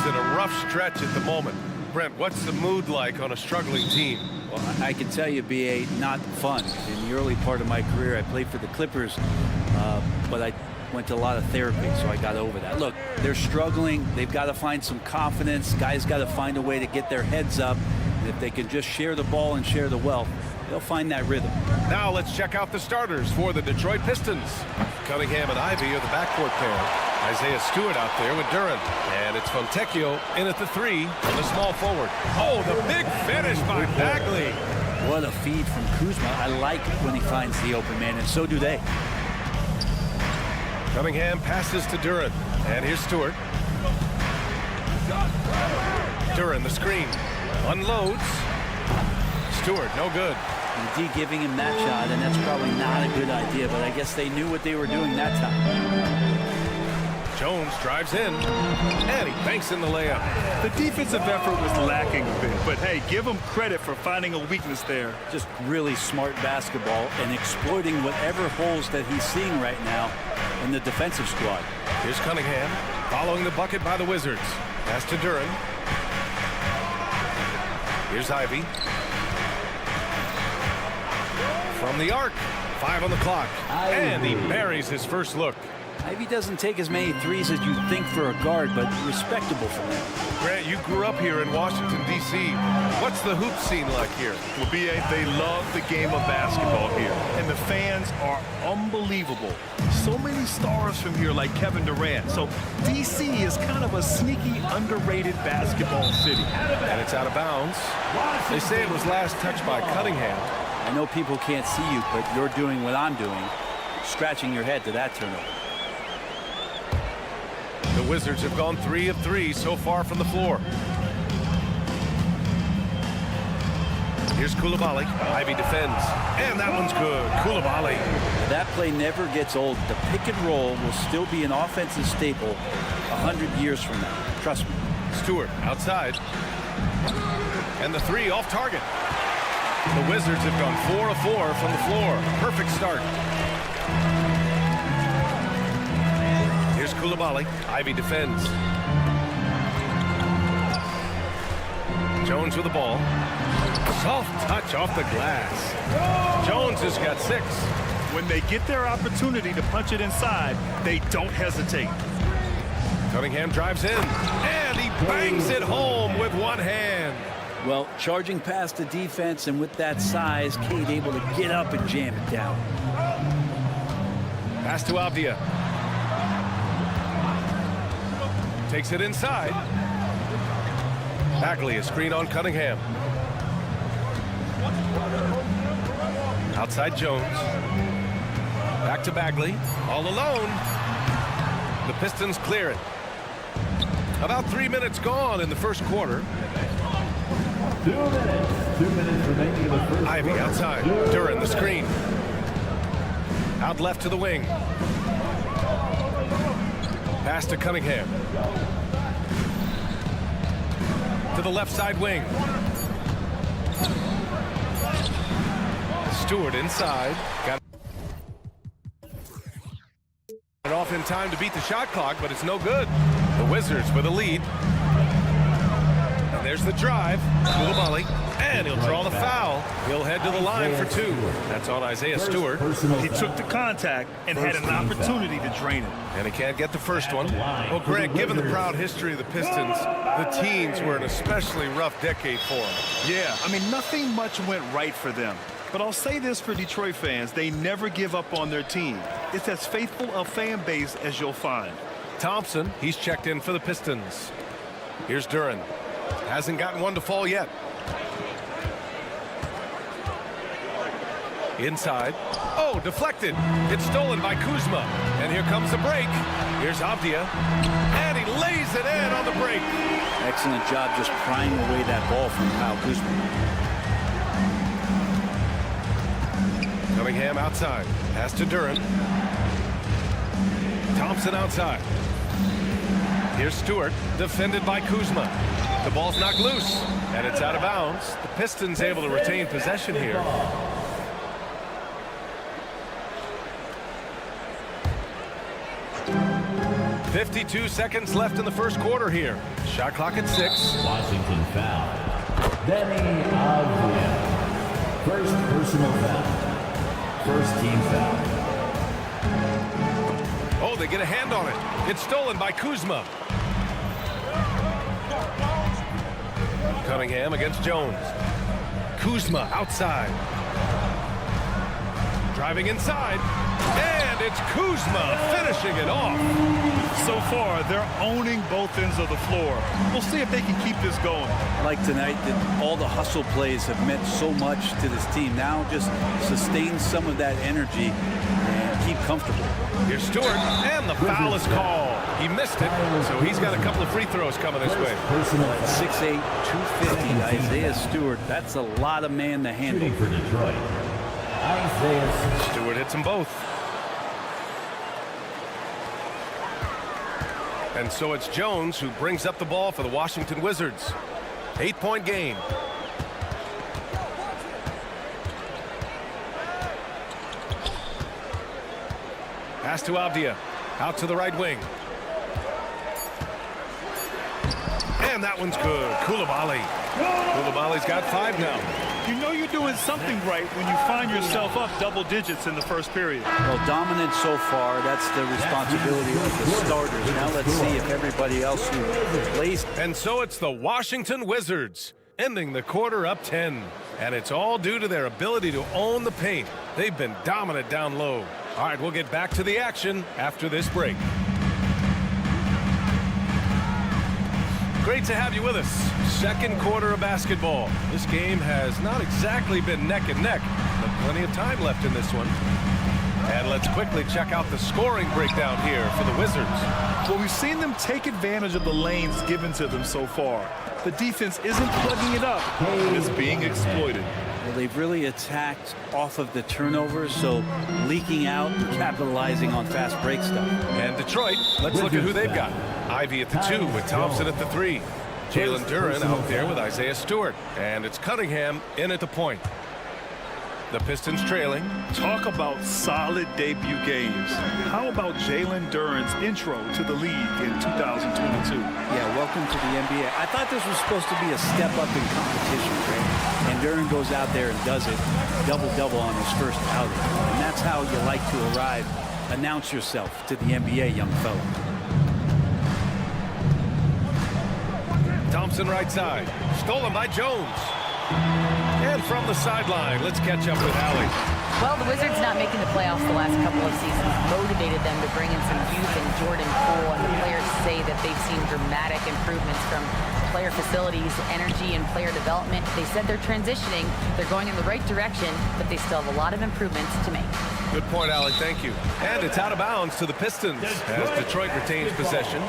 in a rough stretch at the moment. Brent, what's the mood like on a struggling team? Well, I can tell you, BA, not fun. In the early part of my career, I played for the Clippers, but I went to a lot of therapy, so I got over that. Look, they're struggling. They've got to find some confidence. Guys got to find a way to get their heads up. And if they can just share the ball and share the wealth, they'll find that rhythm. Now let's check out the starters for the Detroit Pistons. Cunningham and Ivy are the backcourt pair. Isaiah Stewart out there with Duran. And it's Fontecchio in at the 3 on the small forward. Oh, the big finish by Bagley. What a feed from Kuzma. I like it when he finds the open man, and so do they. Cunningham passes to Duran. And here's Stewart. Duran, the screen. Unloads. Stewart, no good. D giving him that shot, and that's probably not a good idea, but I guess they knew what they were doing that time. Jones drives in, and he banks in the layup. The defensive effort was lacking a bit, but hey, give him credit for finding a weakness there. Just really smart basketball and exploiting whatever holes that he's seeing right now in the defensive squad. Here's Cunningham, following the bucket by the Wizards. Pass to Duran. Here's Ivy. From the arc, 5 on the clock, and he buries his first look. Ivy doesn't take as many threes as you'd think for a guard, but respectable for him. Grant, you grew up here in Washington, D.C. What's the hoop scene like here? Well, B.A., they love the game of basketball here, and the fans are unbelievable. So many stars from here like Kevin Durant. So D.C. is kind of a sneaky, underrated basketball city. And it's out of bounds. They say it was last touched by Cunningham. I know people can't see you, but you're doing what I'm doing, scratching your head to that turnover. The Wizards have gone 3 of 3 so far from the floor. Here's Coulibaly. Ivy defends. And that one's good. Coulibaly. That play never gets old. The pick and roll will still be an offensive staple 100 years from now. Trust me. Stewart outside. And the 3 off target. The Wizards have gone 4 of 4 from the floor. Perfect start. Here's Coulibaly. Ivy defends. Jones with the ball. Soft touch off the glass. Jones has got 6. When they get their opportunity to punch it inside, they don't hesitate. Cunningham drives in, and he bangs it home with one hand. Well, charging past the defense, and with that size, Cade able to get up and jam it down. Pass to Avdia. Takes it inside. Bagley, a screen on Cunningham. Outside Jones. Back to Bagley. All alone. The Pistons clear it. About 3 minutes gone in the first quarter. 2 minutes remaining in the first. Ivy outside. Duran, the screen. Out left to the wing. Pass to Cunningham. To the left side wing. Stewart inside. Got it off in time to beat the shot clock, but it's no good. The Wizards with a lead. And there's the drive. Coulibaly. And he'll draw the foul. He'll head to the line for 2. That's on Isaiah Stewart. He took the contact and had an opportunity to drain it. And he can't get the first one. Well, Greg, given the proud history of the Pistons, the teens were an especially rough decade for them. Yeah, I mean, nothing much went right for them. But I'll say this for Detroit fans, they never give up on their team. It's as faithful a fan base as you'll find. Thompson, he's checked in for the Pistons. Here's Duran. Hasn't gotten one to fall yet. Inside. Oh, deflected. It's stolen by Kuzma. And here comes the break. Here's Avdia. And he lays it in on the break. Excellent job just prying away that ball from Kyle Kuzma. Cunningham outside. Pass to Duran. Thompson outside. Here's Stewart, defended by Kuzma. The ball's knocked loose, and it's out of bounds. The Pistons able to retain possession here. 52 seconds left in the first quarter here. Shot clock at 6. Washington foul. Benny Avdia. First personal foul. First team foul. Oh, they get a hand on it. It's stolen by Kuzma. Cunningham against Jones. Kuzma outside. Driving inside. And it's Kuzma finishing it off. So far, they're owning both ends of the floor. We'll see if they can keep this going. Like tonight, that all the hustle plays have meant so much to this team. Now just sustain some of that energy and keep comfortable. Here's Stewart, and the foul is called. He missed it, so he's got a couple of free throws coming his way. 6'8", 250, Isaiah Stewart. That's a lot of man to handle. Shooting for Detroit. Isaiah Stewart hits them both. And so it's Jones who brings up the ball for the Washington Wizards. 8-point game. Pass to Avdia. Out to the right wing. And that one's good. Koulibaly. Koulibaly's got 5 now. You know you're doing something right when you find yourself up double digits in the first period. Well, dominant so far. That's the responsibility of the starters. Now let's see if everybody else who plays. And so it's the Washington Wizards, ending the quarter up 10. And it's all due to their ability to own the paint. They've been dominant down low. All right, we'll get back to the action after this break. Great to have you with us. Second quarter of basketball. This game has not exactly been neck and neck, but plenty of time left in this one. And let's quickly check out the scoring breakdown here for the Wizards. Well, we've seen them take advantage of the lanes given to them so far. The defense isn't plugging it up, and it's being exploited. Well, they've really attacked off of the turnovers, so leaking out and capitalizing on fast break stuff. And Detroit, let's look at who they've got. Ivy at the 2 with Thompson at the 3. Jalen Duren out there with Isaiah Stewart. And it's Cunningham in at the point. The Pistons trailing. Talk about solid debut games. How about Jalen Duren's intro to the league in 2022? Yeah, welcome to the NBA. I thought this was supposed to be a step up in competition, right? And Duren goes out there and does it, double-double on his first outing. And that's how you like to arrive. Announce yourself to the NBA, young fella. Thompson right side. Stolen by Jones. And from the sideline, let's catch up with Allie. Well, the Wizards not making the playoffs the last couple of seasons motivated them to bring in some youth in Jordan Poole, and the players say that they've seen dramatic improvements from player facilities, energy, and player development. They said they're transitioning, they're going in the right direction, but they still have a lot of improvements to make. Good point, Allie. Thank you. And it's out of bounds to the Pistons as Detroit retains possession.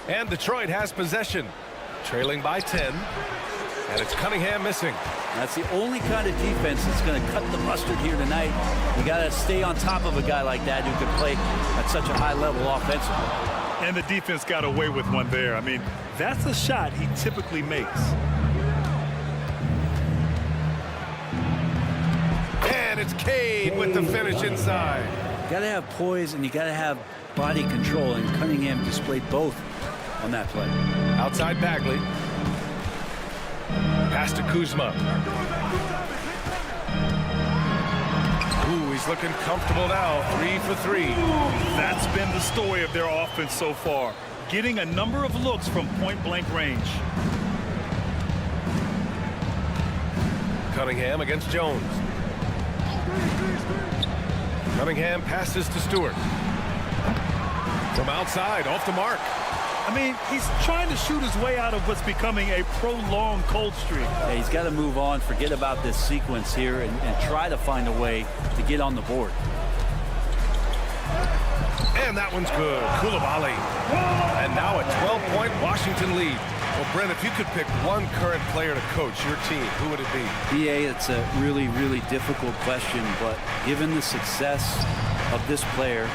And Detroit has possession, trailing by 10. And it's Cunningham missing. That's the only kind of defense that's going to cut the mustard here tonight. You got to stay on top of a guy like that who can play at such a high level offensively. And the defense got away with one there. I mean, that's a shot he typically makes. And it's Cade with the finish inside. You got to have poise and you got to have body control, and Cunningham displayed both on that play. Outside Bagley. Pass to Kuzma. Ooh, he's looking comfortable now. 3 for 3. That's been the story of their offense so far. Getting a number of looks from point-blank range. Cunningham against Jones. Cunningham passes to Stewart. From outside, off the mark. I mean, he's trying to shoot his way out of what's becoming a prolonged cold streak. Yeah, he's got to move on, forget about this sequence here, and try to find a way to get on the board. And that one's good. Koulibaly. And now a 12-point Washington lead. Well, Brent, if you could pick one current player to coach your team, who would it be? BA, it's a really, really difficult question, but given the success of this player,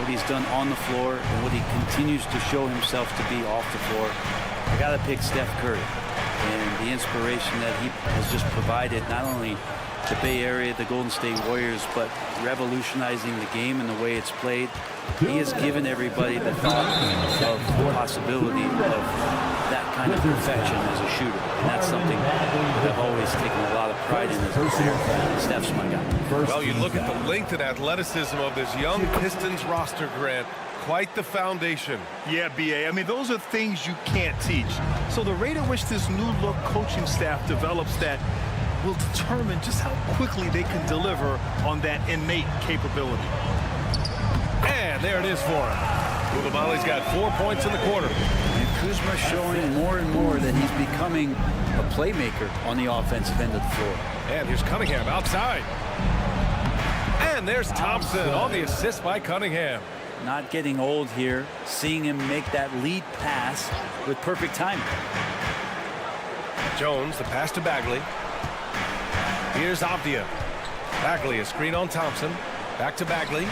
what he's done on the floor and what he continues to show himself to be off the floor, I got to pick Steph Curry and the inspiration that he has just provided not only the Bay Area, the Golden State Warriors, but revolutionizing the game and the way it's played. He has given everybody the thought of the possibility of that kind of perfection as a shooter. And that's something that I've always taken a lot of pride in as a player. Steph's my guy. Well, you look at the length and athleticism of this young Pistons roster, Grant. Quite the foundation. Yeah, B.A. I mean, those are things you can't teach. So the rate at which this new look coaching staff develops that will determine just how quickly they can deliver on that innate capability. And there it is for him. Koulibaly's got 4 points in the quarter. And Kuzma showing more and more that he's becoming a playmaker on the offensive end of the floor. And here's Cunningham outside. And there's Thompson on the assist by Cunningham. Not getting old here, seeing him make that lead pass with perfect timing. Jones, the pass to Bagley. Here's Avdia. Bagley, a screen on Thompson. Back to Bagley.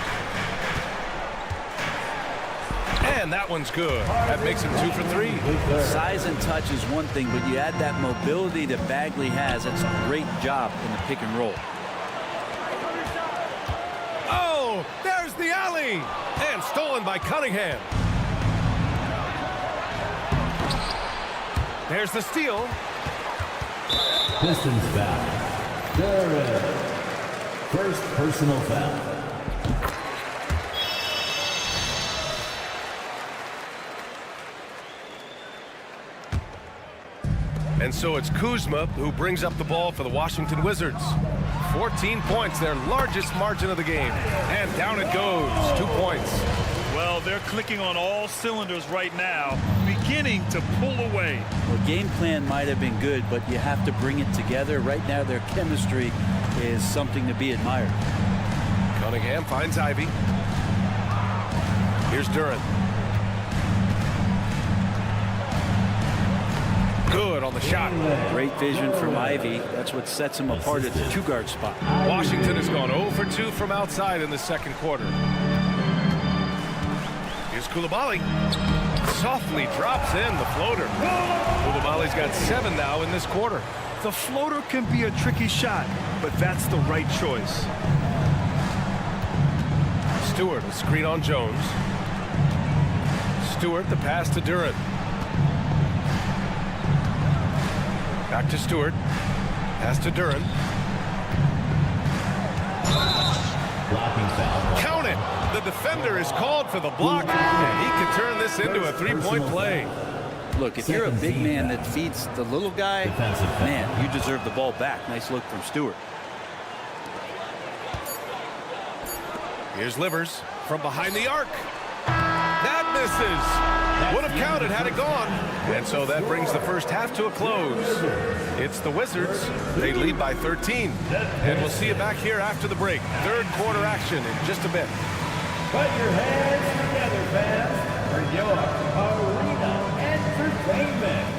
And that one's good. That makes him 2 for 3. Size and touch is one thing, but you add that mobility that Bagley has. That's a great job in the pick and roll. Oh, there's the alley. And stolen by Cunningham. There's the steal. Pistons foul. Durant. First personal foul. And so it's Kuzma who brings up the ball for the Washington Wizards. 14 points, their largest margin of the game. And down it goes, 2 points. Well, they're clicking on all cylinders right now, beginning to pull away. Well, game plan might have been good, but you have to bring it together. Right now, their chemistry is something to be admired. Cunningham finds Ivy. Here's Durant. Good on the shot. Great vision from Ivy. That's what sets him apart at the 2-guard spot. Washington has gone 0 for 2 from outside in the second quarter. Here's Koulibaly. Softly drops in the floater. Koulibaly's got 7 now in this quarter. The floater can be a tricky shot, but that's the right choice. Stewart, a screen on Jones. Stewart, the pass to Durant. Back to Stewart. Pass to Durant. Blocking foul. Count it! The defender is called for the block, and he can turn this into a 3-point play. Look, if you're a big man that feeds the little guy, man, you deserve the ball back. Nice look from Stewart. Here's Livers from behind the arc. That misses. Would have counted had it gone. And so that brings the first half to a close. It's the Wizards. They lead by 13. And we'll see you back here after the break. Third quarter action in just a bit. Put your hands together, fans, for your arena entertainment.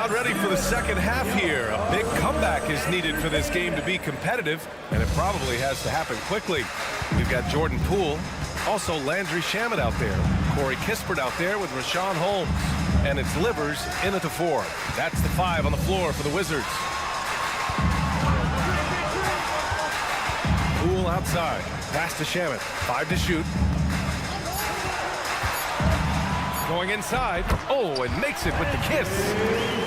Ready for the second half here. A big comeback is needed for this game to be competitive, and it probably has to happen quickly. We've got Jordan Poole, also Landry Shamet out there, Corey Kispert out there with Rashawn Holmes, and it's Livers in at the 4. That's the 5 on the floor for the Wizards. Poole outside, pass to Shamet, 5 to shoot. Going inside. Oh, and makes it with the kiss.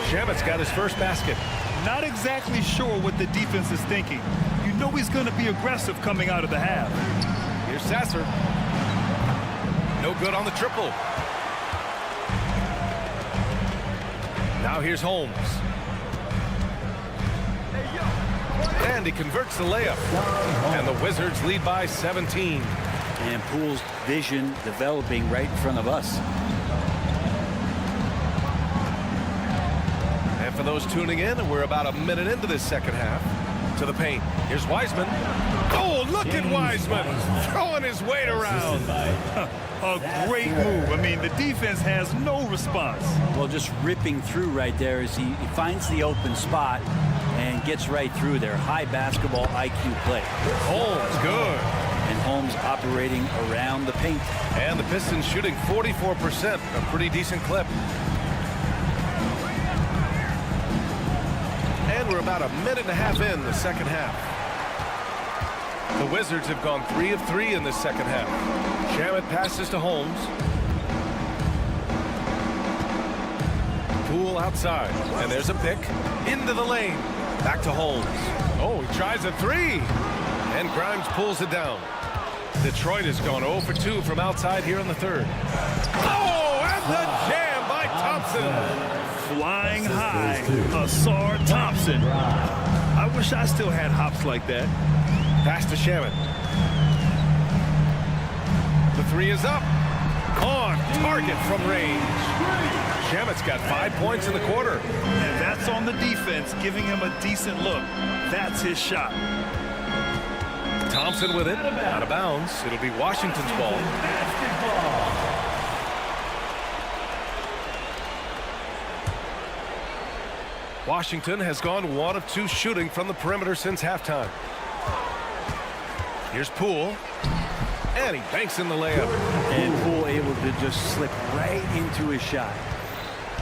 Shamet's got his first basket. Not exactly sure what the defense is thinking. You know he's going to be aggressive coming out of the half. Here's Sasser. No good on the triple. Now here's Holmes. And he converts the layup. And the Wizards lead by 17. And Poole's vision developing right in front of us. And for those tuning in, we're about a minute into this second half. To the paint. Here's Wiseman. Oh, look at Wiseman throwing his weight around. A great move. I mean, the defense has no response. Well, just ripping through right there as he finds the open spot and gets right through there. High basketball IQ play. Holmes, good. And Holmes operating around the paint. And the Pistons shooting 44%, a pretty decent clip. And we're about a minute and a half in the second half. The Wizards have gone 3 of 3 in this second half. Shamet passes to Holmes. Poole outside, and there's a pick into the lane. Back to Holmes. Oh, he tries a 3, and Grimes pulls it down. Detroit has gone 0 for 2 from outside here in the third. Oh, and the jam by Thompson. Flying high, Asar Thompson. I wish I still had hops like that. Pass to Shamet. The 3 is up. On target from range. Shamet's got 5 points in the quarter. And that's on the defense, giving him a decent look. That's his shot. Thompson with it, out of bounds. It'll be Washington's ball. Washington has gone 1 of 2 shooting from the perimeter since halftime. Here's Poole. And he banks in the layup. And Poole able to just slip right into his shot.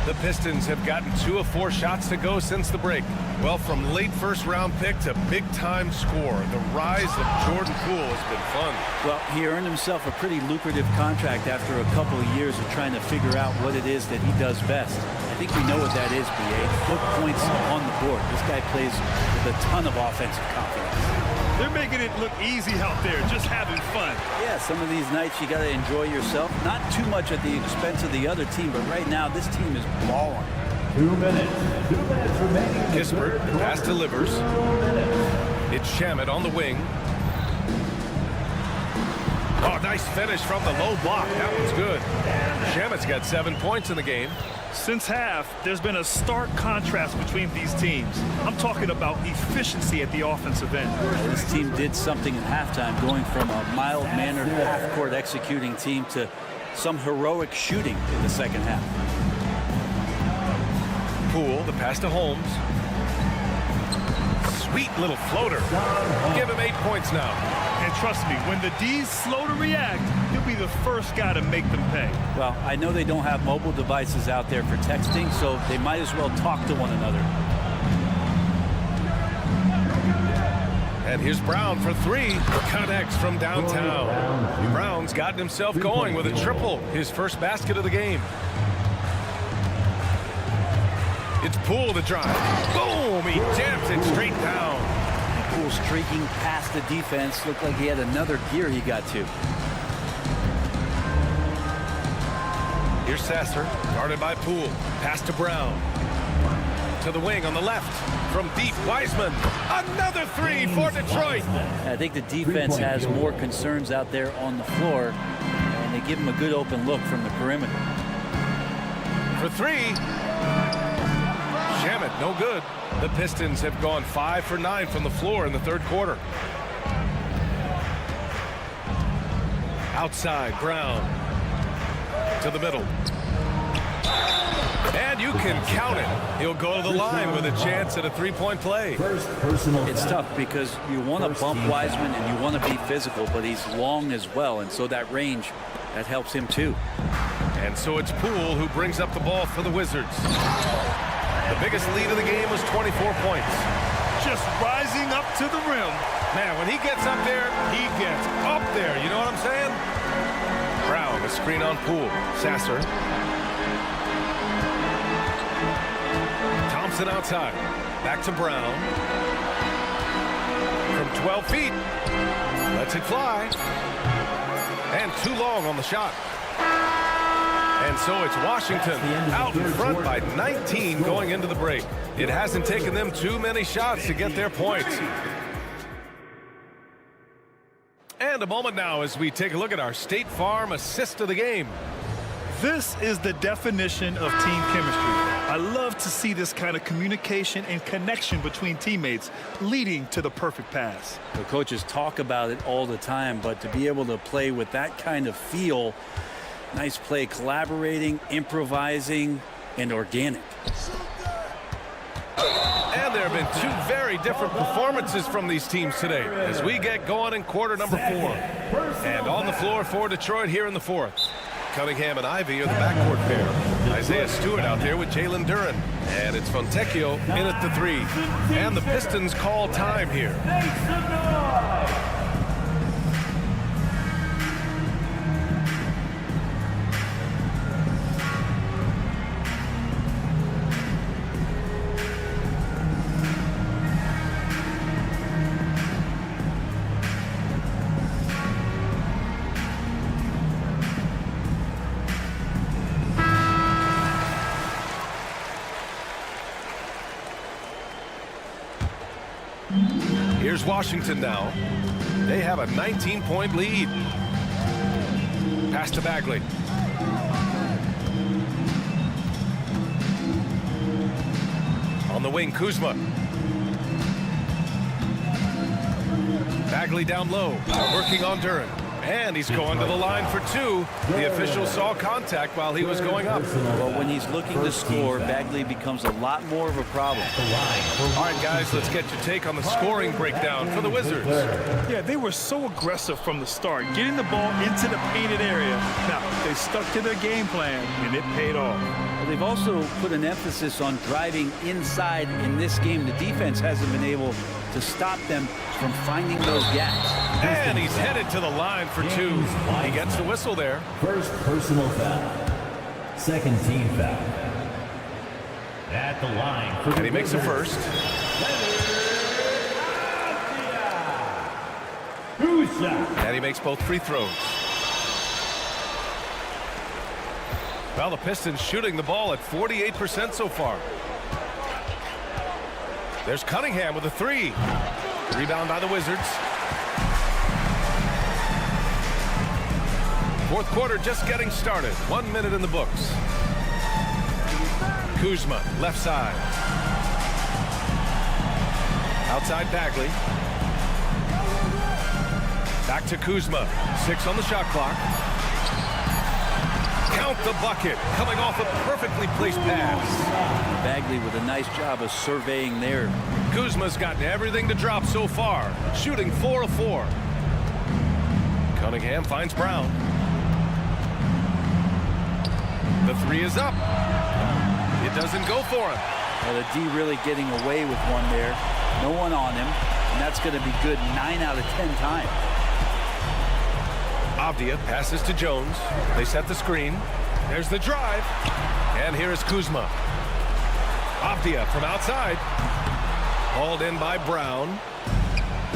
The Pistons have gotten 2 of 4 shots to go since the break. Well, from late first-round pick to big-time score, the rise of Jordan Poole has been fun. Well, he earned himself a pretty lucrative contract after a couple of years of trying to figure out what it is that he does best. I think we know what that is, B.A. Put points on the board. This guy plays with a ton of offensive confidence. They're making it look easy out there, just having fun. Yeah, some of these nights you got to enjoy yourself. Not too much at the expense of the other team, but right now this team is balling. 2 minutes. 2 minutes remaining. Kispert, pass delivers. It's Shamet on the wing. Oh, nice finish from the low block. That one's good. Shamet's got 7 points in the game. Since half, there's been a stark contrast between these teams. I'm talking about efficiency at the offensive end. This team did something at halftime, going from a mild-mannered half-court executing team to some heroic shooting in the second half. Poole, the pass to Holmes. Sweet little floater. Give him 8 points now. And trust me, when the D's slow to react, he'll be the first guy to make them pay. Well, I know they don't have mobile devices out there for texting, so they might as well talk to one another. And here's Brown for 3. Connects from downtown. Brown's gotten himself going with a triple. His first basket of the game. It's Poole to drive. Boom! He jams it straight down. Poole streaking past the defense. Looked like he had another gear he got to. Here's Sasser, guarded by Poole. Pass to Brown. To the wing on the left. From deep, Wiseman. Another 3 for Detroit. I think the defense has more concerns out there on the floor, and they give him a good open look from the perimeter. For 3. Shamet, no good. The Pistons have gone 5 for 9 from the floor in the third quarter. Outside, Brown. To the middle. And you can count it. He'll go to the line with a chance at a 3-point play. It's tough because you want to bump Wiseman and you want to be physical, but he's long as well, and so that range, that helps him too. And so it's Poole who brings up the ball for the Wizards. The biggest lead of the game was 24 points. Just rising up to the rim. Man, when he gets up there, he gets up there. You know what I'm saying? Brown, a screen on Poole. Sasser. Thompson outside. Back to Brown. From 12 feet. Lets it fly. And too long on the shot. And so it's Washington out in front by 19 going into the break. It hasn't taken them too many shots to get their points. And a moment now as we take a look at our State Farm assist of the game. This is the definition of team chemistry. I love to see this kind of communication and connection between teammates leading to the perfect pass. The coaches talk about it all the time, but to be able to play with that kind of feel, nice play, collaborating, improvising, and organic. And there have been two very different performances from these teams today as we get going in quarter number 4. And on the floor for Detroit here in the 4th. Cunningham and Ivey are the backcourt pair. Isaiah Stewart out there with Jalen Duren. And it's Fontecchio in at the 3. And the Pistons call time here. Here's Washington now. They have a 19-point lead. Pass to Bagley. On the wing, Kuzma. Bagley down low, working on Duren. And he's going to the line for 2. The official saw contact while he was going up. Well, when he's looking to score, Bagley becomes a lot more of a problem. All right, guys, let's get your take on the scoring breakdown for the Wizzards. Yeah, they were so aggressive from the start, getting the ball into the painted area. Now, they stuck to their game plan, and it paid off. Well, they've also put an emphasis on driving inside in this game. The defense hasn't been able to stop them from finding those gaps. And he's headed to the line for 2. He gets the whistle there. First personal foul. Second team foul. At the line for And he makes a first. And he makes both free throws. Well, the Pistons shooting the ball at 48% so far. There's Cunningham with a 3. Rebound by the Wizards. Fourth quarter just getting started. 1 minute in the books. Kuzma, left side. Outside Bagley. Back to Kuzma. 6 on the shot clock. Count the bucket. Coming off a perfectly placed pass. Bagley with a nice job of surveying there. Kuzma's gotten everything to drop so far. Shooting 4 of 4. Cunningham finds Brown. The 3 is up. It doesn't go for him. Well, the D really getting away with one there. No one on him. And that's going to be good 9 out of 10 times. Avdia passes to Jones. They set the screen. There's the drive. And here is Kuzma. Avdia from outside. Hauled in by Brown.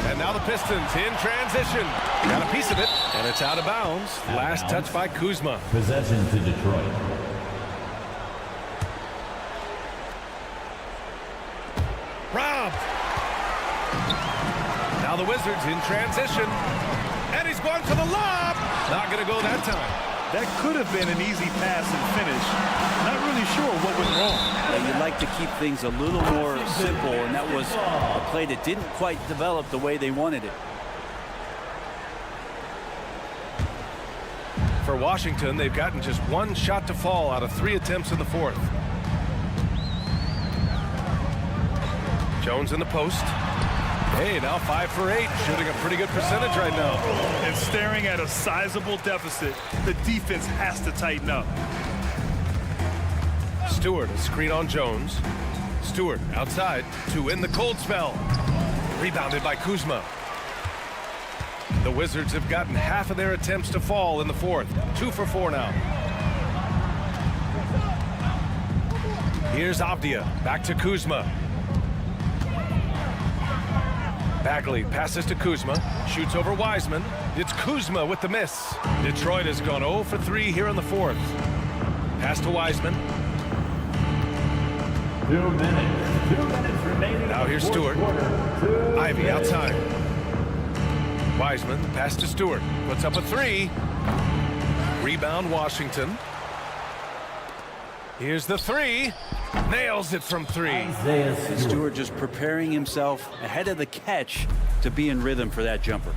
And now the Pistons in transition. Got a piece of it. And it's out of bounds. Last touch by Kuzma. Possession to Detroit. Robbed. Now the Wizards in transition. And he's going for the lob. Not going to go that time. That could have been an easy pass and finish. Not really sure what went wrong. You'd like to keep things a little more simple, and that was a play that didn't quite develop the way they wanted it. For Washington, they've gotten just 1 shot to fall out of 3 attempts in the 4th. Jones in the post. Hey, now 5 for 8, shooting a pretty good percentage right now. And staring at a sizable deficit, the defense has to tighten up. Stewart, a screen on Jones. Stewart outside to win the cold spell. Rebounded by Kuzma. The Wizards have gotten half of their attempts to fall in the 4th. 2 for 4 now. Here's Avdia, back to Kuzma. Bagley passes to Kuzma, shoots over Wiseman. It's Kuzma with the miss. Detroit has gone 0 for 3 here in the 4th. Pass to Wiseman. 2 minutes. 2 minutes remaining. Now here's Stewart. Ivey outside. Wiseman, pass to Stewart. Puts up a 3. Rebound Washington. Here's the 3. Nails it from 3. And Stewart just preparing himself ahead of the catch to be in rhythm for that jumper.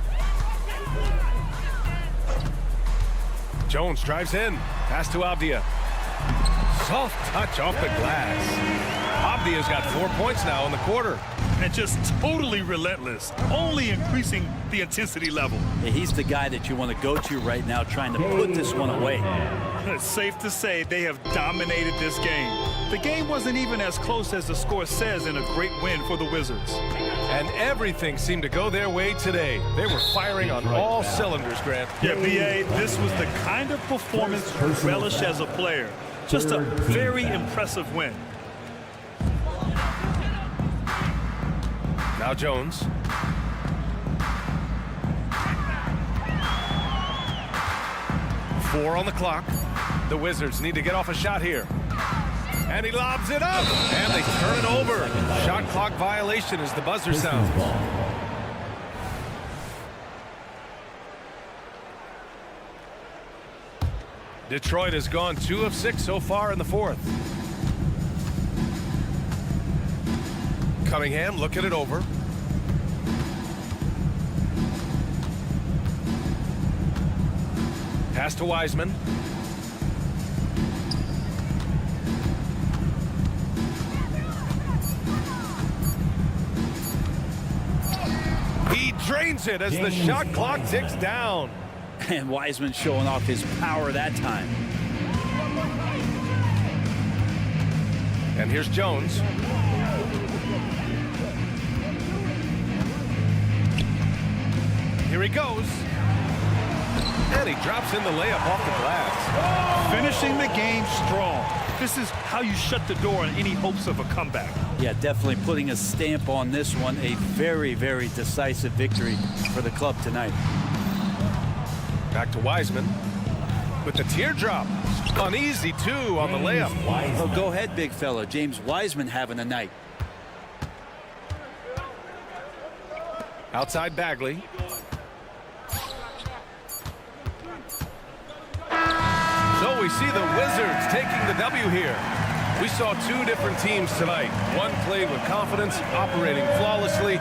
Jones drives in. Pass to Avdia. Soft touch off the glass. Wemby has got 4 points now in the quarter. And just totally relentless, only increasing the intensity level. Yeah, he's the guy that you want to go to right now, trying to put this one away. It's safe to say they have dominated this game. The game wasn't even as close as the score says in a great win for the Wizards. And everything seemed to go their way today. They were firing on all cylinders, Grant. Yeah, B.A., this was the kind of performance you relish as a player. Just a very impressive win. Now Jones. Four on the clock. The Wizards need to get off a shot here. And he lobs it up. And they turn it over. Shot clock violation as the buzzer sounds. Detroit has gone 2 of 6 so far in the fourth. Cunningham looking it over. Pass to Wiseman. He drains it as the shot clock ticks down. And Wiseman showing off his power that time. And here's Jones. Here he goes. And he drops in the layup off the glass. Finishing the game strong. This is how you shut the door on any hopes of a comeback. Yeah, definitely putting a stamp on this one. A very, very decisive victory for the club tonight. Back to Wiseman with the teardrop. Uneasy, too, on the layup. Oh, go ahead, big fella. James Wiseman having a night. Outside Bagley. So we see the Wizards taking the W here. We saw 2 different teams tonight. One played with confidence, operating flawlessly.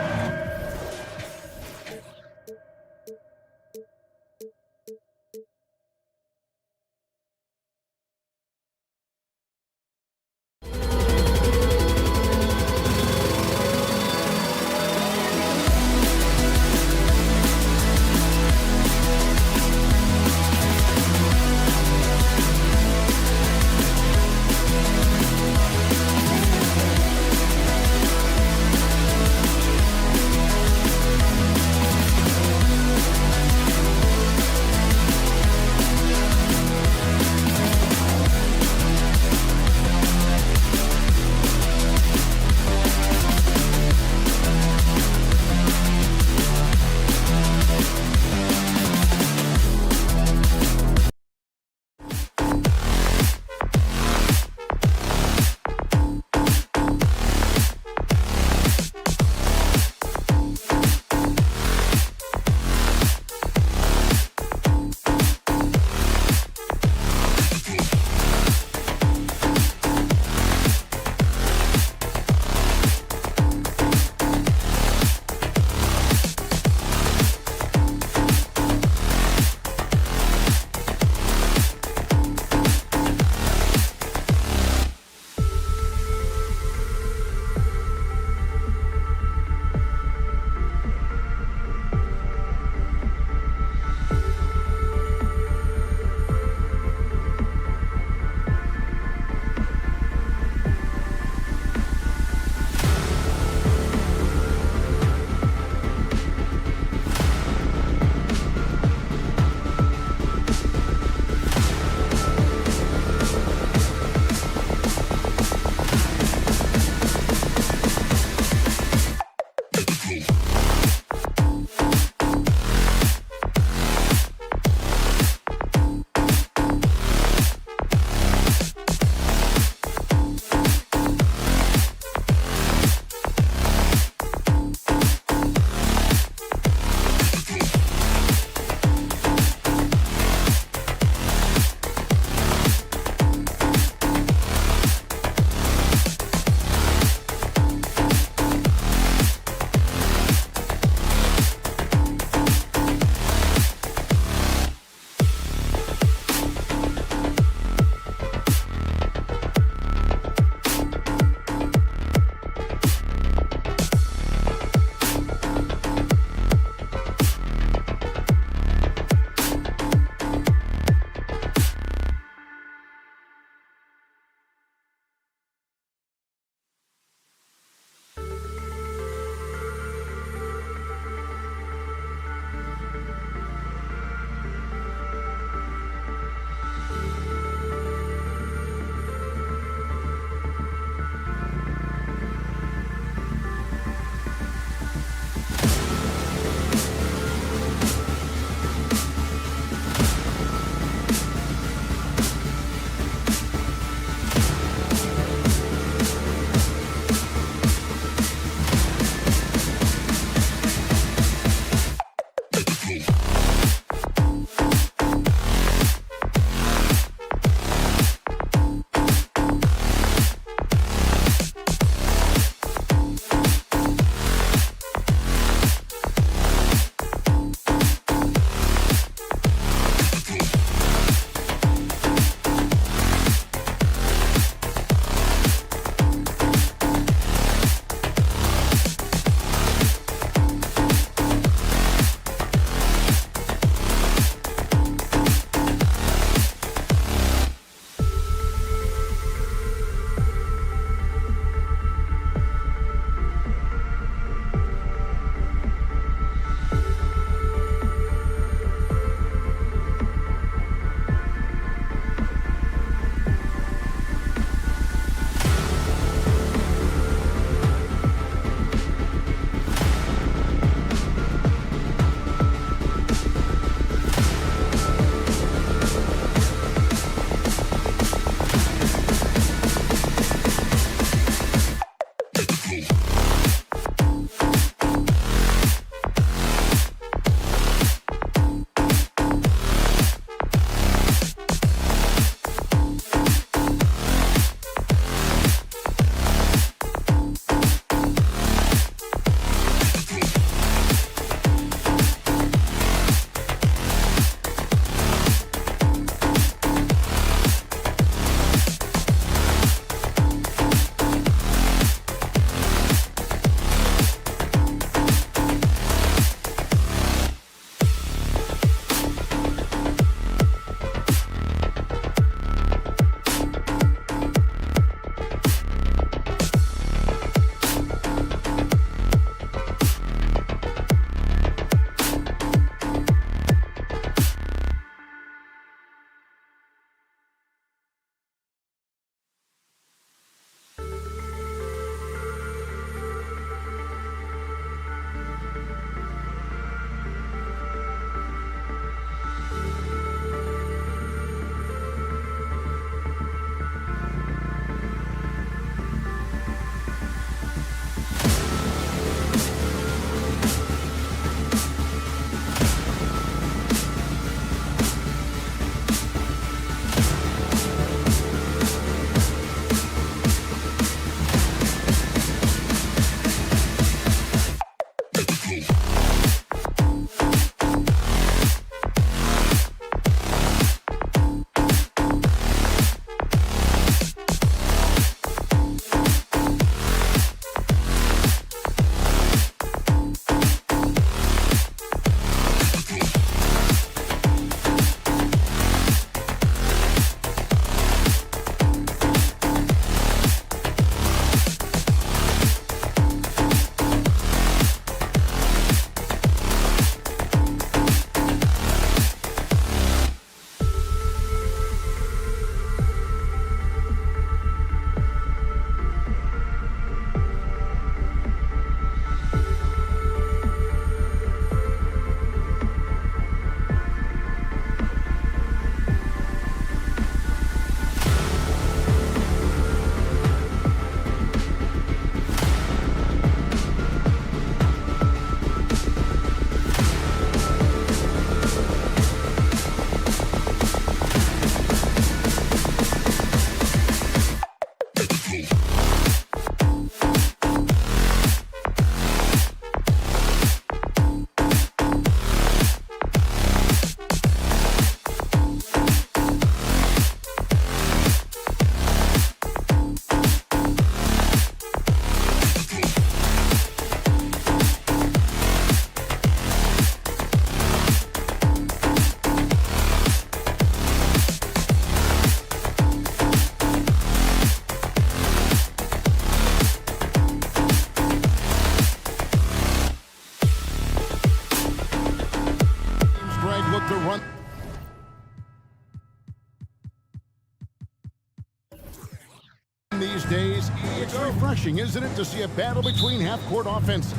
these days, it's refreshing, isn't it, to see a battle between half-court offenses.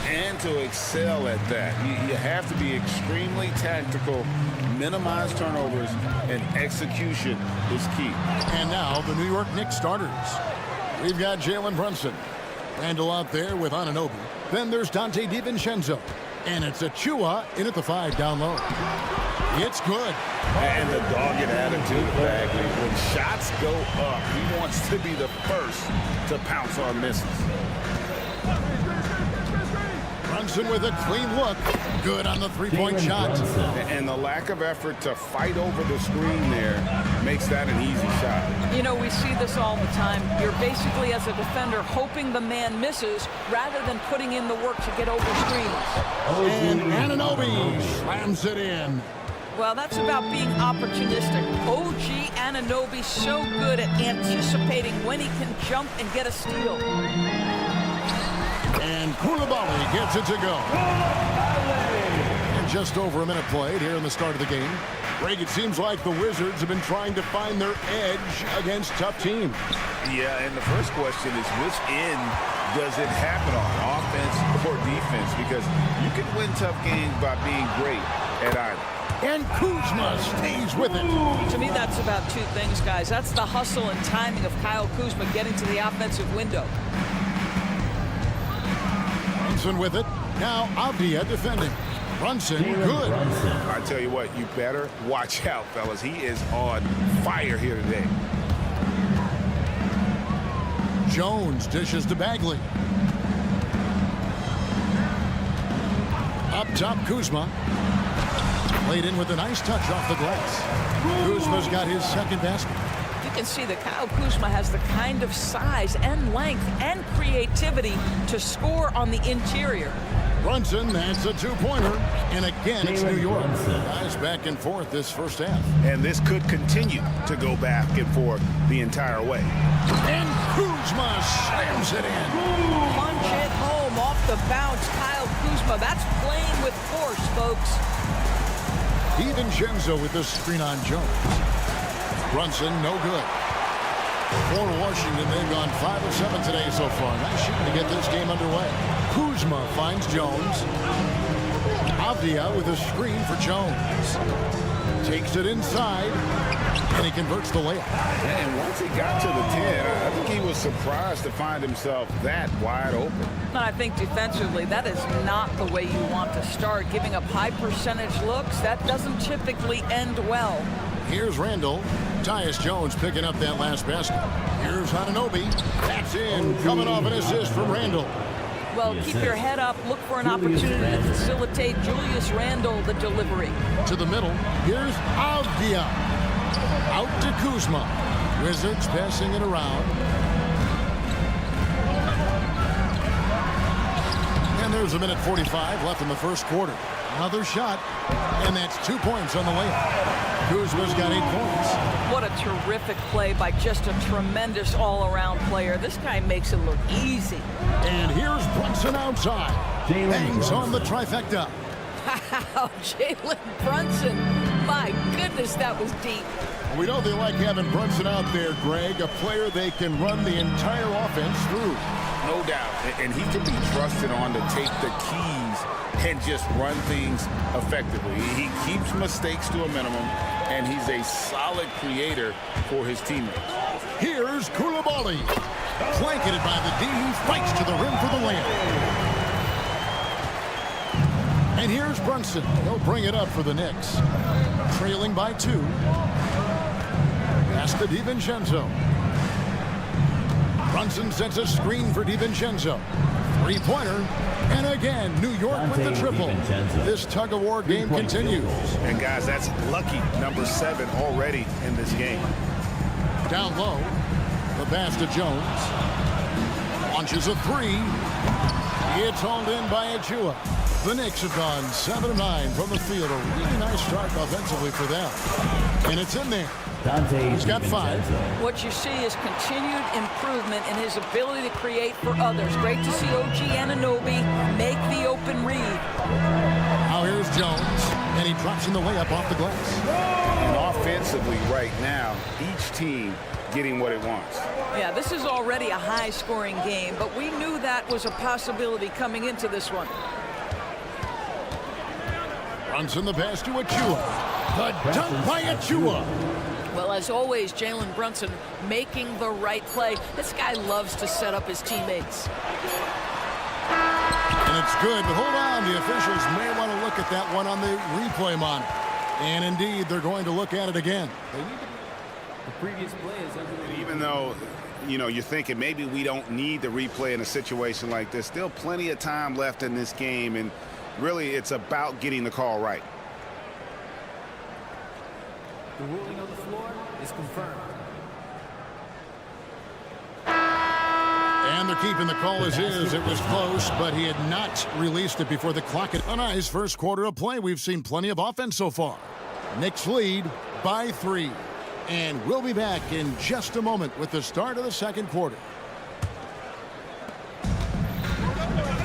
And to excel at that. You have to be extremely tactical, minimize turnovers, and execution is key. And now the New York Knicks starters. We've got Jalen Brunson. Randall out there with Anunoby. Then there's Dante DiVincenzo. And it's Achua in at the 5 down low. It's good. And the dogged attitude of Bagley. When shots go up, he wants to be the first to pounce on misses. Brunson with a clean look. Good on the three-point shot. And the lack of effort to fight over the screen there makes that an easy shot. You know, we see this all the time. You're basically, as a defender, hoping the man misses rather than putting in the work to get over screens. And Anunoby slams it in. Well, that's about being opportunistic. OG Anunoby so good at anticipating when he can jump and get a steal. And Koulibaly gets it to go. And just over a minute played here in the start of the game. Greg, it seems like the Wizards have been trying to find their edge against tough teams. Yeah, and the first question is which end does it happen on, offense or defense? Because you can win tough games by being great at either. And Kuzma stays with it. To me, that's about two things, guys. That's the hustle and timing of Kyle Kuzma getting to the offensive window. Brunson with it. Now Avdia defending. Brunson, good. I tell you what, you better watch out, fellas. He is on fire here today. Jones dishes to Bagley. Up top, Kuzma. Played in with a nice touch off the glass. Kuzma's got his second basket. You can see that Kyle Kuzma has the kind of size and length and creativity to score on the interior. Brunson, that's a two-pointer. And again, it's New York. Guys back and forth this first half. And this could continue to go back and forth the entire way. And Kuzma slams it in. Punch it home off the bounce. Kyle Kuzma, that's playing with force, folks. DiVincenzo with the screen on Jones. Brunson, no good. For Washington, they've gone 5 of 7 today so far. Nice shooting to get this game underway. Kuzma finds Jones. Avdia with a screen for Jones. Takes it inside, and he converts the layup. And once he got to the 10, I think he was surprised to find himself that wide open. And I think defensively, that is not the way you want to start. Giving up high percentage looks, that doesn't typically end well. Here's Randall. Tyus Jones picking up that last basket. Here's Anunoby. That's in. Coming off an assist from Randall. Well, keep your head up. Look for an opportunity to facilitate Julius Randle the delivery. To the middle. Here's Avdia. Out to Kuzma. Wizzards passing it around. And there's a minute 45 left in the first quarter. Another shot. And that's 2 points on the layup. Kuzma's got 8 points. What a terrific play by just a tremendous all-around player. This guy makes it look easy. And here's Brunson outside. Bangs on the trifecta. Wow, Jalen Brunson. My goodness, that was deep. We know they like having Brunson out there, Greg, a player they can run the entire offense through. No doubt. And he can be trusted on to take the keys and just run things effectively. He keeps mistakes to a minimum, and he's a solid creator for his teammates. Here's Koulibaly. Blanketed by the D. He fights to the rim for the layup. And here's Brunson. He'll bring it up for the Knicks. Trailing by 2. Pass to DiVincenzo. Brunson sets a screen for DiVincenzo. Three-pointer. And again, New York with the triple. This tug-of-war game continues. And guys, that's lucky number 7 already in this game. Down low. The pass to Jones. Launches a 3. It's hauled in by Achua. The Knicks have gone 7 of 9 from the field. A really nice start offensively for them. And it's in there. He's got 5. What you see is continued improvement in his ability to create for others. Great to see OG Anunoby make the open read. Now here's Jones, and he drops in the layup off the glass. And offensively right now, each team getting what it wants. Yeah, this is already a high-scoring game, but we knew that was a possibility coming into this one. Brunson the pass to Achua. The dunk by Achua. Well, as always, Jalen Brunson making the right play. This guy loves to set up his teammates. And it's good, but hold on. The officials may want to look at that one on the replay monitor. And indeed, they're going to look at it again. The previous play is under. Even though, you know, you're thinking maybe we don't need the replay in a situation like this, still plenty of time left in this game, and really it's about getting the call right. The ruling on the floor is confirmed. And they're keeping the call as is. It was close, but he had not released it before the clock. A nice first quarter of play. We've seen plenty of offense so far. Knicks lead by 3. And we'll be back in just a moment with the start of the second quarter.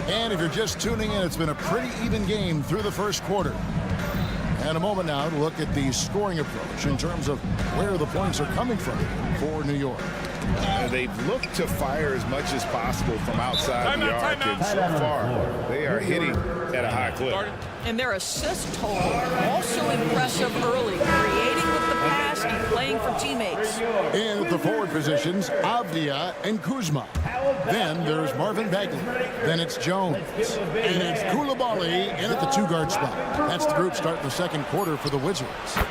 And if you're just tuning in, it's been a pretty even game through the first quarter. And a moment now to look at the scoring approach in terms of where the points are coming from for New York. They've looked to fire as much as possible from outside the arc, and so far they are hitting at a high clip. And their assist total also impressive early, creating with the pass and playing for teammates. In at the forward positions, Avdia and Kuzma. Then there's Marvin Bagley. Then it's Jones. And it's Koulibaly in at the 2-guard spot. That's the group starting the second quarter for the Wizzards.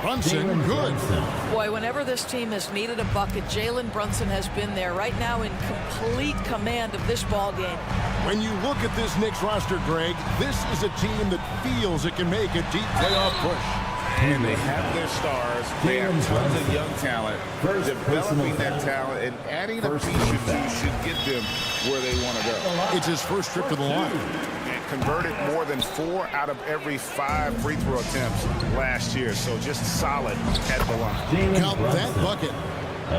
Brunson, good. Boy, whenever this team has needed a bucket, Jalen Brunson has been there right now in complete command of this ball game. When you look at this Knicks roster, Greg, this is a team that feels it can make a deep playoff push. And they have their stars. They have tons of young talent. Developing that talent and adding a piece or two should get them where they want to go. It's his first trip to the line. And converted more than 4 out of every 5 free throw attempts last year. So just solid at the line. Count that bucket.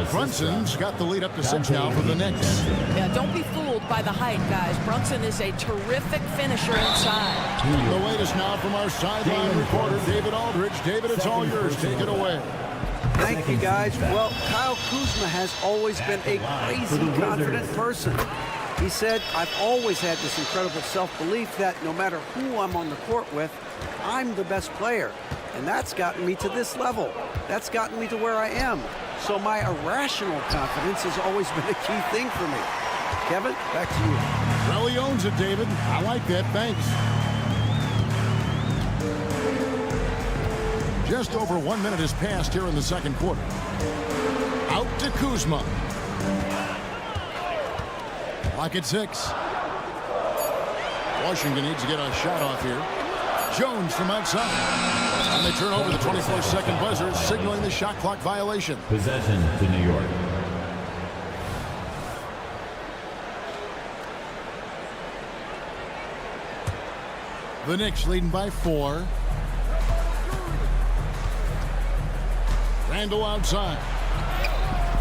Brunson's got the lead up to 6 now for the Knicks. Yeah, don't be fooled by the height, guys. Brunson is a terrific finisher inside. The latest now from our sideline reporter, David Aldridge. David, it's all yours. Take it away. Thank you, guys. Well, Kyle Kuzma has always been a crazy confident person. He said, I've always had this incredible self-belief that no matter who I'm on the court with, I'm the best player. And that's gotten me to this level. That's gotten me to where I am. So my irrational confidence has always been a key thing for me. Kevin, back to you. Well, he owns it, David. I like that. Thanks. Just over 1 minute has passed here in the second quarter. Out to Kuzma. Clock at 6. Washington needs to get a shot off here. Jones from outside. And they turn over the 24-second buzzer, signaling the shot clock violation. Possession to New York. The Knicks leading by 4. Randall outside.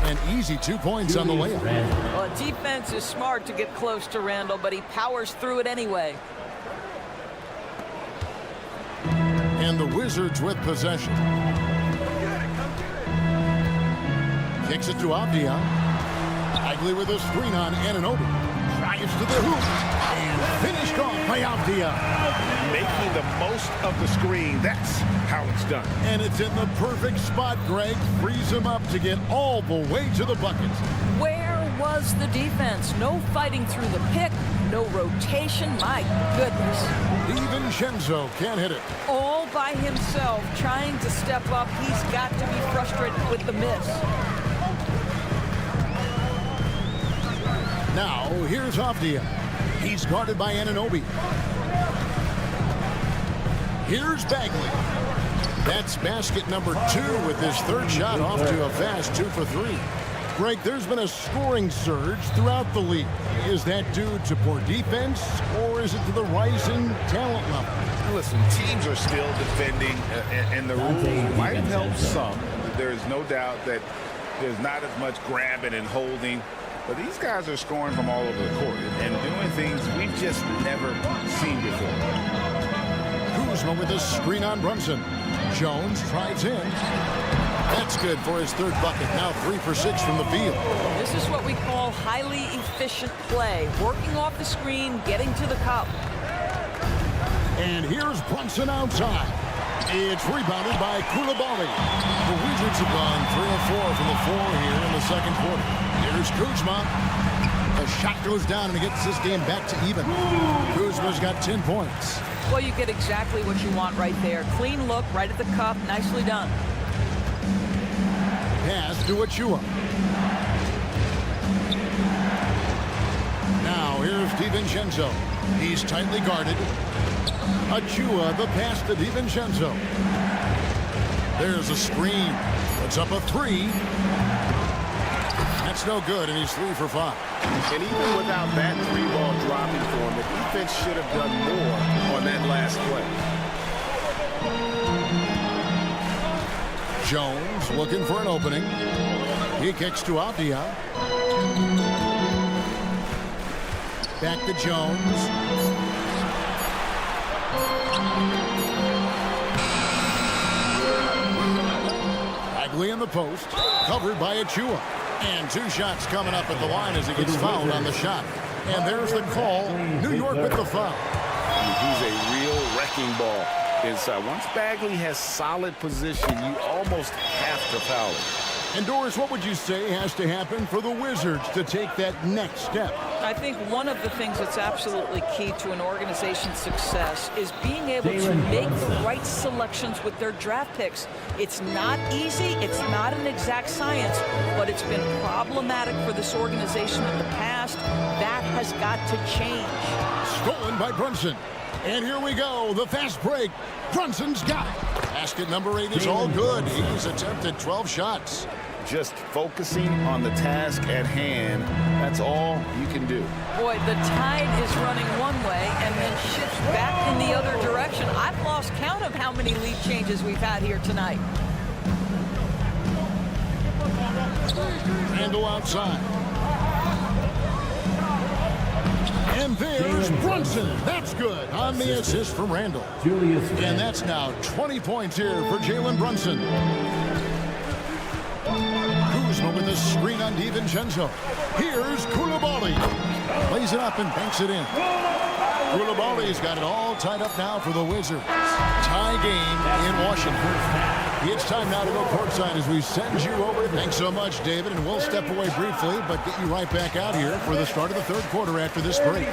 An easy 2 points on the layup. Well, defense is smart to get close to Randall, but he powers through it anyway. And the Wizards with possession. Kicks it to Avdia. Bagley with a screen on Anunoby. Drives to the hoop. And finished off by Avdia. Making the most of the screen. That's how it's done. And it's in the perfect spot, Greg. Frees him up to get all the way to the bucket. Where was the defense? No fighting through the pick, no rotation. My goodness. Even Shenzo can't hit it. All by himself, trying to step up. He's got to be frustrated with the miss. Now, here's Avdia. He's guarded by Anunoby. Here's Bagley. That's basket number 2 with his third shot off to a fast 2 for 3. Greg, there's been a scoring surge throughout the league. Is that due to poor defense, or is it to the rising talent level? Listen, teams are still defending, and the rules might have helped some. There is no doubt that there's not as much grabbing and holding. But these guys are scoring from all over the court and doing things we've just never seen before. Kuzma with a screen on Brunson. Jones drives in. That's good for his third bucket. Now 3 for 6 from the field. This is what we call highly efficient play. Working off the screen, getting to the cup. And here's Brunson outside. It's rebounded by Koulibaly. The Wizzards have gone 3 of 4 from the floor here in the second quarter. Here's Kuzma. The shot goes down and it gets this game back to even. Kuzma's got 10 points. Well, you get exactly what you want right there. Clean look, right at the cup. Nicely done. Pass to Achua. Now here's DiVincenzo. He's tightly guarded. Achua, the pass to DiVincenzo. There's a screen. Puts up a 3. That's no good, and he's 3 for 5. And even without that 3-ball dropping for him, the defense should have done more on that last play. Jones looking for an opening. He kicks to Avdia. Back to Jones. Bagley in the post. Covered by Achua. And 2 shots coming up at the line as he gets fouled on the shot. And there's the call. New York with the foul. He's a real wrecking ball inside. Once Bagley has solid position, you almost have to foul him. And Doris, what would you say has to happen for the Wizards to take that next step? I think one of the things that's absolutely key to an organization's success is being able to make the right selections with their draft picks. It's not easy, it's not an exact science, but it's been problematic for this organization in the past. That has got to change. Stolen by Brunson. And here we go, the fast break. Brunson's got it. Basket number 8 is all good. He's attempted 12 shots. Just focusing on the task at hand, that's all you can do. Boy, the tide is running one way and then shifts back in the other direction. I've lost count of how many lead changes we've had here tonight. Randall outside. And there's Brunson. That's good on the assist from Randall. And that's now 20 points here for Jalen Brunson. Kuzma with a screen on DiVincenzo. Here's Koulibaly. Plays it up and banks it in. Koulibaly's got it all tied up now for the Wizards. Tie game in Washington. It's time now to go courtside as we send you over. Thanks so much, David, and we'll step away briefly, but get you right back out here for the start of the third quarter after this break.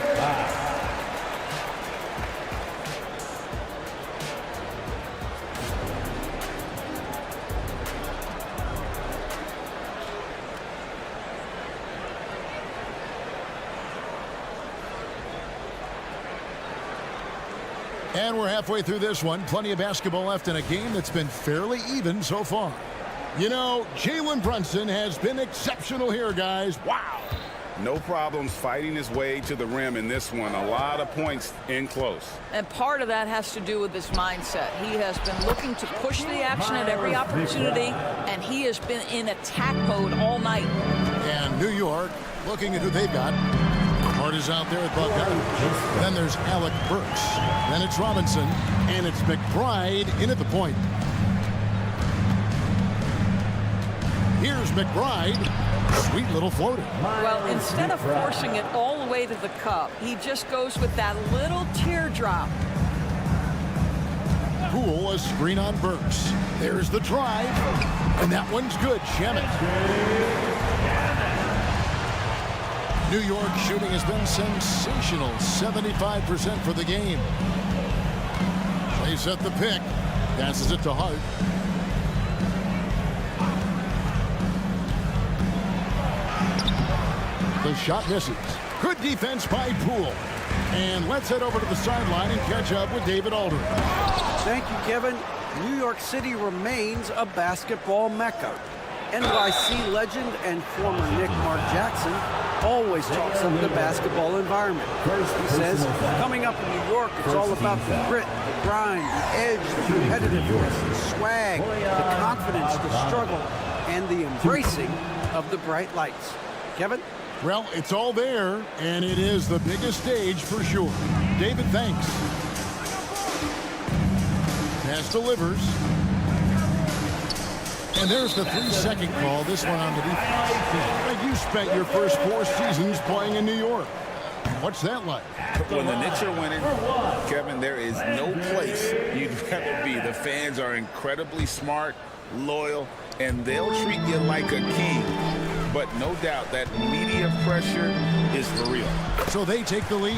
And we're halfway through this one. Plenty of basketball left in a game that's been fairly even so far. You know, Jalen Brunson has been exceptional here, guys. Wow. No problems fighting his way to the rim in this one. A lot of points in close. And part of that has to do with his mindset. He has been looking to push the action at every opportunity, and he has been in attack mode all night. And New York looking at who they've got. Hart is out there at Buckeye. Then there's Alec Burks. Then it's Robinson. And it's McBride in at the point. Here's McBride. Sweet little floater. Well, instead of forcing it all the way to the cup, he just goes with that little teardrop. Poole, a screen on Burks. There's the drive. And that one's good. Shemet. New York shooting has been sensational. 75% for the game. They set the pick. Passes it to Hart. The shot misses. Good defense by Poole. And let's head over to the sideline and catch up with David Aldridge. Thank you, Kevin. New York City remains a basketball mecca. NYC legend and former Knick Mark Jackson always talks of the basketball environment. He says, coming up in New York, it's all about the grit, the grind, the edge, the competitiveness, the swag, the confidence, the struggle, and the embracing of the bright lights. Kevin? Well, it's all there, and it is the biggest stage for sure. David, thanks. Pass delivers. And there's the 3-second call. This one on the defense. You spent your first 4 seasons playing in New York. What's that like? When the Knicks are winning, Kevin, there is no place you'd rather be. The fans are incredibly smart, loyal, and they'll treat you like a king. But no doubt that media pressure is for real. So they take the lead.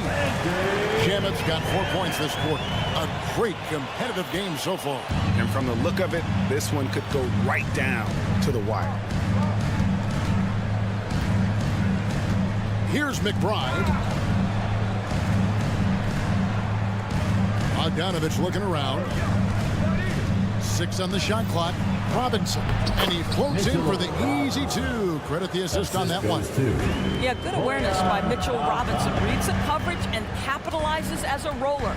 Shamet's got 4 points this quarter. A great competitive game so far. And from the look of it, this one could go right down to the wire. Here's McBride. Bogdanovich looking around. 6 on the shot clock. Robinson. And he floats in for the easy 2. Credit the assist on that one. Yeah, good awareness by Mitchell Robinson. Reads the coverage and capitalizes as a roller.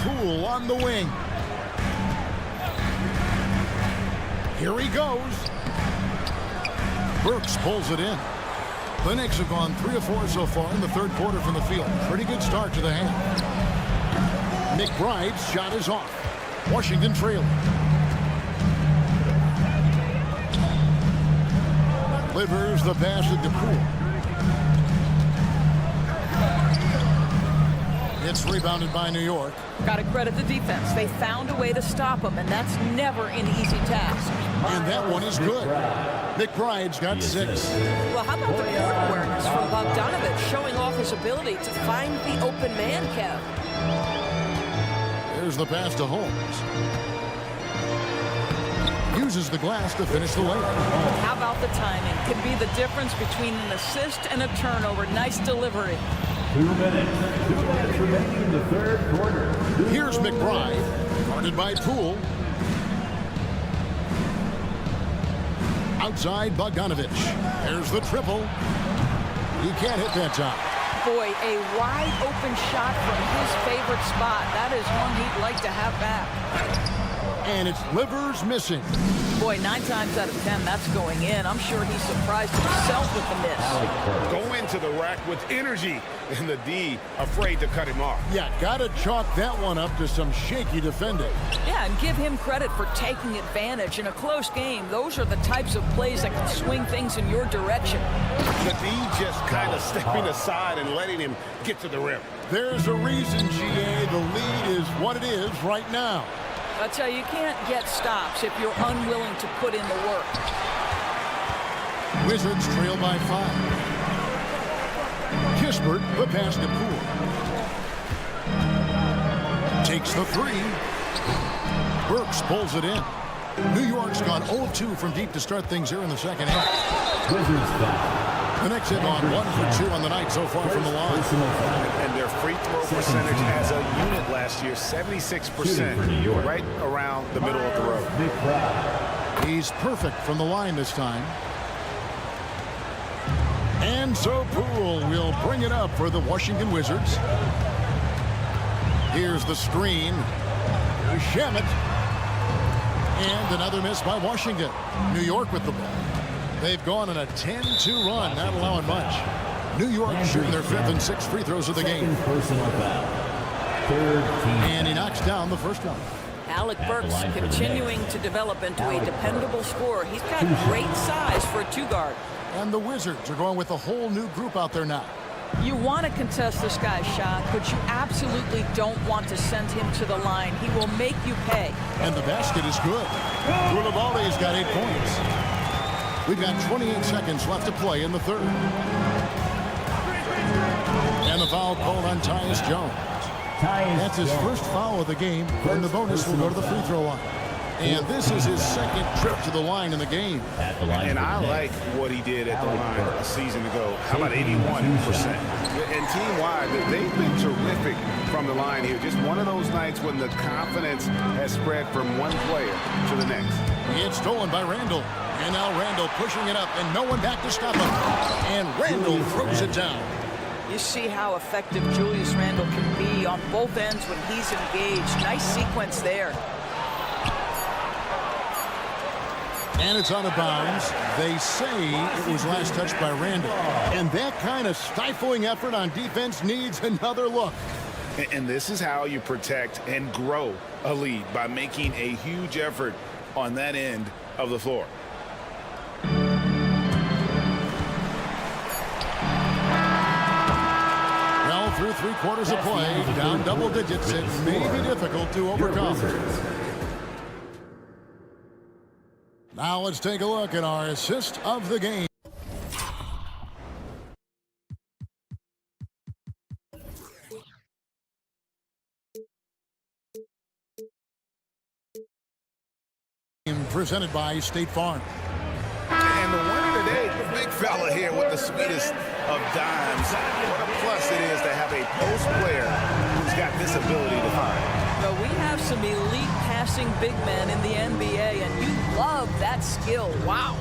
Poole on the wing. Here he goes. Burks pulls it in. The Knicks have gone 3 of 4 so far in the third quarter from the field. Pretty good start to the half. McBride's shot is off. Washington trailing. Delivers the pass to Poole. It's rebounded by New York. Got to credit the defense. They found a way to stop him, and that's never an easy task. And that one is good. McBride's got 6. Well, how about the court awareness from Bogdanovich showing off his ability to find the open man, Kev? There's the pass to Holmes. Uses the glass to finish the layup. How about the timing? Could be the difference between an assist and a turnover. Nice delivery. 2 minutes remaining in the third quarter. Here's McBride, guarded by Poole. Outside Bogdanovich. There's the triple. He can't hit that time. Boy, a wide open shot from his favorite spot. That is one he'd like to have back. And it's Livers missing. Boy, 9 times out of 10, that's going in. I'm sure he's surprised himself with the miss. Go into the rack with energy, and the D afraid to cut him off. Yeah, gotta chalk that one up to some shaky defending. Yeah, and give him credit for taking advantage. In a close game, those are the types of plays that can swing things in your direction. The D just kind of stepping aside and letting him get to the rim. There's a reason, GA, the lead is what it is right now. I tell you can't get stops if you're unwilling to put in the work. Wizards trail by 5. Kispert, the pass to Poole. Takes the 3. Burks pulls it in. New York's gone 0-2 from deep to start things here in the second half. Wizards foul. The Knicks have gone 1 for 2 on the night so far from the line. And their free throw percentage as a unit last year, 76%, right around the middle of the road. He's perfect from the line this time. And so Poole will bring it up for the Washington Wizards. Here's the screen. Shamet. And another miss by Washington. New York with the ball. They've gone on a 10-2 run, not allowing much. New York shooting their 5th and 6th free throws of the game. And he knocks down the first one. Alec Burks continuing to develop into a dependable scorer. He's got great size for a 2-guard. And the Wizards are going with a whole new group out there now. You want to contest this guy's shot, but you absolutely don't want to send him to the line. He will make you pay. And the basket is good. Koulibaly's got 8 points. We've got 28 seconds left to play in the third. And the foul called on Tyus Jones. That's his first foul of the game, and the bonus will go to the free throw line. And this is his 2nd trip to the line in the game. And I like what he did at the line a season ago. How about 81%? And team-wide, they've been terrific from the line here. Just one of those nights when the confidence has spread from one player to the next. It's stolen by Randall. And now Randall pushing it up, and no one back to stop him. And Randall throws it down. You see how effective Julius Randle can be on both ends when he's engaged. Nice sequence there. And it's out of bounds. They say it was last touched by Randall. And that kind of stifling effort on defense needs another look. And this is how you protect and grow a lead, by making a huge effort on that end of the floor. Well, through 3 quarters of play, down double digits, it may be difficult to overcome. Now let's take a look at our assist of the game. Presented by State Farm. And the winner today, the big fella here with the sweetest of dimes. What a plus it is to have a post player who's got this ability to find. Well, we have some elite passing big men in the NBA, and you love that skill. Wow.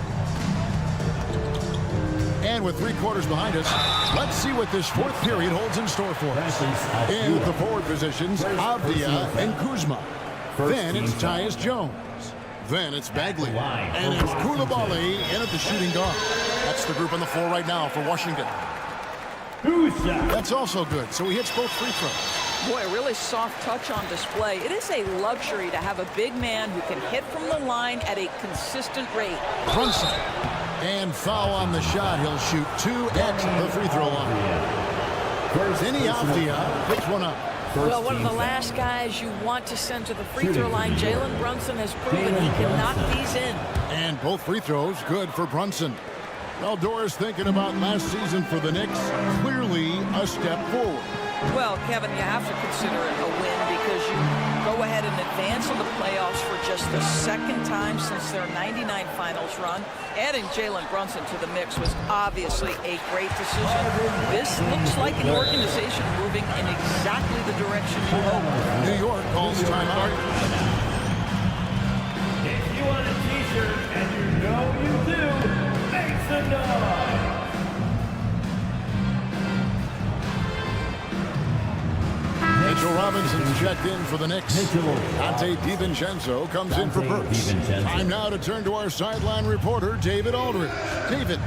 And with 3 quarters behind us, let's see what this 4th period holds in store for us. In the forward positions, Avdia and Kuzma. Then it's Tyus Jones. Then it's Bagley. And it's Koulibaly in at the shooting guard. That's the group on the floor right now for Washington. That's also good, so he hits both free throws. Boy, a really soft touch on display. It is a luxury to have a big man who can hit from the line at a consistent rate. Brunson. And foul on the shot. He'll shoot 2 at the free throw line. Denny Avdia picks one up. Well, one of the last guys you want to send to the free throw line, Jalen Brunson, has proven he can knock these in. And both free throws good for Brunson. Well, Doris, thinking about last season for the Knicks, clearly a step forward. Well, Kevin, you have to consider it a win because you go ahead and advance in the playoffs for just the 2nd time since their '99 finals run. Adding Jalen Brunson to the mix was obviously a great decision. This looks like an organization moving in exactly the direction you hope. New York calls timeout. If you want a t-shirt, and you know you do, make some noise! Mitchell Robinson checked in for the Knicks. Dante DiVincenzo comes in for Burks. Time now to turn to our sideline reporter, David Aldridge. David.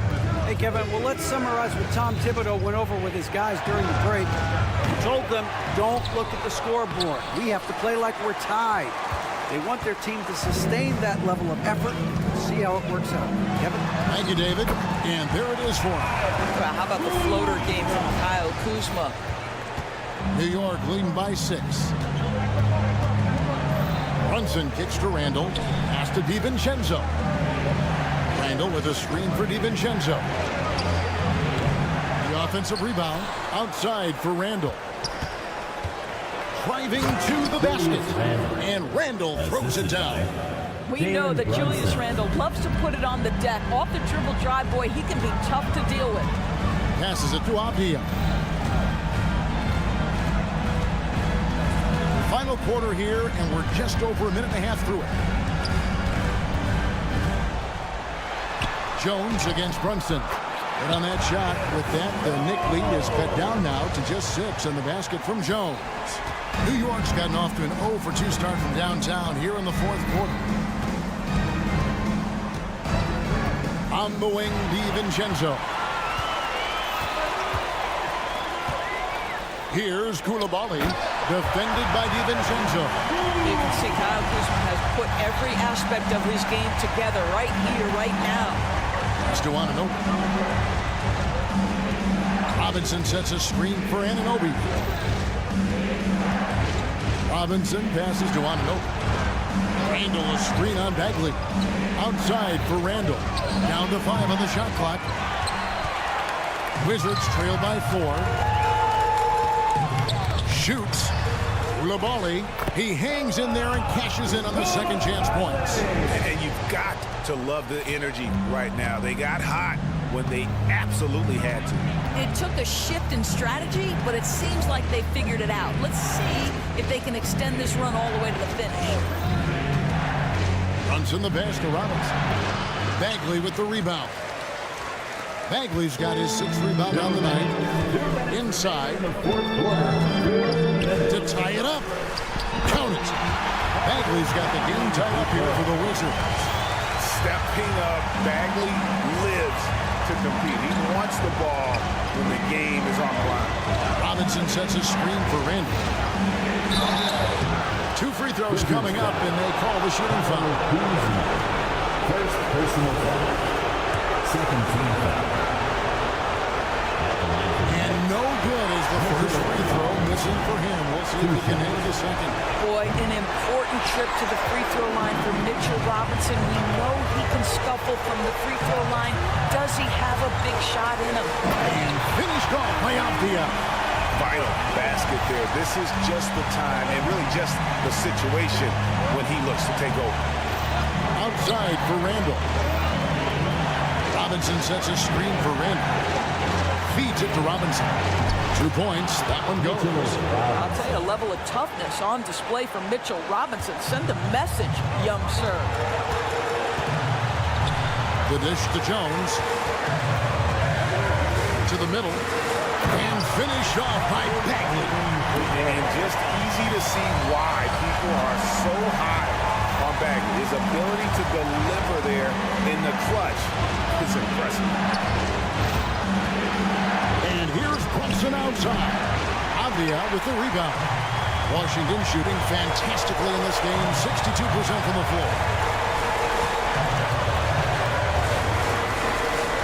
Hey, Kevin, well, let's summarize what Tom Thibodeau went over with his guys during the break. He told them, don't look at the scoreboard. We have to play like we're tied. They want their team to sustain that level of effort. See how it works out. Kevin? Thank you, David. And there it is for him. Well, how about the floater game from Kyle Kuzma? New York leading by 6. Brunson kicks to Randall. Pass to DiVincenzo. Randall with a screen for DiVincenzo. The offensive rebound outside for Randall. Driving to the basket. And Randall throws it down. We know that Julius Randle loves to put it on the deck. Off the dribble drive, boy, he can be tough to deal with. Passes it to Avdia. Final quarter here, and we're just over a minute and a half through it. Jones against Brunson. And on that shot, with that, the Knick lead is cut down now to just 6 in the basket from Jones. New York's gotten off to an 0 for 2 start from downtown here in the 4th quarter. On the wing, DiVincenzo. Here's Koulibaly, defended by DiVincenzo. You can see Kyle Kuzma has put every aspect of his game together right here, right now. It's Anunoby. Robinson sets a screen for Anunoby. Robinson passes to Anunoby. Randall a screen on Bagley. Outside for Randall. Down to 5 on the shot clock. Wizzards trail by 4. Shoots. Koulibaly. He hangs in there and cashes in on the second chance points. And you've got to love the energy right now. They got hot when they absolutely had to. It took a shift in strategy, but it seems like they figured it out. Let's see if they can extend this run all the way to the finish. Runs in the pass to Robinson. Bagley with the rebound. Bagley's got his 6th rebound on the night. Inside. To tie it up. Count it. Bagley's got the game tied up here for the Wizards. Stepping up, Bagley lives to compete. He wants the ball when the game is on the line. Robinson sets a screen for Randall. To 2 free throws coming up, and they call the shooting foul. First personal foul. Second team foul. And no good is the first free throw missing for him. We'll see if he can hit the second. Boy, an important trip to the free throw line for Mitchell Robinson. We know he can scuffle from the free throw line. Does he have a big shot in him? And finished off by Avdia. Vital basket there. This is just the time and really just the situation when he looks to take over. Outside for Randall. Robinson sets a screen for Randall. Feeds it to Robinson. 2 points. That one goes. I'll tell you, a level of toughness on display from Mitchell Robinson. Send a message, young sir. The dish to Jones. To the middle. And finished off by Bagley. And just easy to see why people are so high on Bagley. His ability to deliver there in the clutch is impressive. And here's Brunson outside. Avdia with the rebound. Washington shooting fantastically in this game. 62% from the floor.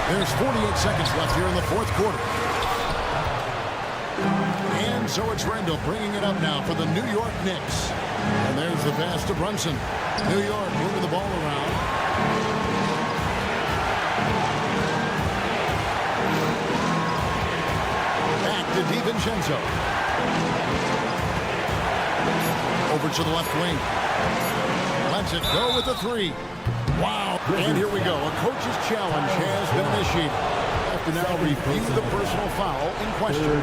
There's 48 seconds left here in the fourth quarter. And so it's Randall bringing it up now for the New York Knicks. And there's the pass to Brunson. New York moving the ball around. Back to DiVincenzo. Over to the left wing. Lets it go with the 3. Wow. And here we go. A coach's challenge has been initiated. To now review the personal foul in question.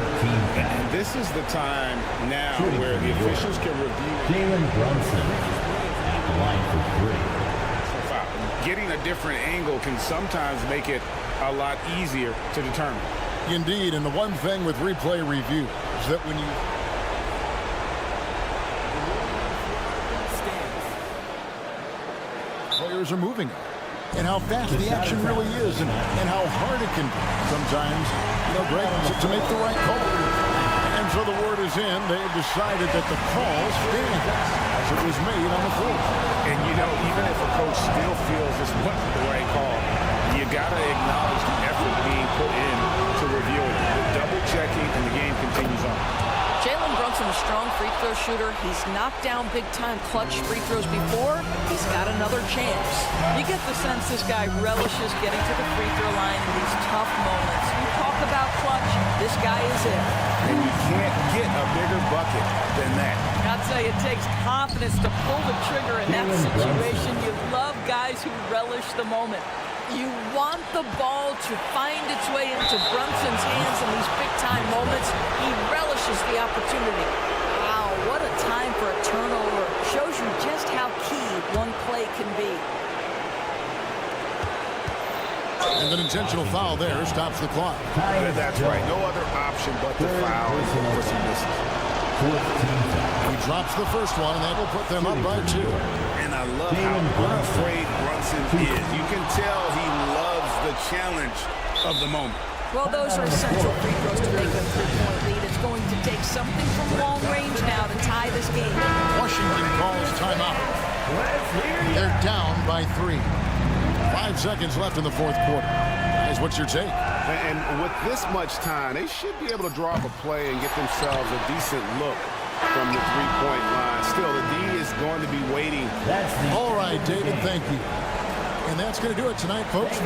And this is the time now where the officials can review. Jalen Brunson at the line for 3. Getting a different angle can sometimes make it a lot easier to determine. Indeed, and the one thing with replay review is that when you players are moving and how fast the action really is and how hard it can be sometimes, Greg, to make the right call. And so the word is in. They've decided that the call stands as it was made on the floor. And, even if a coach still feels this wasn't the right call, you got to acknowledge the effort being put in to review it. The double checking, and the game continues on. Jalen Brunson, a strong free throw shooter. He's knocked down big-time clutch free throws before. He's got another chance. You get the sense this guy relishes getting to the free throw line in these tough moments. You talk about clutch, this guy is it. And you can't get a bigger bucket than that. I'll tell you, it takes confidence to pull the trigger in that situation. You love guys who relish the moment. You want the ball to find its way into Brunson's hands in these big-time moments. He relishes the opportunity. Wow, what a time for a turnover. Shows you just how key one play can be. And an intentional foul there stops the clock. That's right. No other option but to foul for some misses. He drops the first one, and that will put them up by 2. And I love how unafraid Brunson is. You can tell he loves the challenge of the moment. Well, those are essential free throws to make a 3-point lead. It's going to take something from long range now to tie this game. Washington calls timeout. They're down by 3. 5 seconds left in the fourth quarter. Guys, what's your take? And with this much time, they should be able to draw up a play and get themselves a decent look from the three-point line. Still, the D is going to be waiting. All right, David, thank you. And that's going to do it tonight, folks.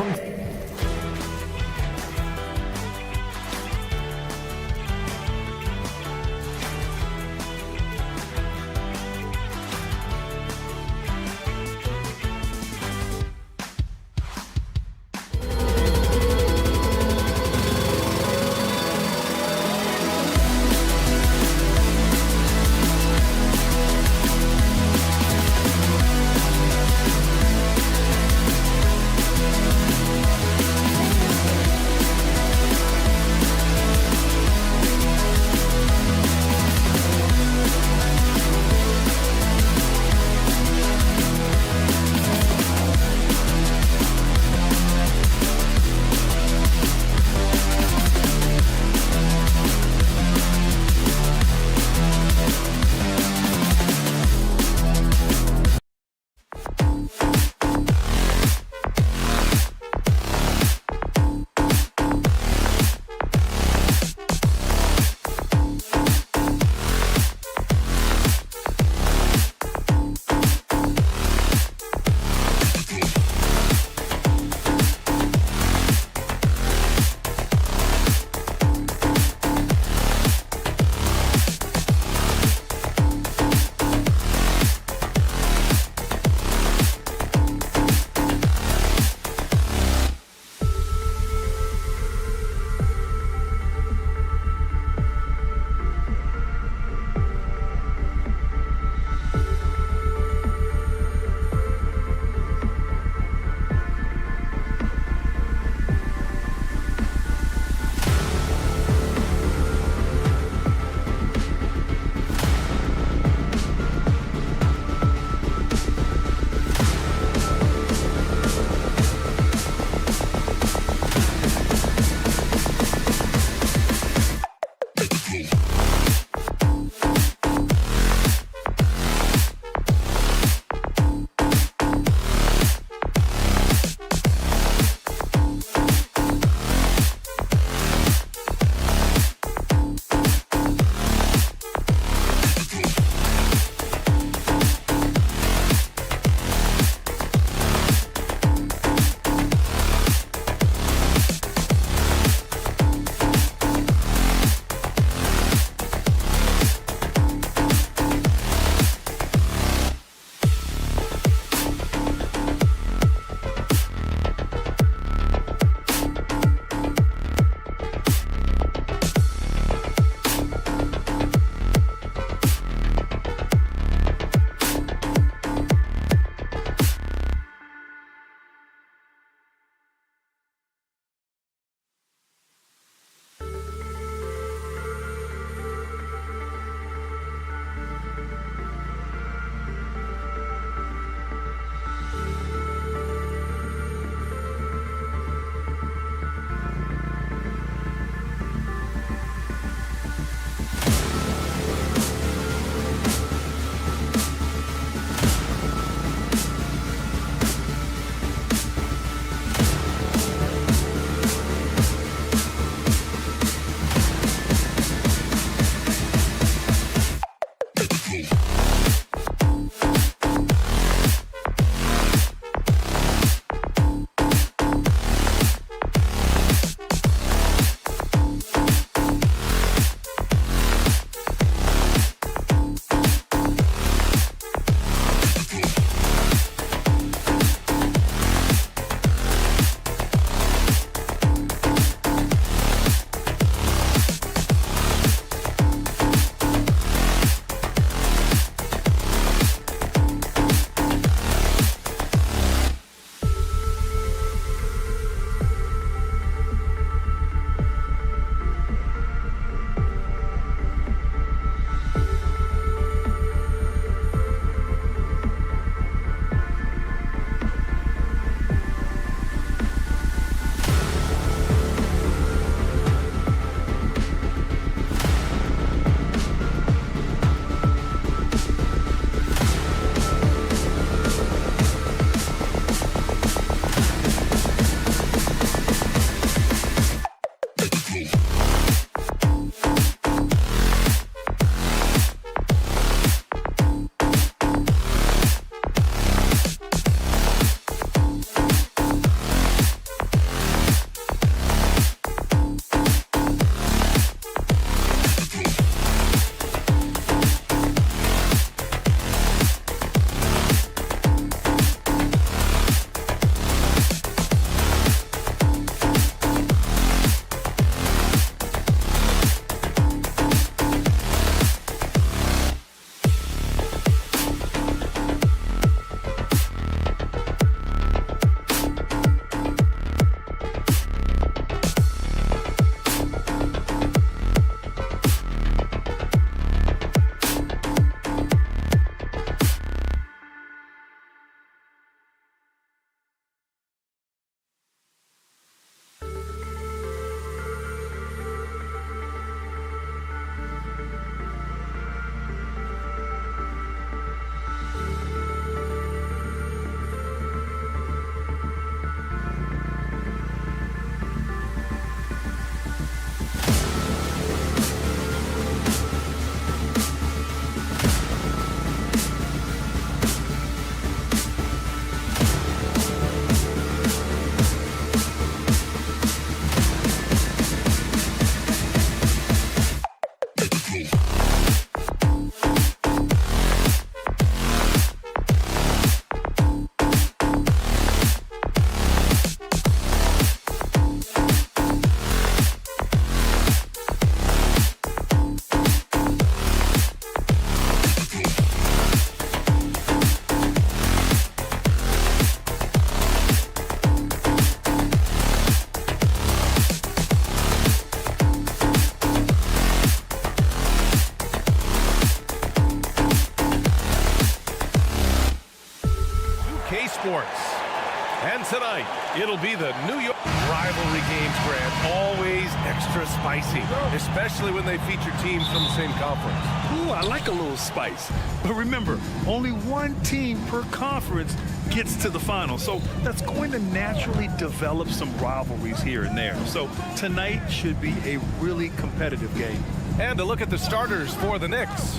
And tonight, it'll be the New York rivalry games, Grant. Always extra spicy, especially when they feature teams from the same conference. Ooh, I like a little spice. But remember, only one team per conference gets to the final. So that's going to naturally develop some rivalries here and there. So tonight should be a really competitive game. And to look at the starters for the Knicks.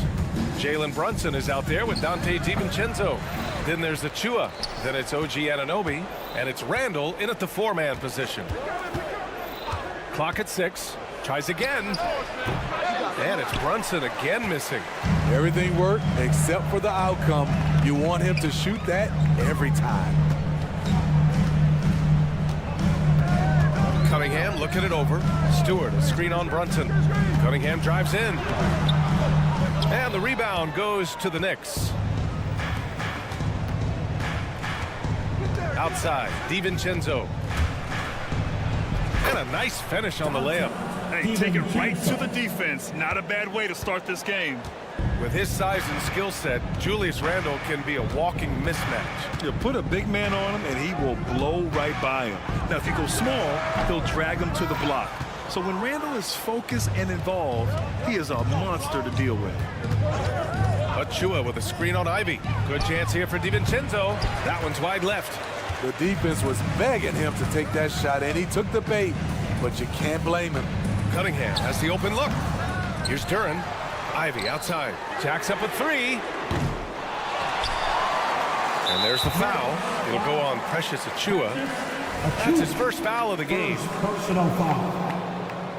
Jalen Brunson is out there with Dante DiVincenzo. Then there's Achua. Then it's OG Anunoby. And it's Randall in at the four-man position. Clock at 6. Tries again. And it's Brunson again missing. Everything worked except for the outcome. You want him to shoot that every time. Cunningham looking it over. Stewart, a screen on Brunson. Cunningham drives in. And the rebound goes to the Knicks. Outside, DiVincenzo. And a nice finish on the layup. Hey, take it right to the defense. Not a bad way to start this game. With his size and skill set, Julius Randle can be a walking mismatch. You put a big man on him, and he will blow right by him. Now, if you go small, he'll drag him to the block. So when Randle is focused and involved, he is a monster to deal with. Achua with a screen on Ivy. Good chance here for DiVincenzo. That one's wide left. The defense was begging him to take that shot, and he took the bait, but you can't blame him. Cunningham has the open look. Here's Duren. Ivy outside. Jacks up with 3. And there's the foul. It'll go on Precious Achua. That's his first foul of the game. Personal foul.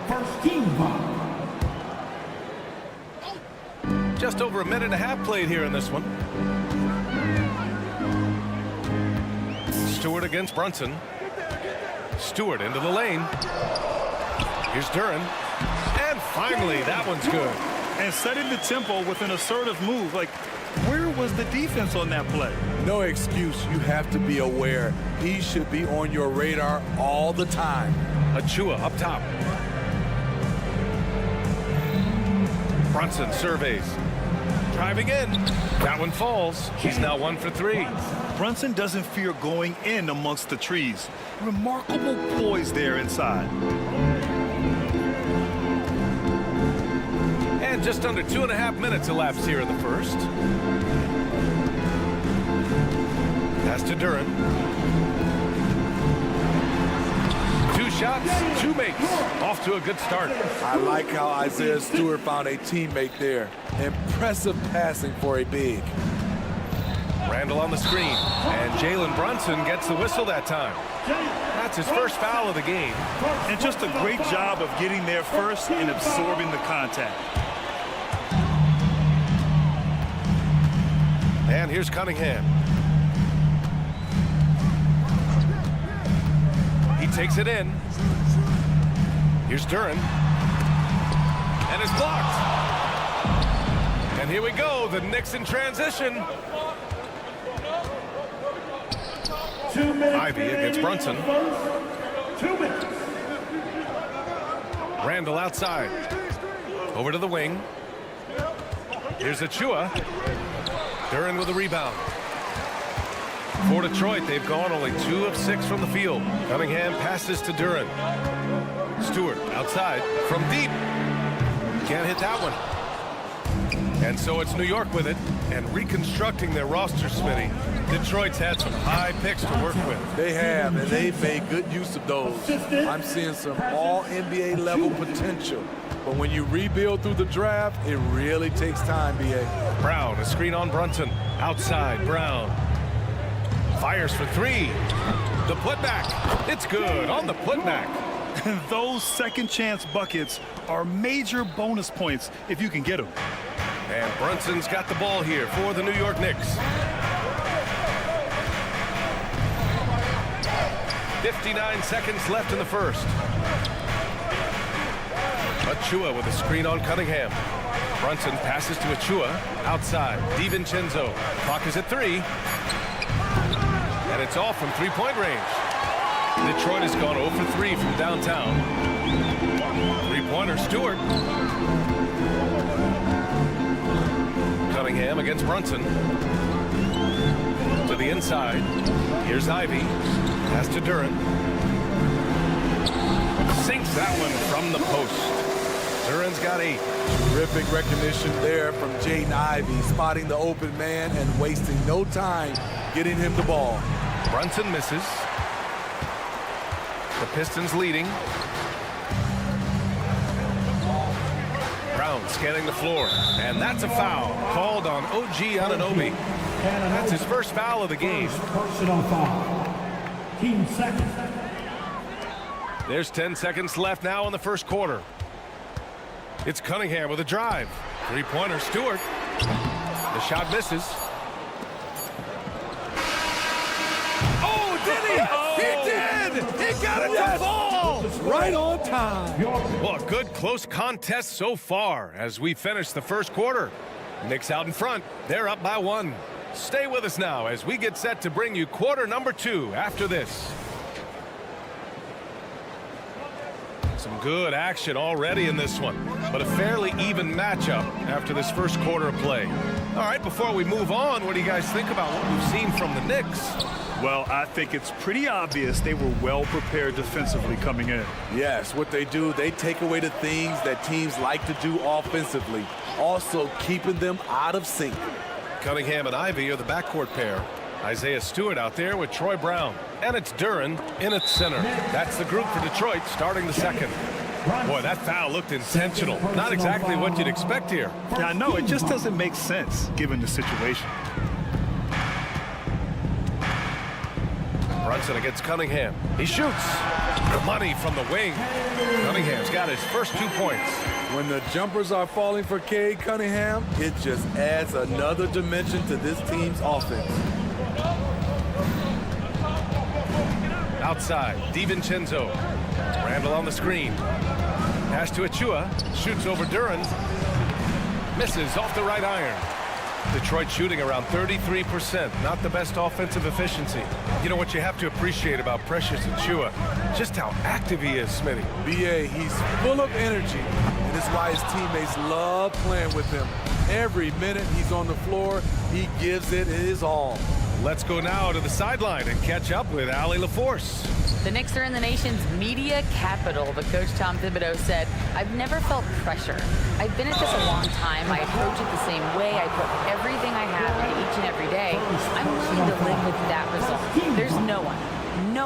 First team foul. Just over a minute and a half played here in this one. Stewart against Brunson. Stewart into the lane. Here's Duren. And finally, that one's good. And setting the tempo with an assertive move. Like, where was the defense on that play? No excuse. You have to be aware. He should be on your radar all the time. Achua up top. Brunson surveys. Driving in. That one falls. He's now 1 for 3. Brunson doesn't fear going in amongst the trees. Remarkable poise there inside. And just under 2.5 minutes elapsed here in the first. Pass to Duren. 2 shots, 2 makes. Off to a good start. I like how Isaiah Stewart found a teammate there. Impressive passing for a big. Randall on the screen. And Jalen Brunson gets the whistle that time. That's his first foul of the game. And just a great job of getting there first and absorbing the contact. And here's Cunningham. He takes it in. Here's Duren. And it's blocked. And here we go, the Knicks in transition. Ivy against Brunson. 2 minutes. Randall outside. Over to the wing. Here's Achua. Duren with a rebound. For Detroit, they've gone only 2 of 6 from the field. Cunningham passes to Duren. Stewart outside from deep. Can't hit that one. And so it's New York with it and reconstructing their roster, Smitty. Detroit's had some high picks to work with. They have, and they've made good use of those. I'm seeing some all-NBA level potential. But when you rebuild through the draft, it really takes time, B.A. Brown, a screen on Brunson. Outside, Brown. Fires for 3. The putback. It's good on the putback. Those second chance buckets are major bonus points if you can get them. And Brunson's got the ball here for the New York Knicks. 59 seconds left in the first. Achua with a screen on Cunningham. Brunson passes to Achua. Outside, DiVincenzo. Clock is at 3. And it's all from three-point range. Detroit has gone 0 for 3 from downtown. Three-pointer, Stewart. Cunningham against Brunson. To the inside. Here's Ivy. Pass to Duran. Sinks that one from the post. Duran's got 8. Terrific recognition there from Jaden Ivey, spotting the open man and wasting no time getting him the ball. Brunson misses. The Pistons leading. Brown scanning the floor, and that's a foul called on OG Anunoby. That's his first foul of the game. Personal foul. Team second. There's 10 seconds left now in the first quarter. It's Cunningham with a drive. Three-pointer, Stewart. The shot misses. Oh, did he? He did! He got it to fall! Right on time. Well, a good close contest so far as we finish the first quarter. Knicks out in front. They're up by 1. Stay with us now as we get set to bring you quarter number 2 after this. Some good action already in this one, but a fairly even matchup after this first quarter of play. All right, before we move on, what do you guys think about what we've seen from the Knicks? Well, I think it's pretty obvious they were well prepared defensively coming in. Yes, what they do, they take away the things that teams like to do offensively, also keeping them out of sync. Cunningham and Ivey are the backcourt pair. Isaiah Stewart out there with Troy Brown. And it's Duran in at center. That's the group for Detroit starting the second. Boy, that foul looked intentional. Not exactly what you'd expect here. Yeah, I know. It just doesn't make sense given the situation. Brunson against Cunningham. He shoots. The money from the wing. Cunningham's got his first 2 points. When the jumpers are falling for Cade Cunningham, it just adds another dimension to this team's offense. Outside, DiVincenzo. Randall on the screen. Pass to Achua. Shoots over Duran. Misses off the right iron. Detroit shooting around 33%. Not the best offensive efficiency. You know what you have to appreciate about Precious Achua? Just how active he is, Smitty. B.A., he's full of energy, and it's why his teammates love playing with him. Every minute he's on the floor, he gives it his all. Let's go now to the sideline and catch up with Allie LaForce. The Knicks are in the nation's media capital, but Coach Tom Thibodeau said, "I've never felt pressure. I've been at this a long time. I approach it the same way. I put everything I have into each and every day. I'm willing to live with that result. There's no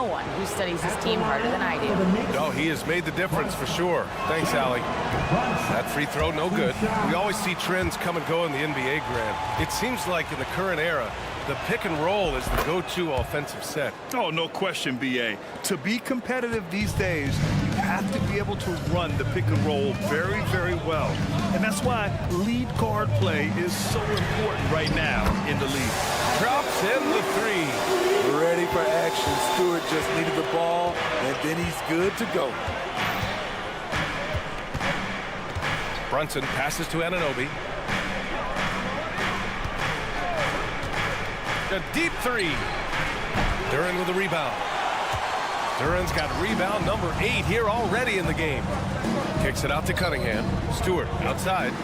one who studies his team harder than I do." No, he has made the difference for sure. Thanks, Allie. That free throw, no good. We always see trends come and go in the NBA, Grant. It seems like in the current era, the pick and roll is the go-to offensive set. Oh, no question, B.A. To be competitive these days, you have to be able to run the pick and roll very, very well. And that's why lead guard play is so important right now in the league. Drops in the 3. Ready for action. Stewart just needed the ball, and then he's good to go. Brunson passes to Anunoby. A deep 3. Duran with the rebound. Duran's got rebound number 8 here already in the game. Kicks it out to Cunningham. Stewart outside.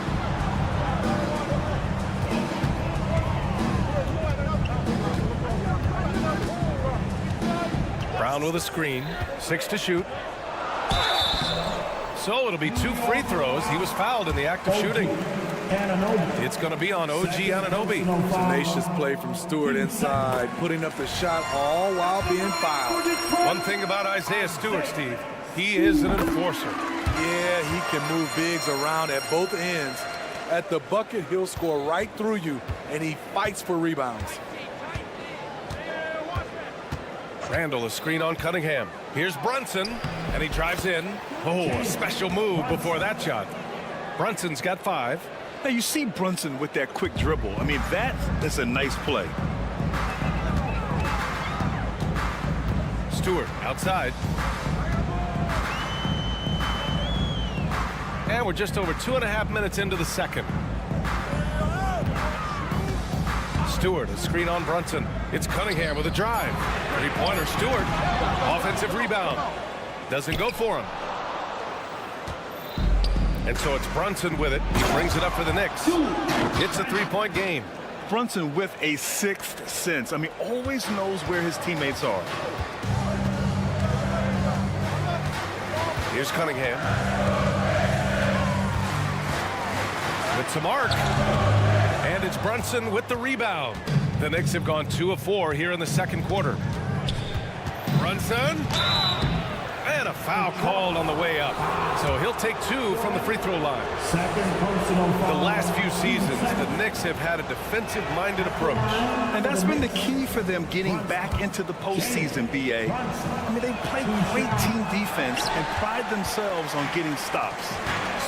Brown with a screen. 6 to shoot. So it'll be 2 free throws. He was fouled in the act of shooting. It's going to be on OG Anunoby. Tenacious play from Stewart inside, putting up the shot all while being fouled. One thing about Isaiah Stewart, Steve, he is an enforcer. Yeah, he can move bigs around at both ends. At the bucket, he'll score right through you, and he fights for rebounds. Randall, a screen on Cunningham. Here's Brunson, and he drives in. Oh, a special move before that shot. Brunson's got 5. Now, you see Brunson with that quick dribble. I mean, that is a nice play. Stewart outside. And we're just over 2.5 minutes into the second. Stewart, a screen on Brunson. It's Cunningham with a drive. Three-pointer, Stewart. Offensive rebound. Doesn't go for him. And so it's Brunson with it. He brings it up for the Knicks. It's a 3-point game. Brunson with a 6th sense. I mean, always knows where his teammates are. Here's Cunningham. With some arc. And it's Brunson with the rebound. The Knicks have gone 2 of 4 here in the second quarter. Brunson. And a foul called on the way up. So he'll take 2 from the free throw line. The last few seasons, the Knicks have had a defensive-minded approach. And that's been the key for them getting back into the postseason, B.A. I mean, they play great team defense and pride themselves on getting stops.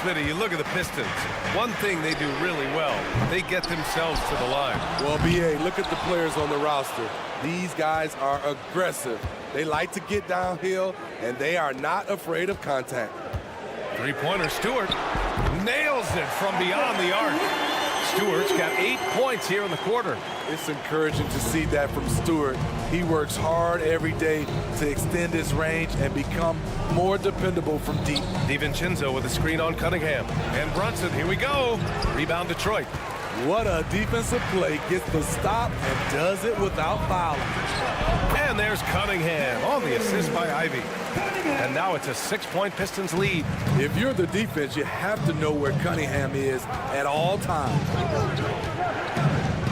Smitty, you look at the Pistons. One thing they do really well, they get themselves to the line. Well, B.A., look at the players on the roster. These guys are aggressive. They like to get downhill, and they are not afraid of contact. Three-pointer, Stewart nails it from beyond the arc. Stewart's got 8 points here in the quarter. It's encouraging to see that from Stewart. He works hard every day to extend his range and become more dependable from deep. DiVincenzo with a screen on Cunningham. And Brunson, here we go. Rebound Detroit. What a defensive play. Gets the stop and does it without fouling. And there's Cunningham on the assist by Ivy. And now it's a 6-point Pistons lead. If you're the defense, you have to know where Cunningham is at all times.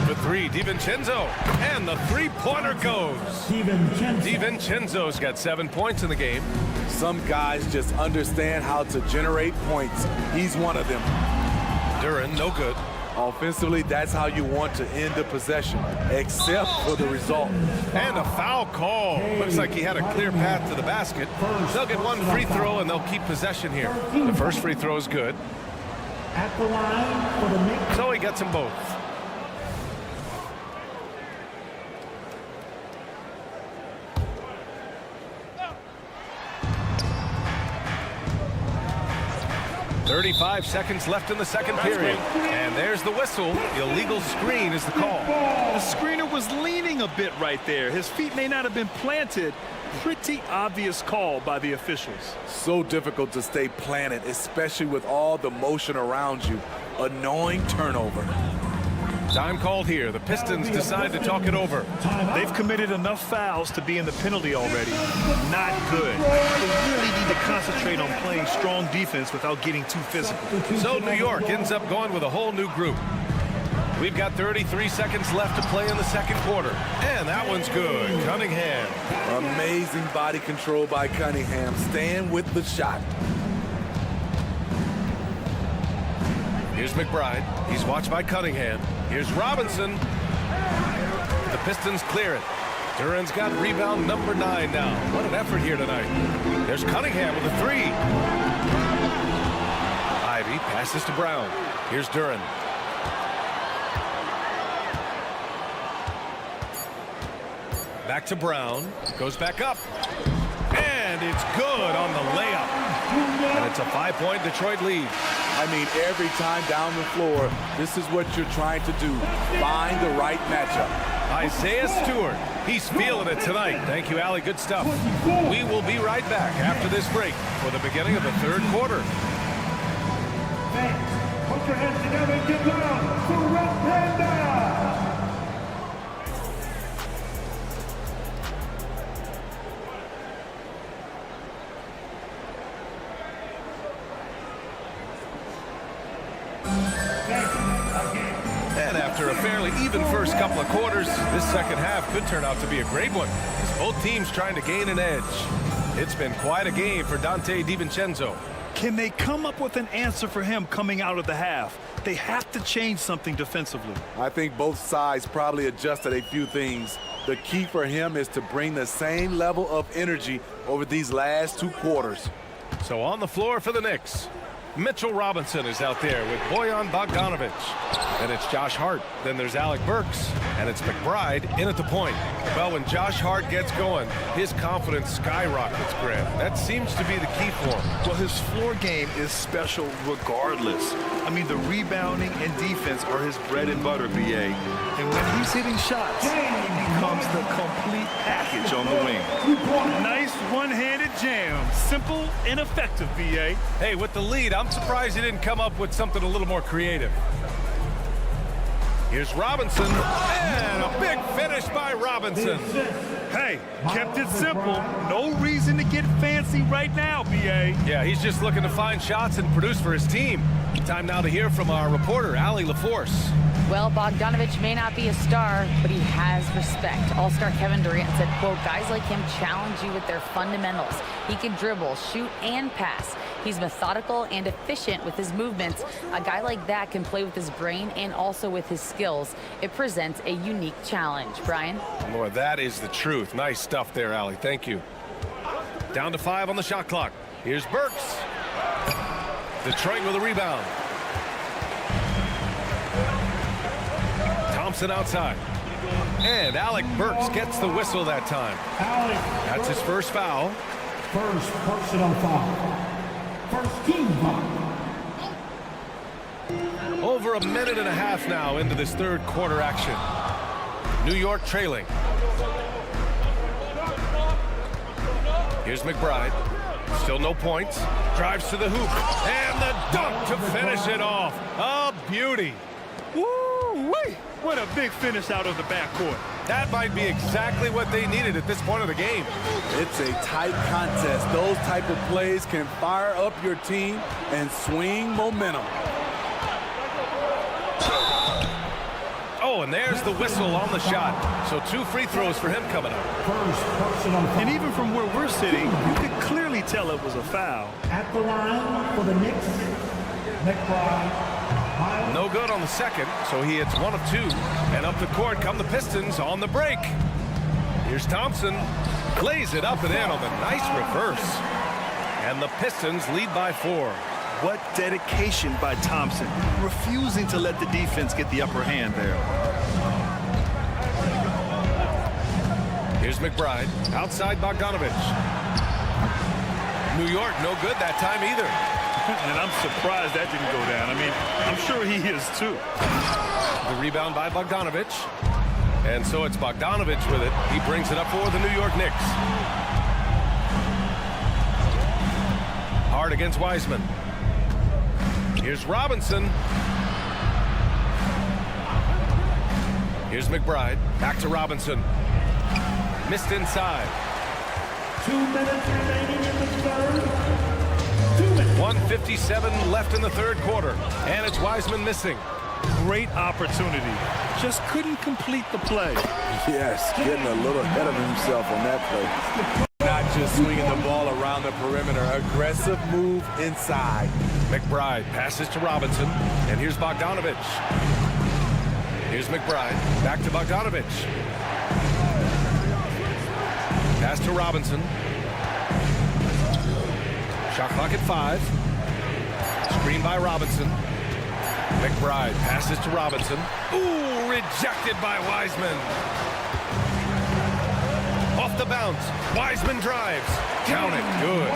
For 3, DiVincenzo. And the three-pointer goes. DiVincenzo's got 7 points in the game. Some guys just understand how to generate points. He's one of them. Duren, no good. Offensively, that's how you want to end the possession, except for the result. And a foul call. Looks like he had a clear path to the basket. They'll get 1 free throw, and they'll keep possession here. The first free throw is good. At the line for the Knicks. So he gets them both. .35 seconds left in the second period. And there's the whistle. The illegal screen is the call. The screener was leaning a bit right there. His feet may not have been planted. Pretty obvious call by the officials. So difficult to stay planted, especially with all the motion around you. Annoying turnover. Time called here. The Pistons decide to talk it over. They've committed enough fouls to be in the penalty already. Not good. They really need to concentrate on playing strong defense without getting too physical. So New York ends up going with a whole new group. We've got 33 seconds left to play in the second quarter. And that one's good. Cunningham. Amazing body control by Cunningham. Staying with the shot. Here's McBride. He's watched by Cunningham. Here's Robinson. The Pistons clear it. Duren's got rebound number 9 now. What an effort here tonight. There's Cunningham with a 3. Ivy passes to Brown. Here's Duren. Back to Brown. Goes back up. And it's good on the layup. And it's a 5-point Detroit lead. I mean, every time down the floor, this is what you're trying to do. Find the right matchup. Isaiah Stewart. He's feeling it tonight. Thank you, Allie. Good stuff. We will be right back after this break for the beginning of the third quarter. Fans, put your hands together and get loud for Red Panda! And after a fairly even first couple of quarters, this second half could turn out to be a great one, as both teams trying to gain an edge. It's been quite a game for Donte DiVincenzo. Can they come up with an answer for him coming out of the half? They have to change something defensively. I think both sides probably adjusted a few things. The key for him is to bring the same level of energy over these last 2 quarters. So on the floor for the Knicks, Mitchell Robinson is out there with Bojan Bogdanovic. And it's Josh Hart. Then there's Alec Burks. And it's McBride in at the point. Well, when Josh Hart gets going, his confidence skyrockets, Graham. That seems to be the key for him. Well, his floor game is special regardless. I mean, the rebounding and defense are his bread and butter, BA. And when he's hitting shots, he becomes the complete package on the wing. Nice one-handed jam. Simple and effective, BA. Hey, with the lead, I'm surprised he didn't come up with something a little more creative. Here's Robinson, and a big finish by Robinson. Hey, kept it simple. No reason to get fancy right now, B.A. Yeah, he's just looking to find shots and produce for his team. Time now to hear from our reporter, Allie LaForce. Well, Bogdanovich may not be a star, but he has respect. All-star Kevin Durant said, quote, guys like him challenge you with their fundamentals. He can dribble, shoot, and pass. He's methodical and efficient with his movements. A guy like that can play with his brain and also with his skills. It presents a unique challenge. Brian? Lord, that is the truth. Nice stuff there, Allie. Thank you. Down to 5 on the shot clock. Here's Burks. Detroit with a rebound. Thompson outside. And Alec Burks gets the whistle that time. That's his first foul. First personal foul. First team foul. Over a minute and a half now into this third quarter action. New York trailing. Here's McBride. Still no points. Drives to the hoop. And the dunk to finish it off. A beauty. Woo-wee! What a big finish out of the backcourt. That might be exactly what they needed at this point of the game. It's a tight contest. Those type of plays can fire up your team and swing momentum. Oh, and there's the whistle on the shot. So 2 free throws for him coming up. First personal foul. And even from where we're sitting, you could clearly tell it was a foul. At the line for the Knicks, McBride. No good on the second, so he hits 1 of 2. And up the court come the Pistons on the break. Here's Thompson. Plays it up and in on the nice reverse. And the Pistons lead by 4. What dedication by Thompson, refusing to let the defense get the upper hand there. Here's McBride, outside Bogdanovich. New York, no good that time either. And I'm surprised that didn't go down. I mean, I'm sure he is too. The rebound by Bogdanovich. And so it's Bogdanovich with it. He brings it up for the New York Knicks. Hard against Wiseman. Here's Robinson. Here's McBride. Back to Robinson. Missed inside. 2 minutes remaining in the third. 2 minutes. 1:57 left in the third quarter. And it's Wiseman missing. Great opportunity. Just couldn't complete the play. Yes, getting a little ahead of himself on that play. Not just swinging the ball around the perimeter. Aggressive move inside. McBride passes to Robinson. And here's Bogdanovich. Here's McBride. Back to Bogdanovich. Pass to Robinson. Shot clock at 5. Screen by Robinson. McBride passes to Robinson. Ooh, rejected by Wiseman. Off the bounce. Wiseman drives. Count it. Good.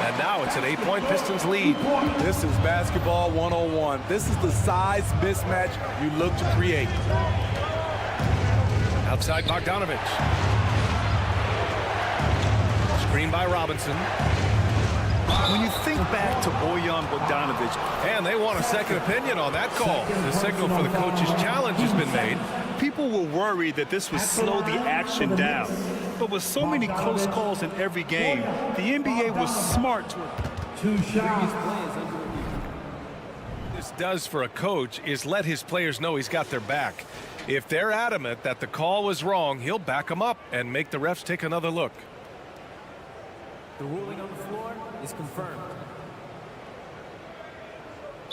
And now it's an 8-point Pistons lead. This is basketball 101. This is the size mismatch you look to create. Outside Bogdanovich. Screen by Robinson. When you think back to Bojan Bogdanovic, and they want a second opinion on that call. The signal for the coach's challenge has been made. People were worried that this would slow the action down. But with so many close calls in every game, the NBA was smart to 2 shots. This does for a coach is let his players know he's got their back. If they're adamant that the call was wrong, he'll back them up and make the refs take another look. The ruling on the floor is confirmed.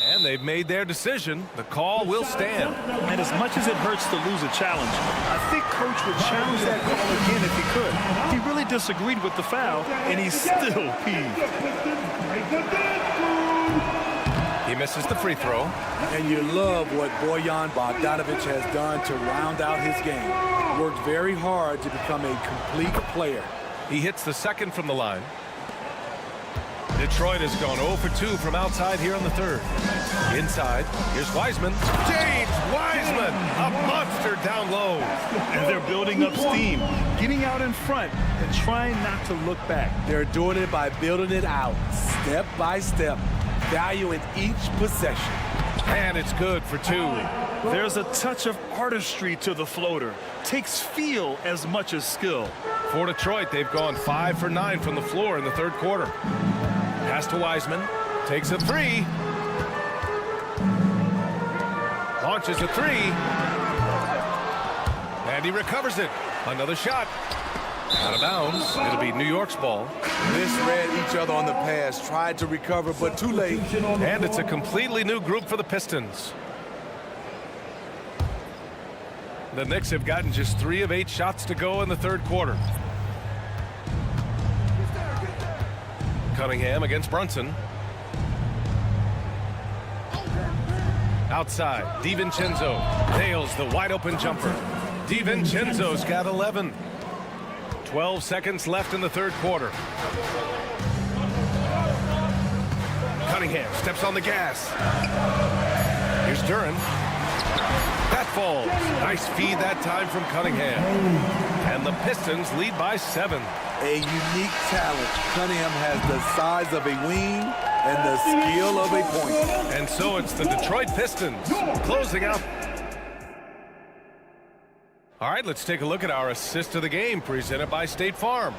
And they've made their decision. The call will stand. And as much as it hurts to lose a challenge, I think Coach would challenge that call again if he could. He really disagreed with the foul, and he's still peeved. He misses the free throw. And you love what Bojan Bogdanovic has done to round out his game. Worked very hard to become a complete player. He hits the second from the line. Detroit has gone 0 for 2 from outside here in the third. Inside, here's Wiseman. James Wiseman, a monster down low. And they're building up steam, getting out in front and trying not to look back. They're doing it by building it out, step by step, valuing each possession. And it's good for 2. There's a touch of artistry to the floater. Takes feel as much as skill. For Detroit, they've gone 5 for 9 from the floor in the third quarter. Pass to Wiseman. Takes a 3. Launches a 3. And he recovers it. Another shot. Out of bounds. It'll be New York's ball. Misread each other on the pass. Tried to recover, but too late. And it's a completely new group for the Pistons. The Knicks have gotten just 3 of 8 shots to go in the third quarter. Cunningham against Brunson. Outside, DiVincenzo nails the wide-open jumper. DiVincenzo's got 11. 12 seconds left in the third quarter. Cunningham steps on the gas. Here's Duren. That falls. Nice feed that time from Cunningham. And the Pistons lead by 7. A unique talent. Cunningham has the size of a wing and the skill of a point. And so it's the Detroit Pistons closing out. All right, let's take a look at our assist of the game presented by State Farm.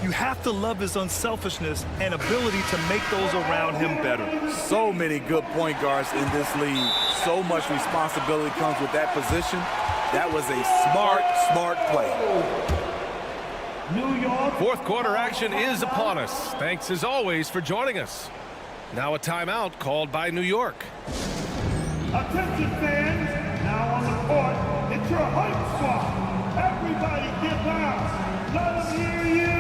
You have to love his unselfishness and ability to make those around him better. So many good point guards in this league. So much responsibility comes with that position. That was a smart play. New York. Fourth quarter action is upon us. Thanks as always for joining us. Now a timeout called by New York. Attention fans, now on the court, it's your hype squad. Everybody get loud. Let them hear you.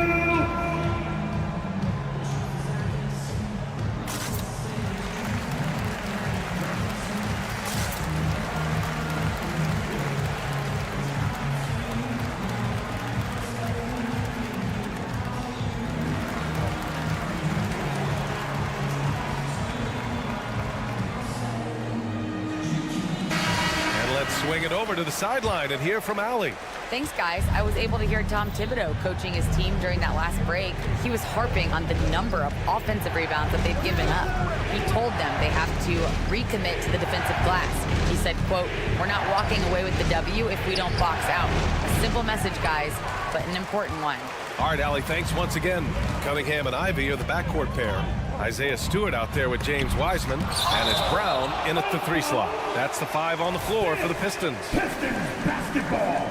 Swing it over to the sideline and hear from Allie. Thanks, guys. I was able to hear Tom Thibodeau coaching his team during that last break. He was harping on the number of offensive rebounds that they've given up. He told them they have to recommit to the defensive glass. He said, quote, "We're not walking away with the W if we don't box out." A simple message, guys, but an important one. All right, Allie, thanks once again. Cunningham and Ivy are the backcourt pair. Isaiah Stewart out there with James Wiseman, and it's Brown in at the 3 slot. That's the 5 on the floor for the Pistons. Pistons basketball.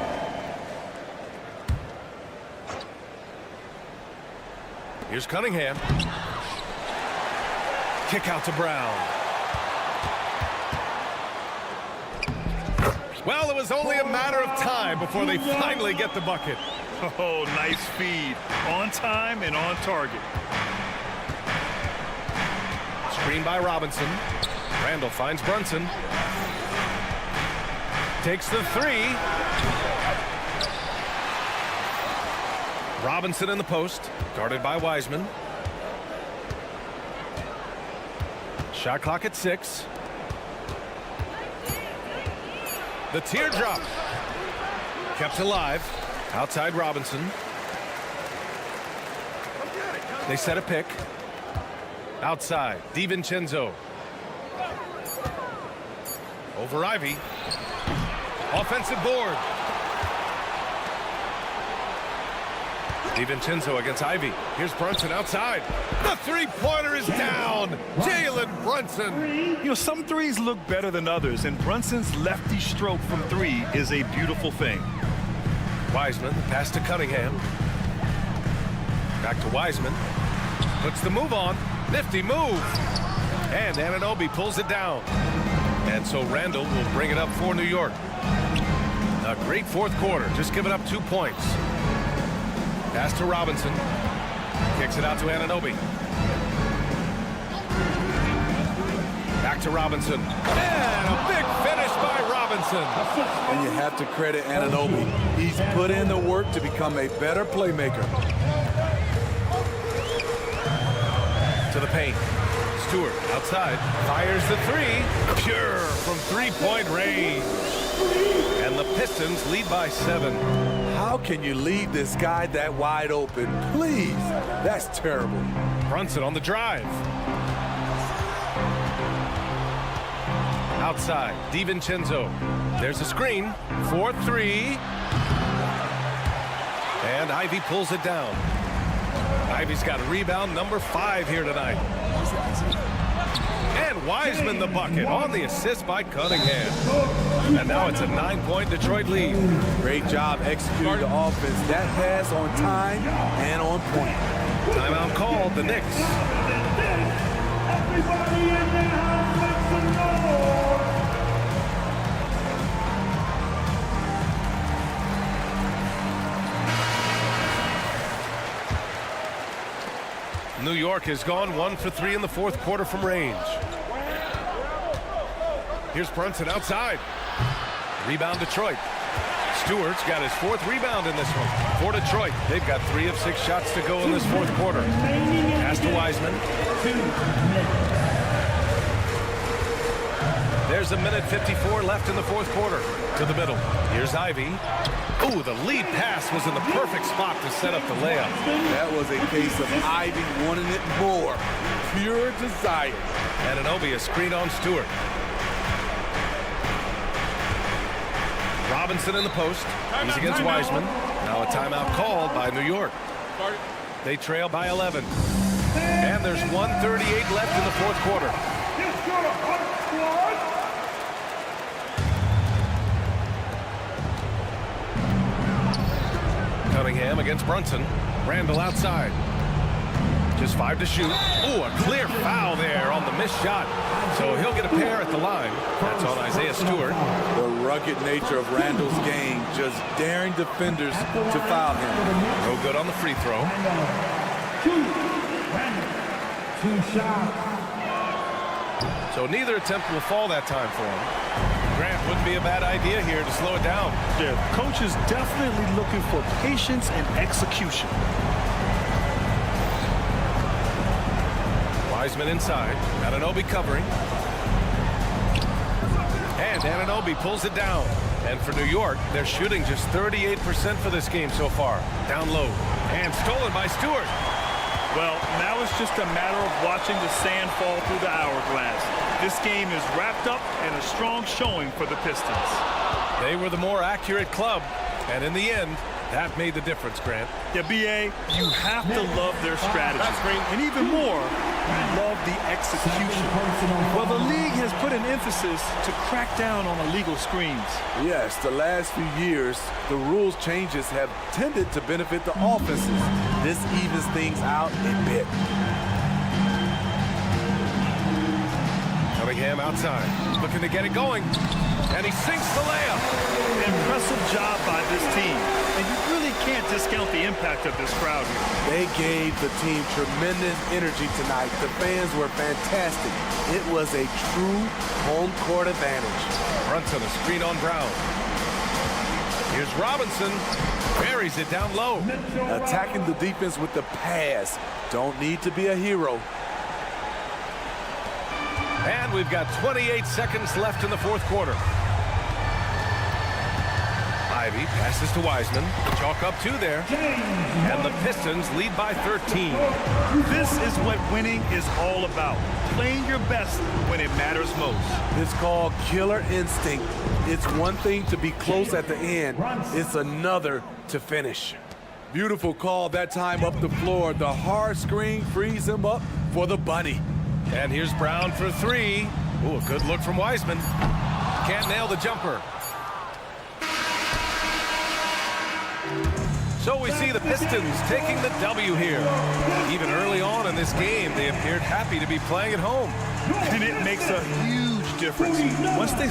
Here's Cunningham. Kick out to Brown. Well, it was only a matter of time before they finally get the bucket. Oh, nice feed. On time and on target. Screen by Robinson. Randall finds Brunson. Takes the 3. Robinson in the post. Guarded by Wiseman. Shot clock at 6. The teardrop. Kept alive. Outside Robinson. They set a pick. Outside, DiVincenzo. Over Ivy. Offensive board. DiVincenzo against Ivy. Here's Brunson outside. The three-pointer is down. Jalen Brunson. You know, some threes look better than others, and Brunson's lefty stroke from 3 is a beautiful thing. Wiseman, pass to Cunningham. Back to Wiseman. Puts the move on. Nifty move. And Anunoby pulls it down. And so Randall will bring it up for New York. A great fourth quarter, just giving up 2 points. Pass to Robinson. Kicks it out to Anunoby. Back to Robinson. And a big finish by Robinson. And you have to credit Anunoby. He's put in the work to become a better playmaker. To the paint. Stewart outside. Fires the 3. Pure from three-point range. And the Pistons lead by 7. How can you leave this guy that wide open? Please. That's terrible. Brunson on the drive. outside. DiVincenzo. There's a screen. 4-3. And Ivy pulls it down. Ivy's got a rebound number 5 here tonight. And Wiseman the bucket on the assist by Cunningham. And now it's a 9-point Detroit lead. Great job executing the offense. That pass on time and on point. Timeout called, the Knicks. Everybody in the house makes some noise. New York has gone 1 for 3 in the fourth quarter from range. Here's Brunson outside. Rebound Detroit. Stewart's got his 4th rebound in this one for Detroit. They've got 3 of 6 shots to go in this fourth quarter. Pass to Wiseman. There's a minute 54 left in the fourth quarter. To the middle. Here's Ivy. Ooh, the lead pass was in the perfect spot to set up the layup. That was a case of Ivy wanting it more. Pure desire. Anunoby a screen on Stewart. Robinson in the post. He's against Wiseman. Now a timeout called by New York. They trail by 11. And there's 1:38 left in the fourth quarter. Cunningham against Brunson. Randall outside. Just 5 to shoot. Ooh, a clear foul there on the missed shot. So he'll get a pair at the line. That's on Isaiah Stewart. The rugged nature of Randall's game, just daring defenders to foul him. No good on the free throw. 2 shots. So neither attempt will fall that time for him. Grant wouldn't be a bad idea here to slow it down. Yeah, coach is definitely looking for patience and execution. Wiseman inside. Anunoby covering. And Anunoby pulls it down. And for New York, they're shooting just 38% for this game so far. Down low. And stolen by Stewart. Well, now it's just a matter of watching the sand fall through the hourglass. This game is wrapped up in a strong showing for the Pistons. They were the more accurate club. And in the end, that made the difference, Grant. Yeah, B.A., you have to love their strategy. And even more, you love the execution. Well, the league has put an emphasis to crack down on illegal screens. Yes, the last few years, the rules changes have tended to benefit the offenses. This evens things out a bit. Cunningham outside. Looking to get it going. And he sinks the layup. Impressive job by this team. And you really can't discount the impact of this crowd here. They gave the team tremendous energy tonight. The fans were fantastic. It was a true home court advantage. Brunson, a screen on Brown. Here's Robinson. Buries it down low. Attacking the defense with the pass. Don't need to be a hero. And we've got 28 seconds left in the fourth quarter. Ivy passes to Wiseman. Chalk up 2 there. And the Pistons lead by 13. This is what winning is all about. Playing your best when it matters most. It's called killer instinct. It's one thing to be close at the end. It's another to finish. Beautiful call that time up the floor. The hard screen frees him up for the bunny. And here's Brown for 3. Ooh, a good look from Wiseman. Can't nail the jumper. So we see the Pistons taking the W here. Even early on in this game, they appeared happy to be playing at home. And it makes a huge difference. Once they...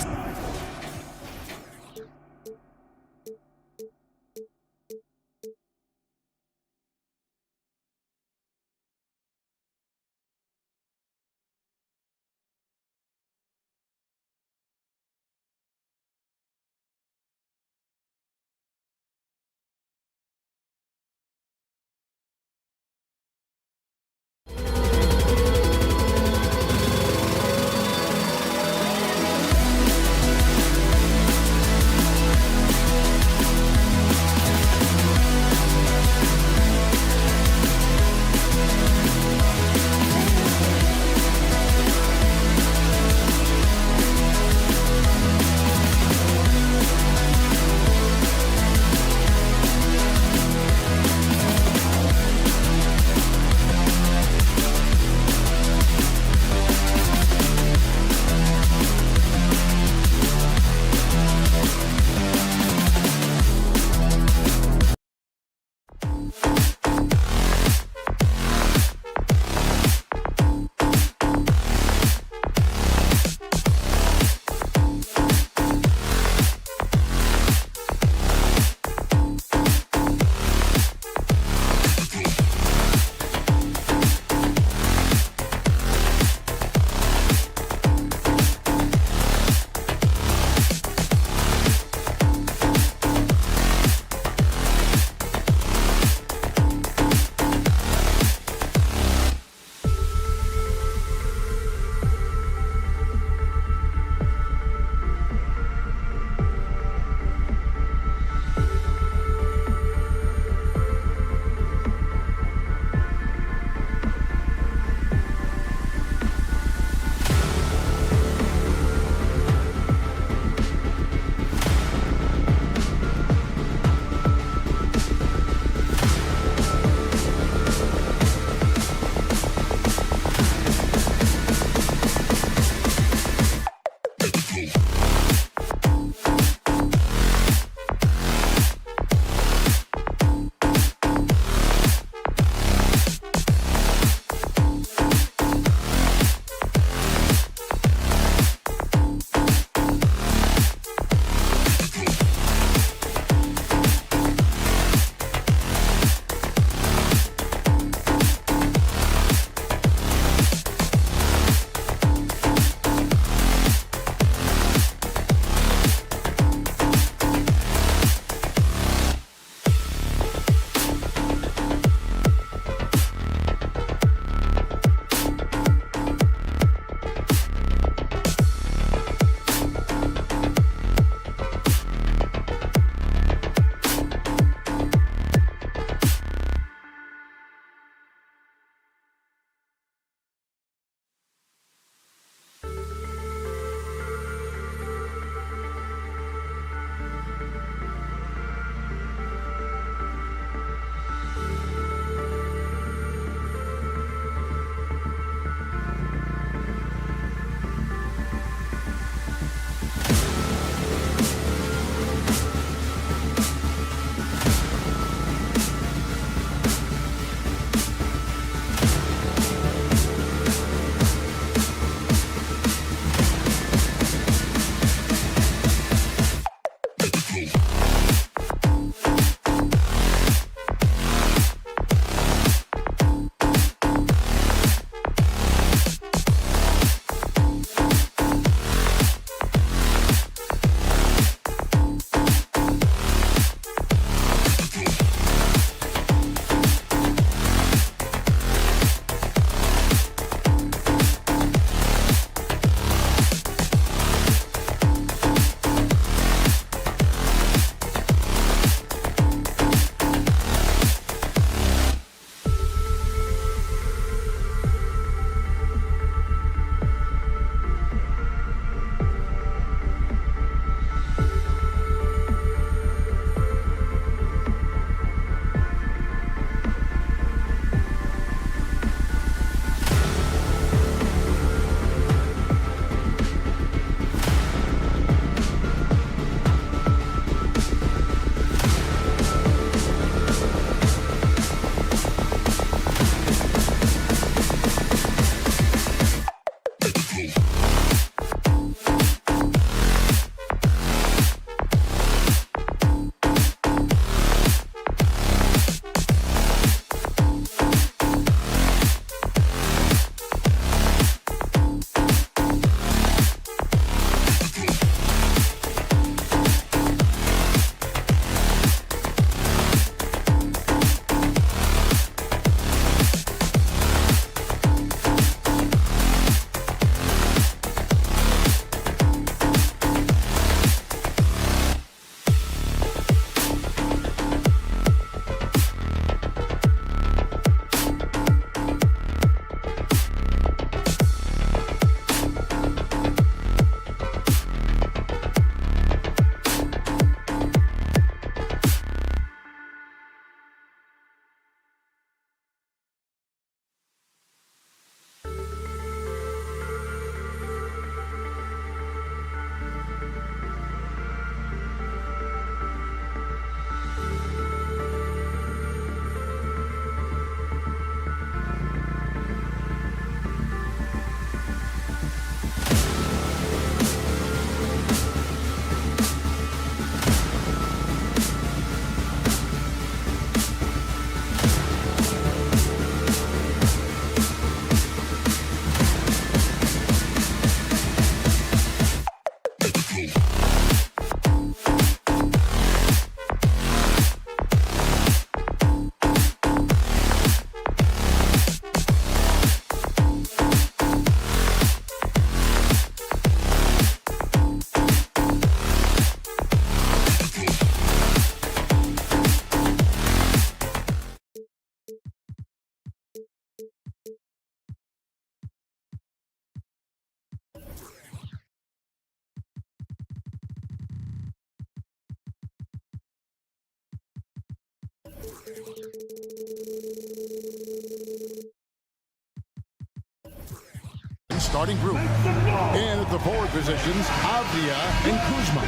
starting group. And at the forward positions, Avdia and Kuzma.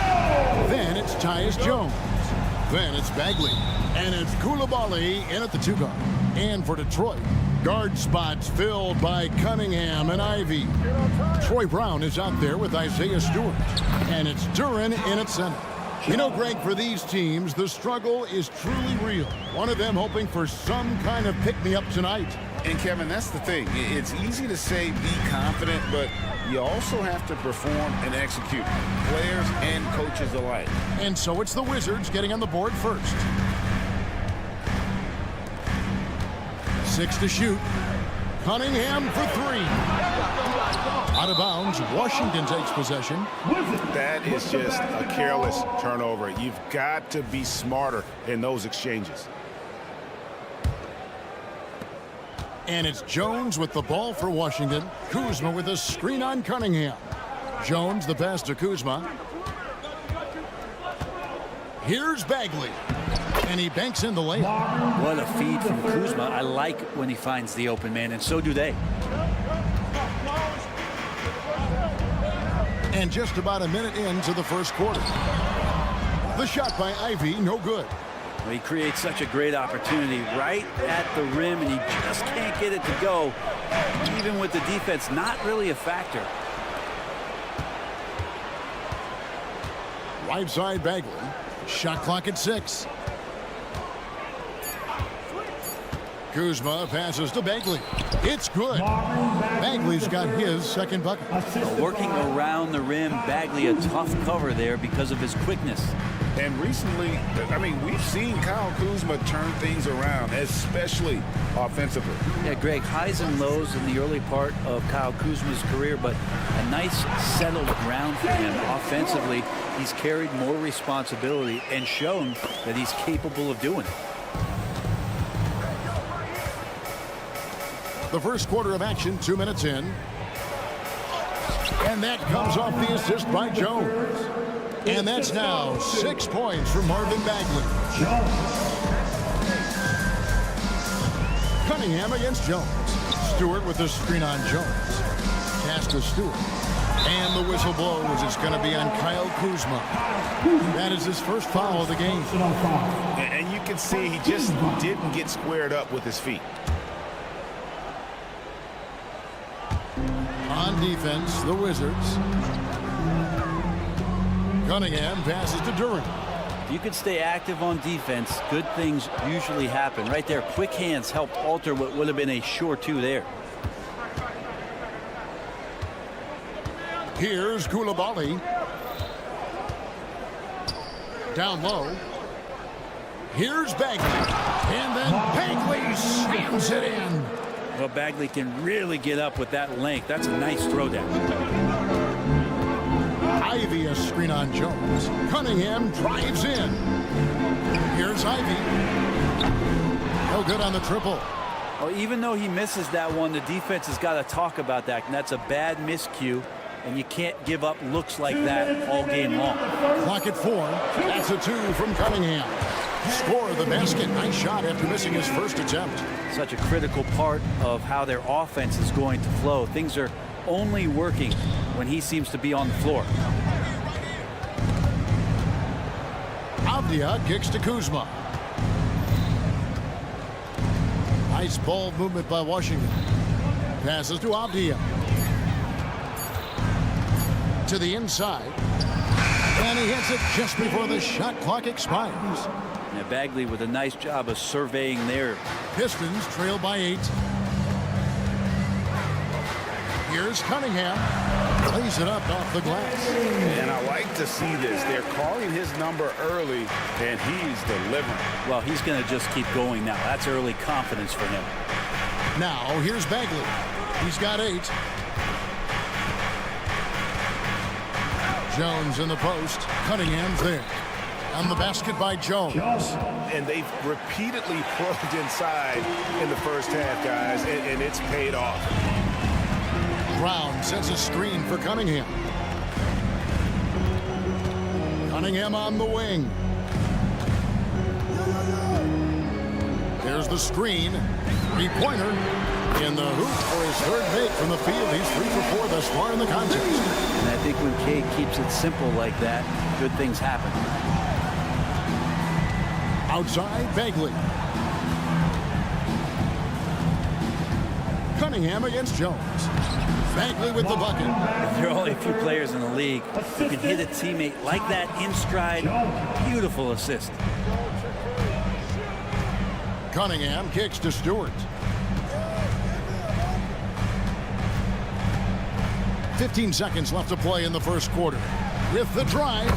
Then it's Tyus Jones. Then it's Bagley. And it's Koulibaly in at the 2 guard. And for Detroit, guard spots filled by Cunningham and Ivy. Troy Brown is out there with Isaiah Stewart. And it's Duren in at center. You know, Greg, for these teams, the struggle is truly real. One of them hoping for some kind of pick-me-up tonight. And, Kevin, that's the thing. It's easy to say be confident, but you also have to perform and execute, players and coaches alike. And so it's the Wizards getting on the board first. 6 to shoot. Cunningham for 3. Out of bounds, Washington takes possession. That is just a careless turnover. You've got to be smarter in those exchanges. And it's Jones with the ball for Washington. Kuzma with a screen on Cunningham. Jones the pass to Kuzma. Here's Bagley. And he banks in the layup. What a feed from Kuzma. I like when he finds the open man, and so do they. And just about a minute into the first quarter. The shot by Ivy, no good. Well, he creates such a great opportunity right at the rim, and he just can't get it to go. Even with the defense, not really a factor. Right side Bagley. Shot clock at 6. Kuzma passes to Bagley. It's good. Bagley's got his second bucket. Working around the rim, Bagley a tough cover there because of his quickness. And recently, I mean, we've seen Kyle Kuzma turn things around, especially offensively. Yeah, Greg, highs and lows in the early part of Kyle Kuzma's career, but a nice settled ground for him. Offensively, he's carried more responsibility and shown that he's capable of doing it. The first quarter of action, 2 minutes in. And that comes off the assist by Jones. And that's now 6 points for Marvin Bagley. Cunningham against Jones. Stewart with the screen on Jones. Pass to Stewart. And the whistle blows. It's going to be on Kyle Kuzma. That is his first foul of the game. And you can see he just didn't get squared up with his feet. On defense, the Wizards. Cunningham passes to Duren. If you can stay active on defense, good things usually happen. Right there, quick hands helped alter what would have been a sure 2 there. Here's Koulibaly. Down low. Here's Bagley. And then Bagley slams it in. Well, Bagley can really get up with that length. That's a nice throwdown. Ivy a screen on Jones. Cunningham drives in. Here's Ivy. No good on the triple. Well, even though he misses that one, the defense has got to talk about that, and that's a bad miscue, and you can't give up looks like that all game long. Clock at 4. That's a 2 from Cunningham. Score the basket. Nice shot after missing his first attempt. Such a critical part of how their offense is going to flow. Things are only working when he seems to be on the floor. Avdia kicks to Kuzma. Nice ball movement by Washington. Passes to Avdia. To the inside. And he hits it just before the shot clock expires. Now Bagley with a nice job of surveying there. Pistons trail by 8. Here's Cunningham. Plays it up off the glass. And I like to see this. They're calling his number early, and he's delivering. Well, he's going to just keep going now. That's early confidence for him. Now, here's Bagley. He's got 8. Jones in the post. Cunningham's there. On the basket by Jones. And they've repeatedly probed inside in the first half, guys, and it's paid off. Brown sets a screen for Cunningham. Cunningham on the wing. There's the screen. Three-pointer in the hoop for his third make from the field. He's 3 for 4 thus far in the contest. And I think when Cade keeps it simple like that, good things happen. Outside, Bagley. Cunningham against Jones. Bagley with the bucket. There are only a few players in the league who can hit a teammate like that in stride. Beautiful assist. Cunningham kicks to Stewart. 15 seconds left to play in the first quarter. With the drive,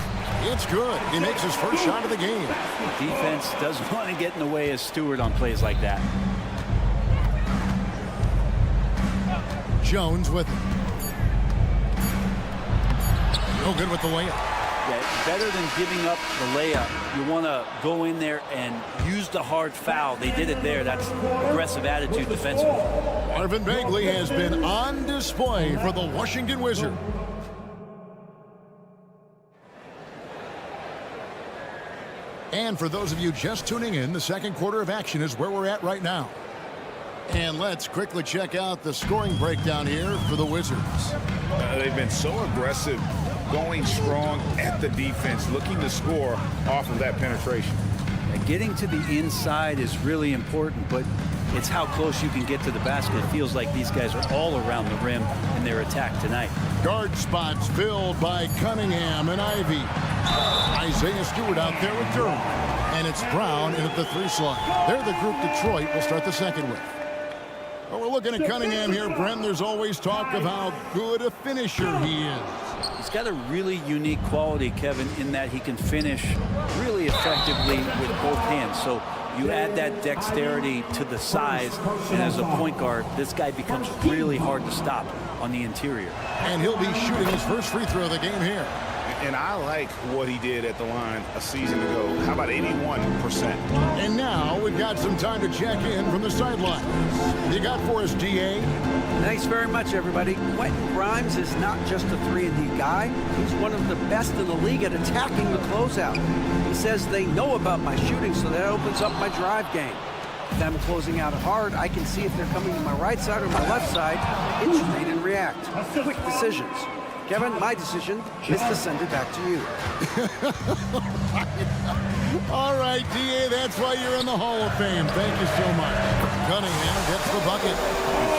it's good. He makes his first shot of the game. Defense doesn't want to get in the way of Stewart on plays like that. Jones with it. No good with the layup. Yeah, better than giving up the layup. You want to go in there and use the hard foul. They did it there. That's aggressive attitude defensively. Marvin Bagley has been on display for the Washington Wizards. And for those of you just tuning in, the second quarter of action is where we're at right now. And let's quickly check out the scoring breakdown here for the Wizards. They've been so aggressive, going strong at the defense, looking to score off of that penetration. And getting to the inside is really important, but it's how close you can get to the basket. It feels like these guys are all around the rim in their attack tonight. Guard spots filled by Cunningham and Ivy. Isaiah Stewart out there with Durham. And it's Brown in at the 3 slot. They're the group Detroit will start the second with. Well, we're looking at Cunningham here, Brent. There's always talk of how good a finisher he is. He's got a really unique quality, Kevin, in that he can finish really effectively with both hands. So you add that dexterity to the size, and as a point guard, this guy becomes really hard to stop on the interior. And he'll be shooting his first free throw of the game here. And I like what he did at the line a season ago. How about 81%? And now we've got some time to check in from the sidelines. You got for us, DA? Thanks very much, everybody. Quentin Grimes is not just a 3-and-D guy. He's one of the best in the league at attacking the closeout. He says they know about my shooting, so that opens up my drive game. If I'm closing out hard, I can see if they're coming to my right side or my left side, hit straight and react. Quick decisions. Kevin, my decision is to send it back to you. All right, DA, that's why you're in the Hall of Fame. Thank you so much. Cunningham gets the bucket.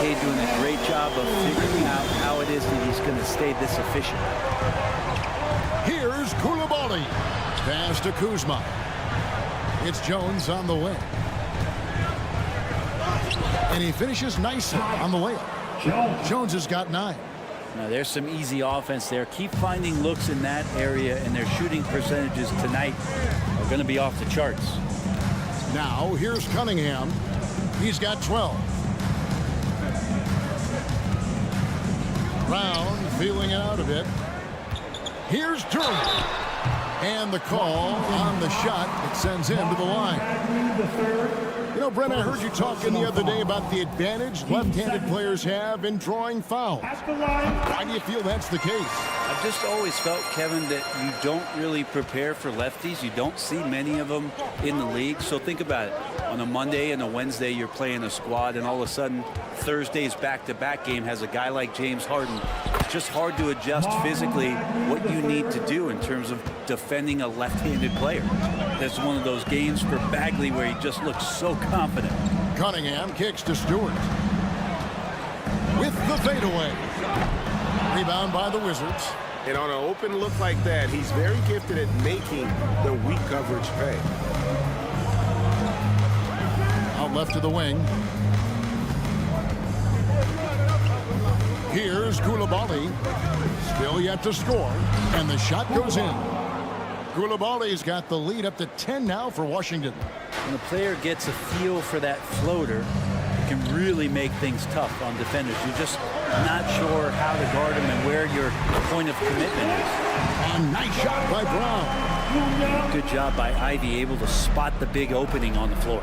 DK doing a great job of figuring out how it is that he's going to stay this efficient. Here's Koulibaly. Pass to Kuzma. It's Jones on the wing. And he finishes nicely on the layup. Jones has got 9. Now there's some easy offense there. Keep finding looks in that area, and their shooting percentages tonight are going to be off the charts. Now here's Cunningham. He's got 12. Brown feeling it out a bit. Here's Durham. And the call on the shot that sends him to the line. You know, Brent, I heard you talking the other day about the advantage left-handed players have in drawing fouls. Why do you feel that's the case? I've just always felt, Kevin, that you don't really prepare for lefties. You don't see many of them in the league. So think about it. On a Monday and a Wednesday, you're playing a squad, and all of a sudden, Thursday's back-to-back game has a guy like James Harden. It's just hard to adjust physically what you need to do in terms of defending a left-handed player. That's one of those games for Bagley where he just looks so confident. Cunningham kicks to Stewart. With the fadeaway. Rebound by the Wizards. And on an open look like that, he's very gifted at making the weak coverage pay. Out left to the wing. Here's Koulibaly. Still yet to score. And the shot goes in. Koulibaly's got the lead up to 10 now for Washington. When a player gets a feel for that floater, it can really make things tough on defenders. You're just not sure how to guard him and where your point of commitment is. A nice shot by Brown. Good job by Ivy, able to spot the big opening on the floor.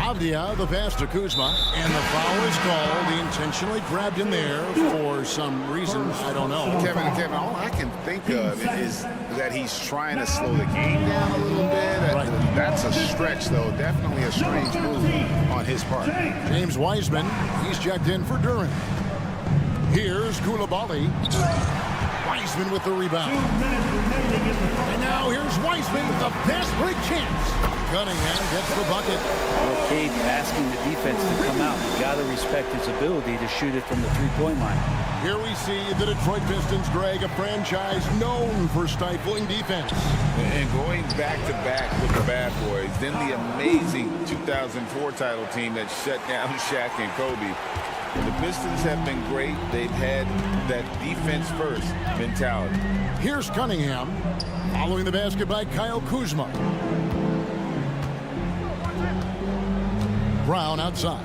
Avdia, the pass to Kuzma, and the foul is called. He intentionally grabbed him there for some reason, I don't know. Kevin, all I can think of is that he's trying to slow the game down a little bit. Right. That's a stretch, though. Definitely a strange move on his part. James Wiseman, he's checked in for Durant. Here's Koulibaly. Wiseman with the rebound. And now here's Wiseman with the fast break chance. Cunningham gets the bucket. Well, Cade asking the defense to come out. You got to respect his ability to shoot it from the three-point line. Here we see the Detroit Pistons, Greg, a franchise known for stifling defense. And going back-to-back with the bad boys, then the amazing 2004 title team that shut down Shaq and Kobe. The Pistons have been great. They've had that defense-first mentality. Here's Cunningham, following the basket by Kyle Kuzma. Brown outside.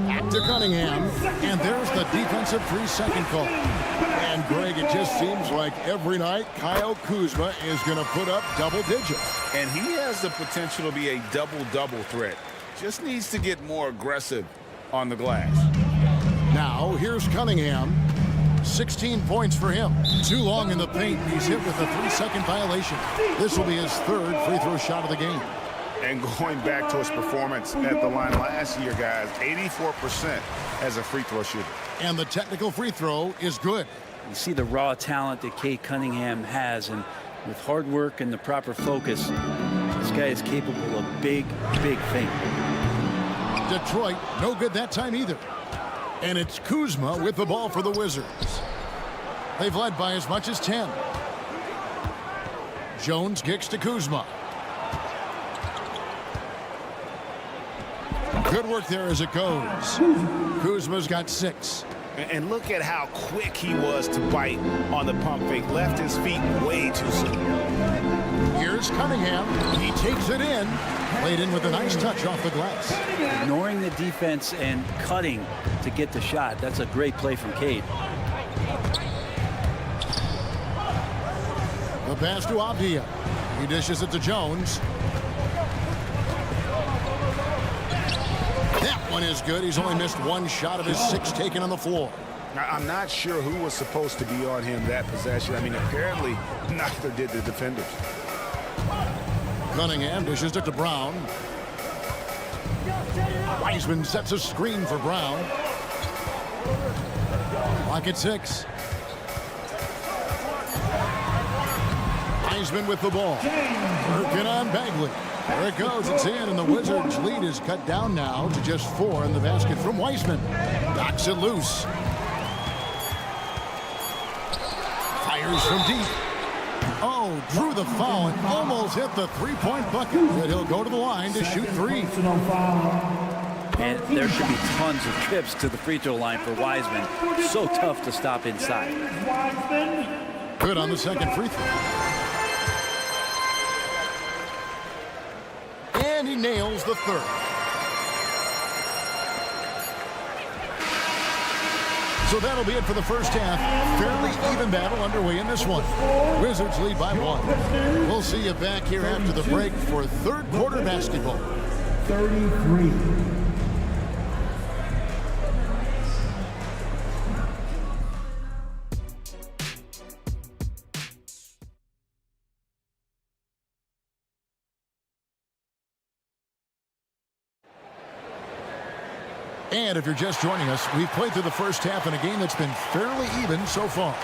Back to Cunningham, and there's the defensive 3-second call. And Greg, it just seems like every night Kyle Kuzma is going to put up double digits. And he has the potential to be a double-double threat. Just needs to get more aggressive on the glass. Now, here's Cunningham. 16 points for him. Too long in the paint. He's hit with a 3-second violation. This will be his third free throw shot of the game. And going back to his performance at the line last year, guys, 84% as a free throw shooter. And the technical free throw is good. You see the raw talent that Cade Cunningham has, and with hard work and the proper focus, this guy is capable of big, big things. Detroit, no good that time either. And it's Kuzma with the ball for the Wizards. They've led by as much as 10. Jones kicks to Kuzma. Good work there as it goes. Kuzma's got 6. And look at how quick he was to bite on the pump fake. Left his feet way too soon. Here's Cunningham. He takes it in. Played in with a nice touch off the glass. Ignoring the defense and cutting to get the shot. That's a great play from Cade. The pass to Avdia. He dishes it to Jones. That one is good. He's only missed one shot of his 6 taken on the floor. I'm not sure who was supposed to be on him that possession. I mean, apparently neither did the defenders. Cunningham dishes it to Brown. Wiseman sets a screen for Brown. Clock at 6. Wiseman with the ball. Working on Bagley. There it goes. It's in, and the Wizards' lead is cut down now to just 4 in the basket from Wiseman. Knocks it loose. Fires from deep. Oh, drew the foul and almost hit the 3-point bucket. But he'll go to the line to shoot 3. And there should be tons of trips to the free throw line for Wiseman. So tough to stop inside. Good on the second free throw. And he nails the third. So that'll be it for the first half. Fairly even battle underway in this one. Wizards lead by 1. We'll see you back here after the break for third quarter basketball. 33. And if you're just joining us, we've played through the first half in a game that's been fairly even so far.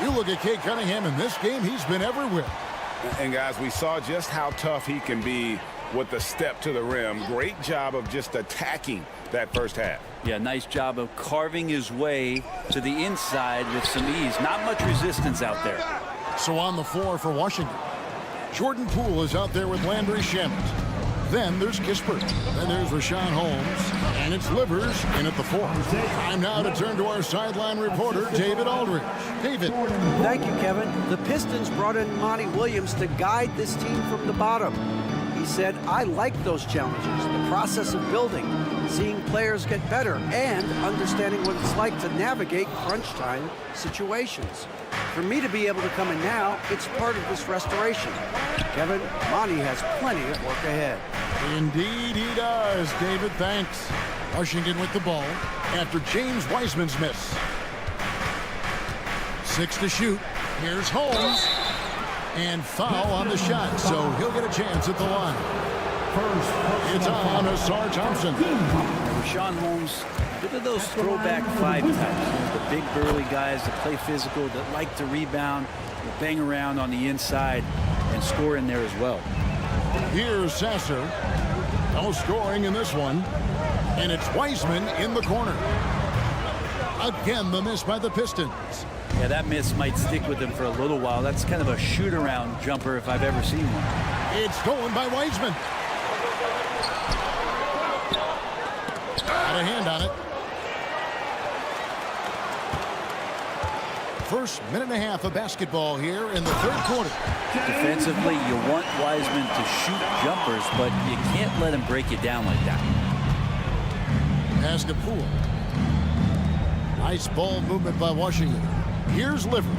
You look at Cade Cunningham in this game, he's been everywhere. And guys, we saw just how tough he can be with the step to the rim. Great job of just attacking that first half. Yeah, nice job of carving his way to the inside with some ease. Not much resistance out there. So on the floor for Washington, Jordan Poole is out there with Landry Shamet. Then there's Kispert. Then there's Rashawn Holmes. And it's Livers in at the 4. Time now to turn to our sideline reporter, David Aldridge. David. Thank you, Kevin. The Pistons brought in Monty Williams to guide this team from the bottom. He said, I like those challenges, the process of building, seeing players get better, and understanding what it's like to navigate crunch time situations. For me to be able to come in now, it's part of this restoration. Kevin, Monty has plenty of work ahead. Indeed he does, David. Thanks. Washington with the ball after James Wiseman's miss. 6 to shoot. Here's Holmes. And foul on the shot, so he'll get a chance at the line. It's on Asar Thompson. Rashawn Holmes, bit of those throwback 5 types. The big burly guys that play physical, that like to rebound, that bang around on the inside and score in there as well. Here's Sasser. No scoring in this one. And it's Wiseman in the corner. Again, the miss by the Pistons. Yeah, that miss might stick with him for a little while. That's kind of a shoot-around jumper if I've ever seen one. It's stolen by Wiseman. Got a hand on it. First minute and a half of basketball here in the third quarter. Defensively, you want Wiseman to shoot jumpers, but you can't let him break you down like that. Pass to Poole. Nice ball movement by Washington. Here's Livers.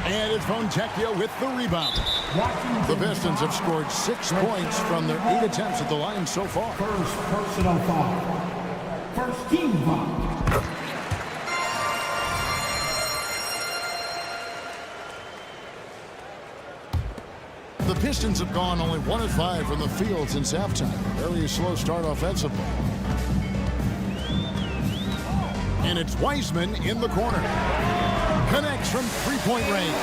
And it's Fontecchio with the rebound. The Pistons have scored 6 points from their 8 attempts at the line so far. First personal foul. First team foul. The Pistons have gone only 1 of 5 from the field since halftime. Very slow start offensively. And it's Wiseman in the corner. Connects from three-point range.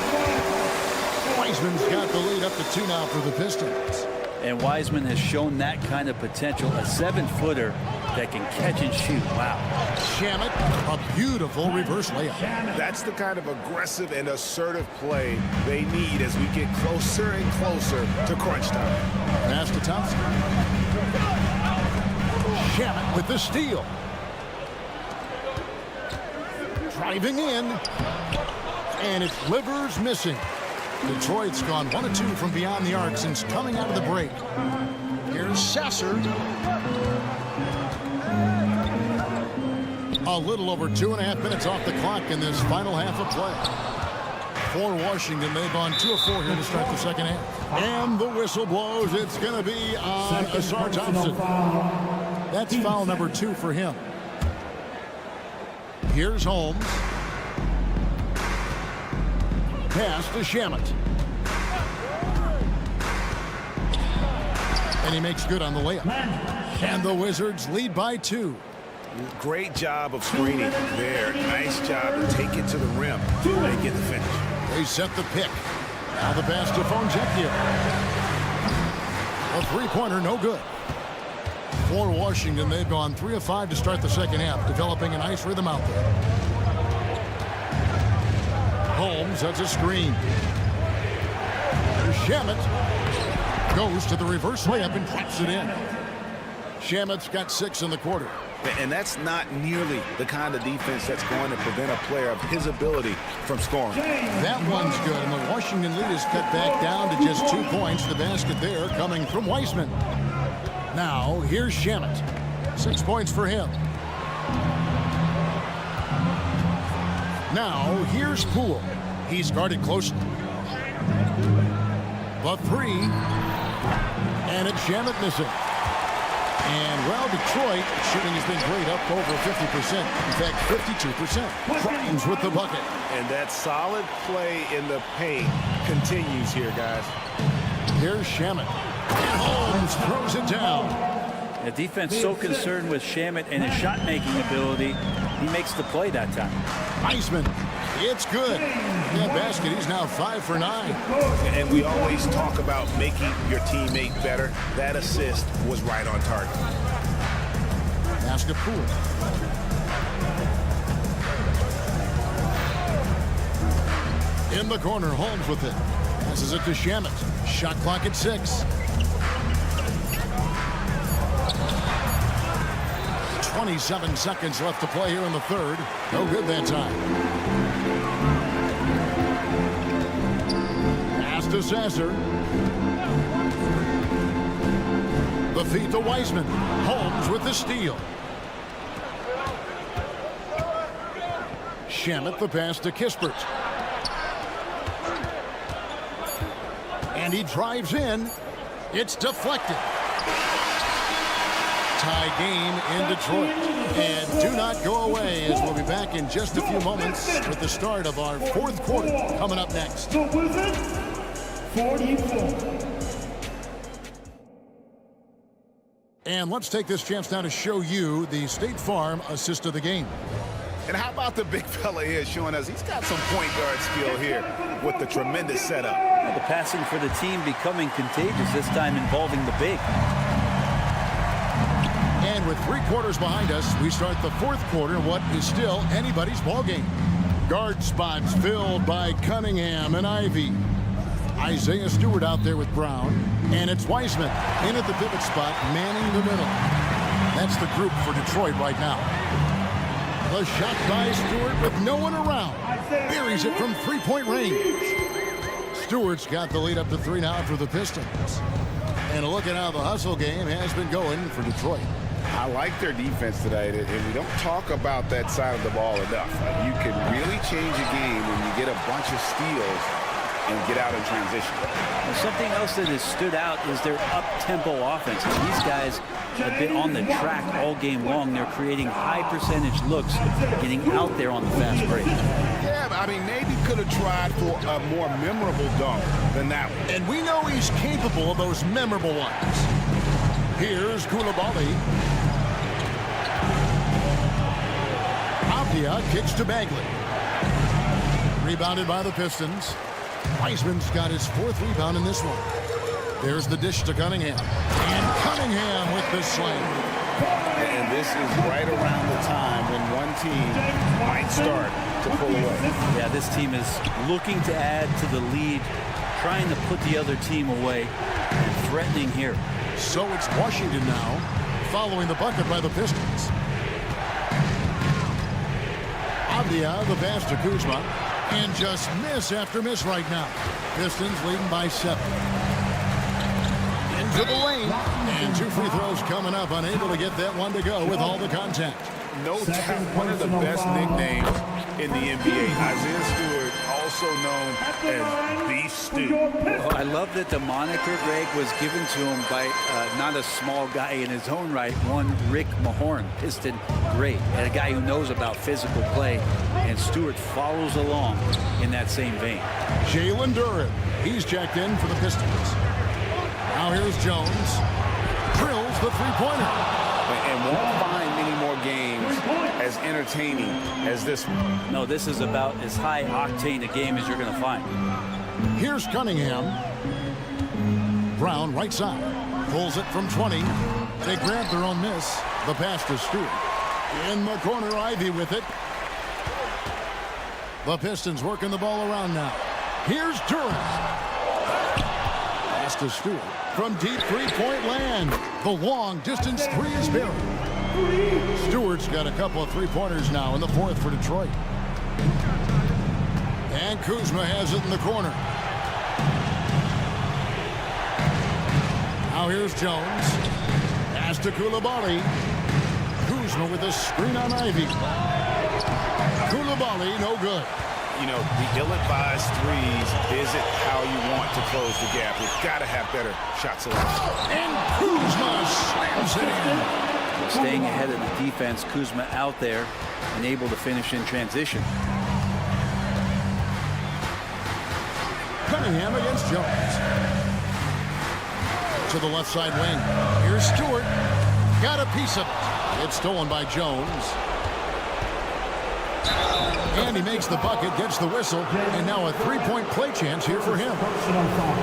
Wiseman's got the lead up to 2 now for the Pistons. And Wiseman has shown that kind of potential. A 7-footer that can catch and shoot. Wow. Shamet, a beautiful reverse layup. That's the kind of aggressive and assertive play they need as we get closer and closer to crunch time. Pass to Thompson. Shamet with the steal. Driving in. And it's Livers missing. Detroit's gone 1 of 2 from beyond the arc since coming out of the break. Here's Sasser. A little over 2.5 minutes off the clock in this final half of play. For Washington, they've gone 2 of 4 here to start the second half. And the whistle blows. It's going to be on Asar Thompson. That's foul number 2 for him. Here's Holmes. Pass to Shamet. And he makes good on the layup. And the Wizards lead by 2. Great job of screening there. Nice job to take it to the rim and get the finish. They set the pick. Now the pass to Fontecchio. A three-pointer, no good. For Washington, they've gone 3 of 5 to start the second half, developing a nice rhythm out there. Holmes, that's a screen. Shamet goes to the reverse layup and drops it in. Shamet's got 6 in the quarter. And that's not nearly the kind of defense that's going to prevent a player of his ability from scoring. That one's good, and the Washington lead is cut back down to just 2 points. The basket there coming from Wiseman. Now, here's Shamet. 6 points for him. Now, here's Poole. He's guarded closely. The 3. And it's Shamet missing. And, well, Detroit shooting has been great, up over 50%. In fact, 52%. Grimes with the bucket. And that solid play in the paint continues here, guys. Here's Shamet. And Holmes throws it down. The defense so concerned with Shamet and his shot-making ability, he makes the play that time. Wiseman, it's good. That basket, he's now 5 for 9. And we always talk about making your teammate better. That assist was right on target. Pass to Poole. In the corner, Holmes with it. Passes it to Shamet. Shot clock at 6. 27 seconds left to play here in the third. No good that time. Pass to Sasser. The feed to Wiseman. Holmes with the steal. Shamet the pass to Kispert. And he drives in. It's deflected. Tie game in Detroit. And do not go away, as we'll be back in just a few moments with the start of our fourth quarter coming up next. The Wizzards, 44. And let's take this chance now to show you the State Farm assist of the game. And how about the big fella here showing us he's got some point guard skill here with the tremendous setup. The passing for the team becoming contagious, this time involving the big. And with 3 quarters behind us, we start the fourth quarter in what is still anybody's ball game. Guard spots filled by Cunningham and Ivy. Isaiah Stewart out there with Brown. And it's Wiseman in at the pivot spot, manning the middle. That's the group for Detroit right now. The shot by Stewart with no one around. Buries it from three-point range. Stewart's got the lead up to 3 now for the Pistons. And look at how the hustle game has been going for Detroit. I like their defense tonight, and we don't talk about that side of the ball enough. You can really change a game when you get a bunch of steals and get out in transition. Well, something else that has stood out is their up-tempo offense. These guys have been on the track all game long. They're creating high-percentage looks, getting out there on the fast break. Yeah, I mean, maybe could have tried for a more memorable dunk than that one. And we know he's capable of those memorable ones. Here's Koulibaly. Avdia kicks to Bagley. Rebounded by the Pistons. Wiseman's got his 4th rebound in this one. There's the dish to Cunningham. And Cunningham with the slam. And this is right around the time when one team might start to pull away. Yeah, this team is looking to add to the lead, trying to put the other team away, and threatening here. So it's Washington now, following the bucket by the Pistons. Avdia, the pass to Kuzma. And just miss after miss right now. Pistons leading by 7. Into the lane. And 2 free throws coming up. Unable to get that one to go with all the contact. No doubt one of the best nicknames in the NBA. Isaiah Stewart, also known as Beef Stew. Well, I love that the moniker, Greg, was given to him by not a small guy in his own right, one Rick Mahorn, Piston great, and a guy who knows about physical play, and Stewart follows along in that same vein. Jalen Duren, he's checked in for the Pistons. Now here's Jones. Drills the three-pointer. And won't find many more games as entertaining as this one. No, this is about as high octane a game as you're going to find. Here's Cunningham. Brown right side. Pulls it from 20. They grab their own miss. The pass to Stewart. In the corner, Ivy with it. The Pistons working the ball around now. Here's Duren. Pass to Stewart. From deep three-point land. The long-distance 3 is buried. Stewart's got a couple of three-pointers now in the 4th for Detroit. And Kuzma has it in the corner. Now here's Jones. Pass to Koulibaly. Kuzma with a screen on Ivy. Koulibaly, no good. You know, the ill-advised threes isn't how you want to close the gap. You've got to have better shot selection. And Kuzma slams it in. Staying ahead of the defense, Kuzma out there and able to finish in transition. Cunningham against Jones. To the left side wing. Here's Stewart. Got a piece of it. It's stolen by Jones. And he makes the bucket, gets the whistle, and now a three-point play chance here for him.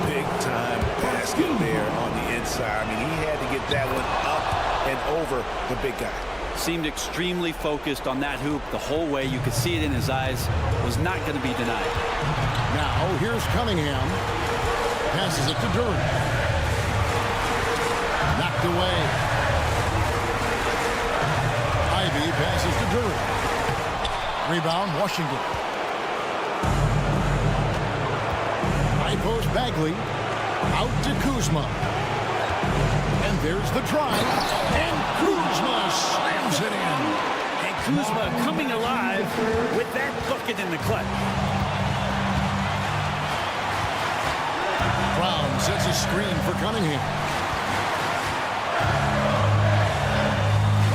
Big-time basket there on the inside. I mean, he had to get that one up and over the big guy. Seemed extremely focused on that hoop the whole way. You could see it in his eyes. Was not going to be denied. Now, here's Cunningham. Passes it to Duren. Knocked away. Ivy passes to Duren. Rebound, Washington. High post Bagley. Out to Kuzma. And there's the drive. And Kuzma slams it in. And Kuzma coming alive with that bucket in the clutch. Brown sets a screen for Cunningham.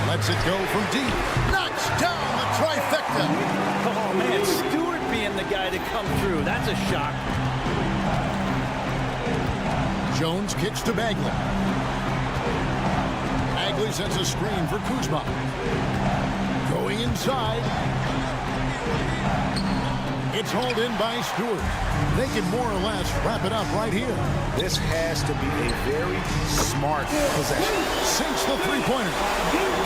Lets it go from deep. Knocks down the trifecta. Oh, man, Stewart being the guy to come through. That's a shock. Jones kicks to Bagley. Bagley sets a screen for Kuzma. Going inside. It's hauled in by Stewart. They can more or less wrap it up right here. This has to be a very smart possession. Sinks the three-pointer.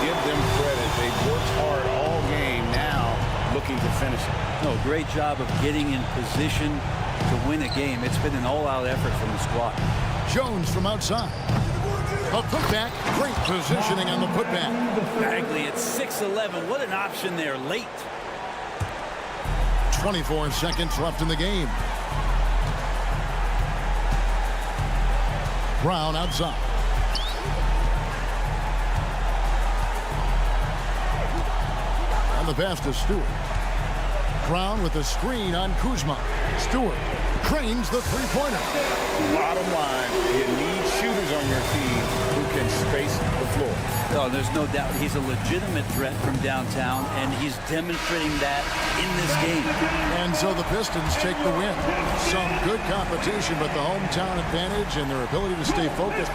Give them credit. They've worked hard all game, now looking to finish it. No, great job of getting in position to win a game. It's been an all-out effort from the squad. Jones from outside. A putback. Great positioning on the putback. Bagley at 6'11". What an option there late. 24 seconds left in the game. Brown outside. And the pass to Stewart. Brown with the screen on Kuzma. Stewart cranes the three-pointer. Bottom line, you need shooters on your team who can space the floor. No, there's no doubt he's a legitimate threat from downtown, and he's demonstrating that in this game. And so the Pistons take the win. Some good competition, but the hometown advantage and their ability to stay focused.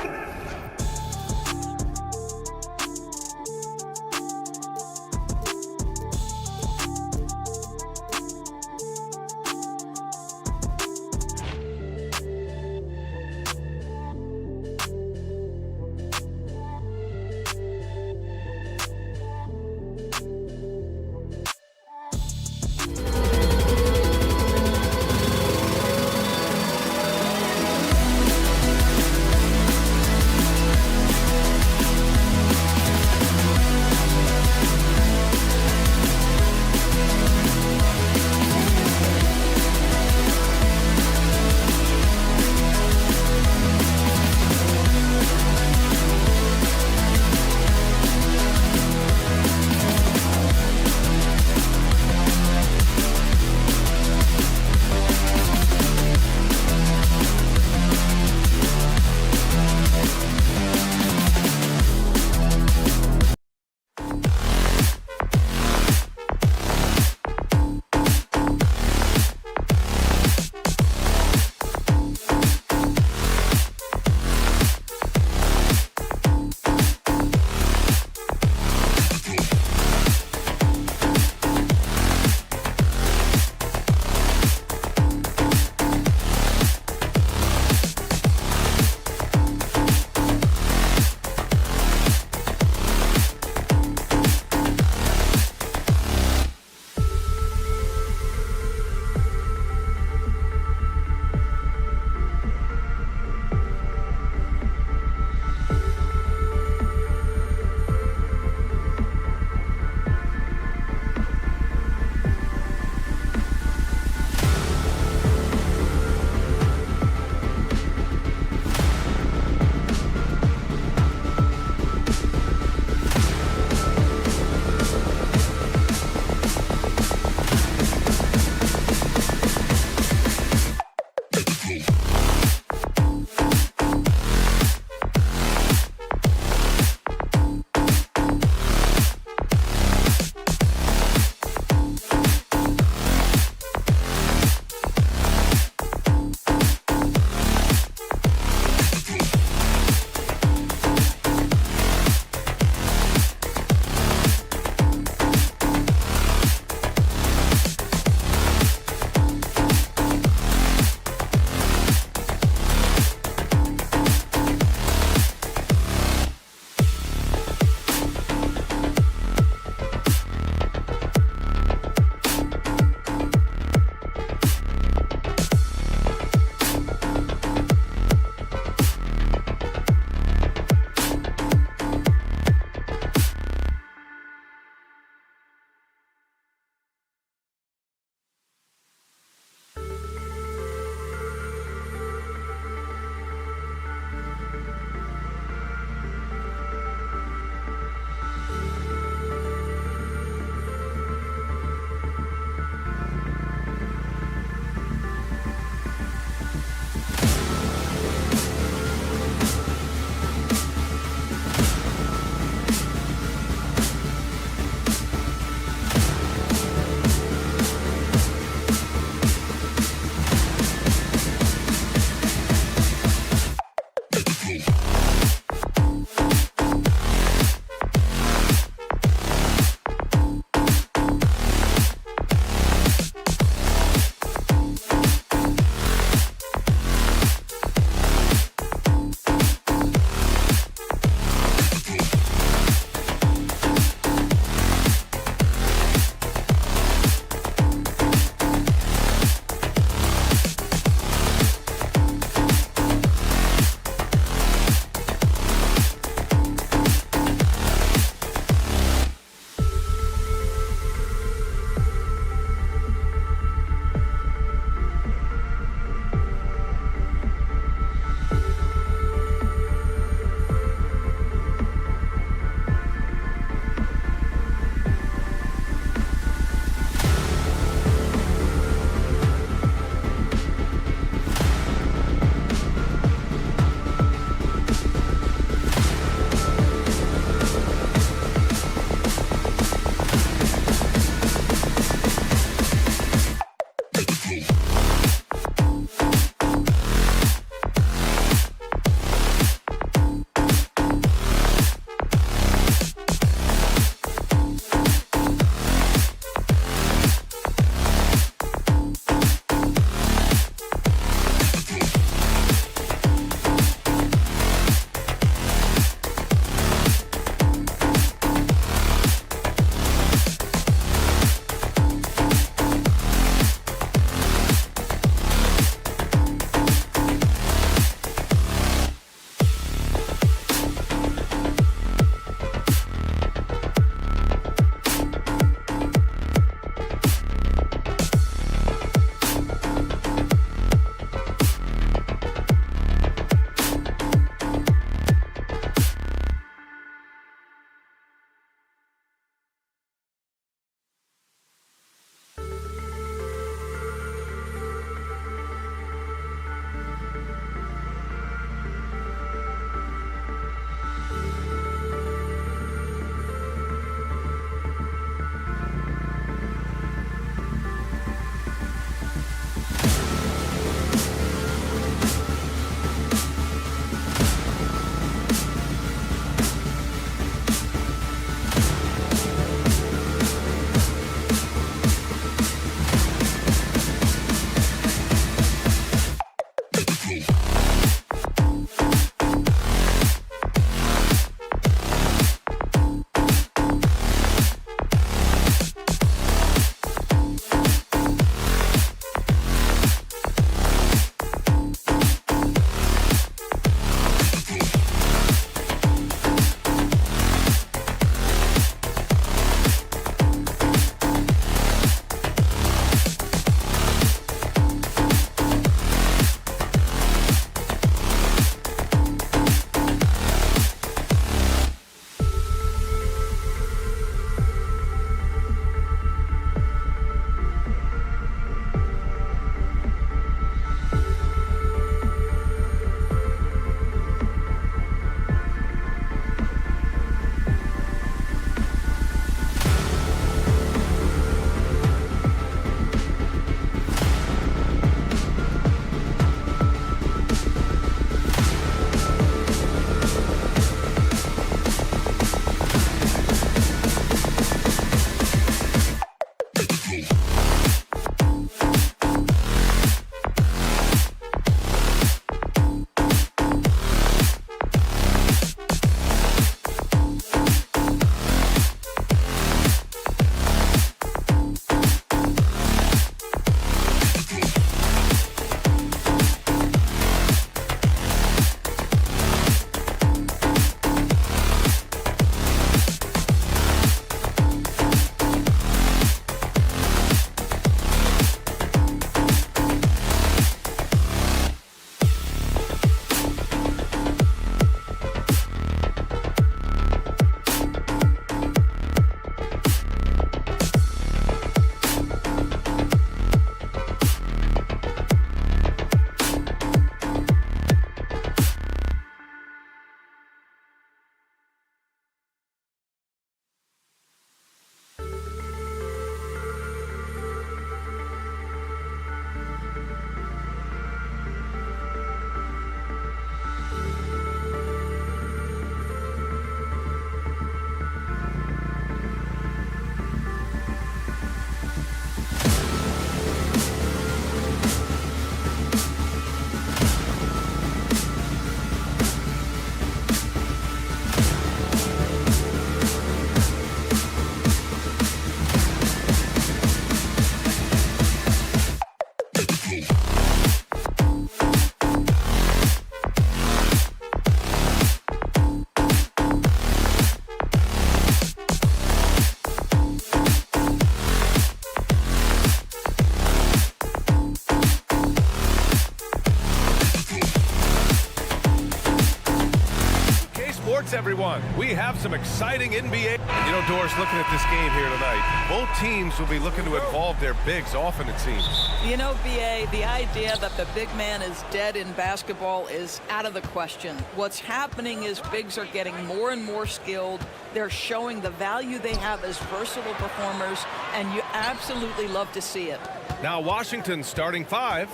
Everyone, we have some exciting NBA. You know, Doris, looking at this game here tonight, both teams will be looking to involve their bigs often, it seems. You know, BA, the idea that the big man is dead in basketball is out of the question. What's happening is bigs are getting more and more skilled. They're showing the value they have as versatile performers, and you absolutely love to see it. Now Washington's starting five,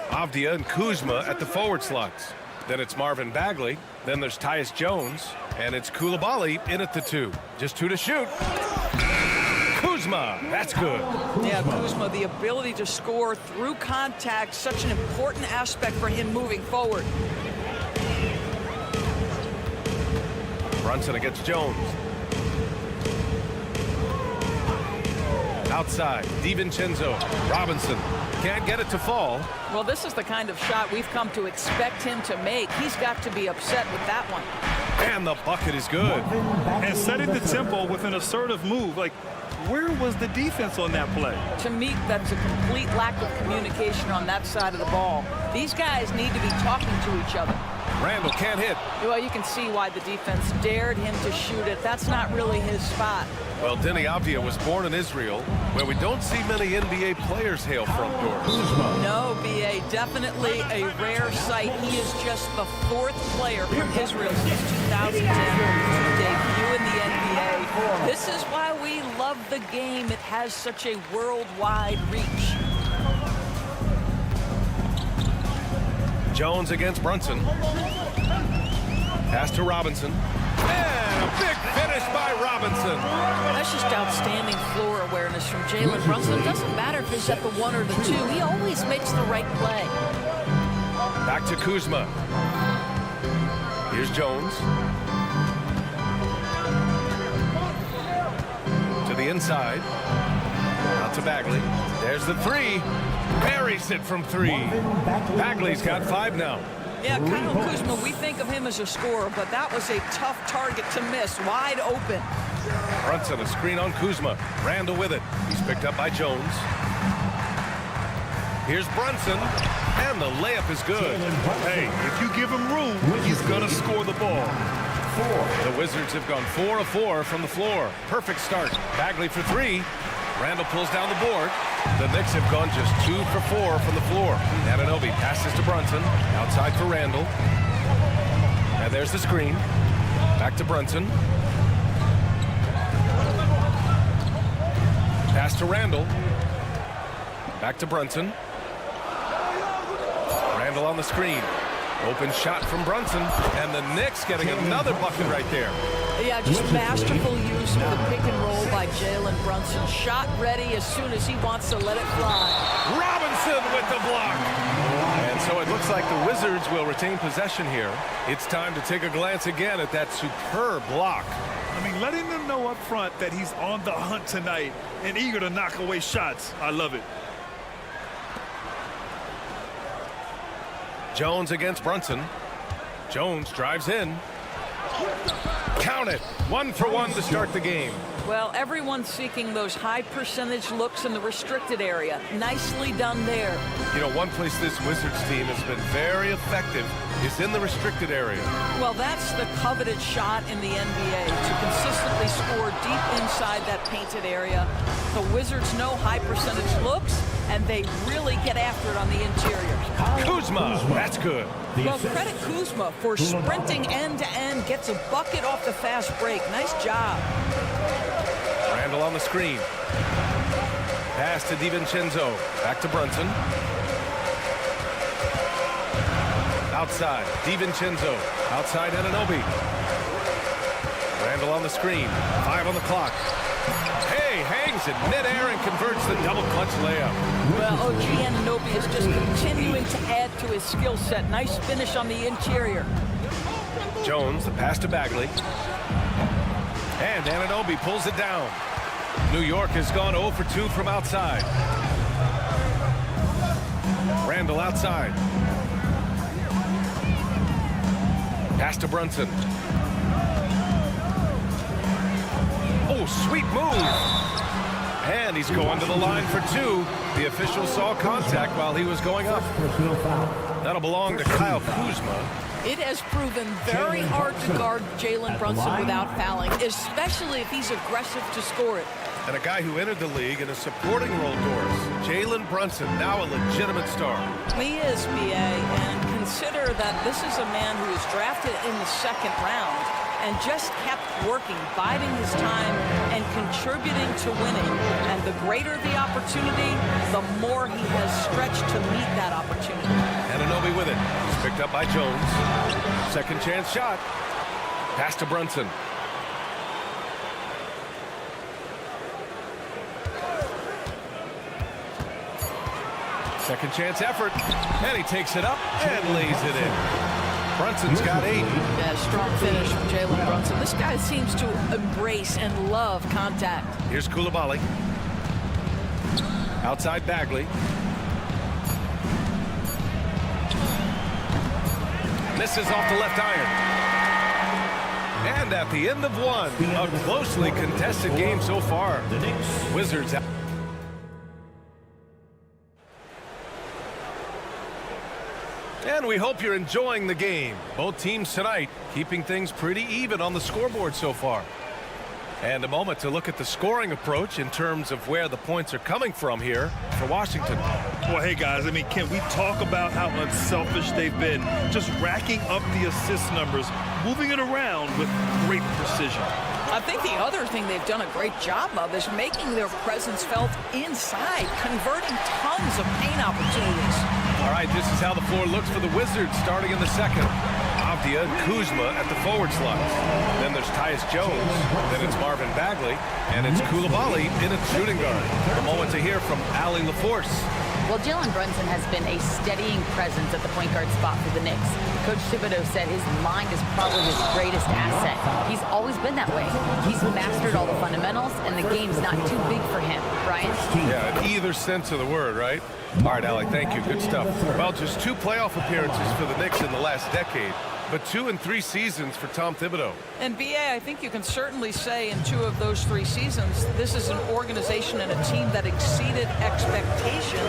Avdia and Kuzma at the forward slots. Then it's Marvin Bagley. Then there's Tyus Jones. And it's Koulibaly in at the 2. Just 2 to shoot. Kuzma, that's good. Yeah, Kuzma, the ability to score through contact, such an important aspect for him moving forward. Brunson against Jones. Outside, DiVincenzo. Robinson can't get it to fall. Well, this is the kind of shot we've come to expect him to make. He's got to be upset with that one. And the bucket is good. And setting the tempo with an assertive move. Like, where was the defense on that play? To me, that's a complete lack of communication on that side of the ball. These guys need to be talking to each other. Randall can't hit. Well, you can see why the defense dared him to shoot it. That's not really his spot. Well, Denny Avdia was born in Israel, where we don't see many NBA players hail from, Doris. No, BA, definitely a rare sight. He is just the 4th player from Israel since 2010 to debut in the NBA. This is why we love the game. It has such a worldwide reach. Jones against Brunson. Pass to Robinson. And a big finish by Robinson. That's just outstanding floor awareness from Jalen Brunson. It doesn't matter if he's at the 1 or the 2. He always makes the right play. Back to Kuzma. Here's Jones. To the inside. Out to Bagley. There's the 3. Buries it from 3. Bagley's got 5 now. Yeah, Kyle Kuzma, we think of him as a scorer, but that was a tough target to miss, wide open. Brunson, a screen on Kuzma. Randall with it. He's picked up by Jones. Here's Brunson, and the layup is good. Hey, if you give him room, he's going to score the ball. The Wizards have gone 4 of 4 from the floor. Perfect start. Bagley for 3. Randall pulls down the board. The Knicks have gone just 2 for 4 from the floor. Anunoby passes to Brunson. Outside for Randall. And there's the screen. Back to Brunson. Pass to Randall. Back to Brunson. Randall on the screen. Open shot from Brunson. And the Knicks getting another bucket right there. Yeah, just masterful use of the pick and roll by Jalen Brunson. Shot ready as soon as he wants to let it fly. Robinson with the block. And so it looks like the Wizards will retain possession here. It's time to take a glance again at that superb block. I mean, letting them know up front that he's on the hunt tonight and eager to knock away shots. I love it. Jones against Brunson. Jones drives in. Count it. 1 for 1 to start the game. Well, everyone's seeking those high percentage looks in the restricted area. Nicely done there. You know, one place this Wizards team has been very effective is in the restricted area. Well, that's the coveted shot in the NBA, to consistently score deep inside that painted area. The Wizards know high percentage looks, and they really get after it on the interior. Kuzma, that's good. Well, credit Kuzma for sprinting end-to-end, gets a bucket off the fast break. Nice job. Randall on the screen. Pass to DiVincenzo. Back to Brunson. Outside, DiVincenzo. Outside, Anunoby. Randall on the screen. 5 on the clock. Hey, hangs in midair and converts the double clutch layup. Well, OG Anunoby is just continuing to add to his skill set. Nice finish on the interior. Jones, the pass to Bagley. And Anunoby pulls it down. New York has gone 0 for 2 from outside. Randall outside. Pass to Brunson. Oh, sweet move. And he's going to the line for 2. The official saw contact while he was going up. That'll belong to Kyle Kuzma. It has proven very hard to guard Jalen Brunson without fouling, especially if he's aggressive to score it. And a guy who entered the league in a supporting role, Doris. Jalen Brunson, now a legitimate star. He is, BA, and consider that this is a man who was drafted in the 2nd round and just kept working, biding his time, and contributing to winning. And the greater the opportunity, the more he has stretched to meet that opportunity. Anunoby with it. He's picked up by Jones. Second chance shot. Pass to Brunson. Second chance effort. And he takes it up and lays it in. Brunson's got 8. Yeah, strong finish from Jalen Brunson. This guy seems to embrace and love contact. Here's Koulibaly. Outside Bagley. Misses off the left iron. And at the end of 1, a closely contested game so far. Wizards out. And we hope you're enjoying the game. Both teams tonight keeping things pretty even on the scoreboard so far. And a moment to look at the scoring approach in terms of where the points are coming from here for Washington. Well, hey, guys, I mean, can we talk about how unselfish they've been? Just racking up the assist numbers, moving it around with great precision. I think the other thing they've done a great job of is making their presence felt inside, converting tons of paint opportunities. All right, this is how the floor looks for the Wizards starting in the 2nd. Avdia and Kuzma at the forward slots. Then there's Tyus Jones. Then it's Marvin Bagley. And it's Koulibaly in at shooting guard. A moment to hear from Allie LaForce. Well, Jalen Brunson has been a steadying presence at the point guard spot for the Knicks. Coach Thibodeau said his mind is probably his greatest asset. He's always been that way. He's mastered all the fundamentals, and the game's not too big for him. Brian? Yeah, in either sense of the word, right? All right, Allie, thank you. Good stuff. Well, just 2 playoff appearances for the Knicks in the last decade, but 2 in 3 seasons for Tom Thibodeau. And, BA, I think you can certainly say in 2 of those 3 seasons, this is an organization and a team that exceeded expectation.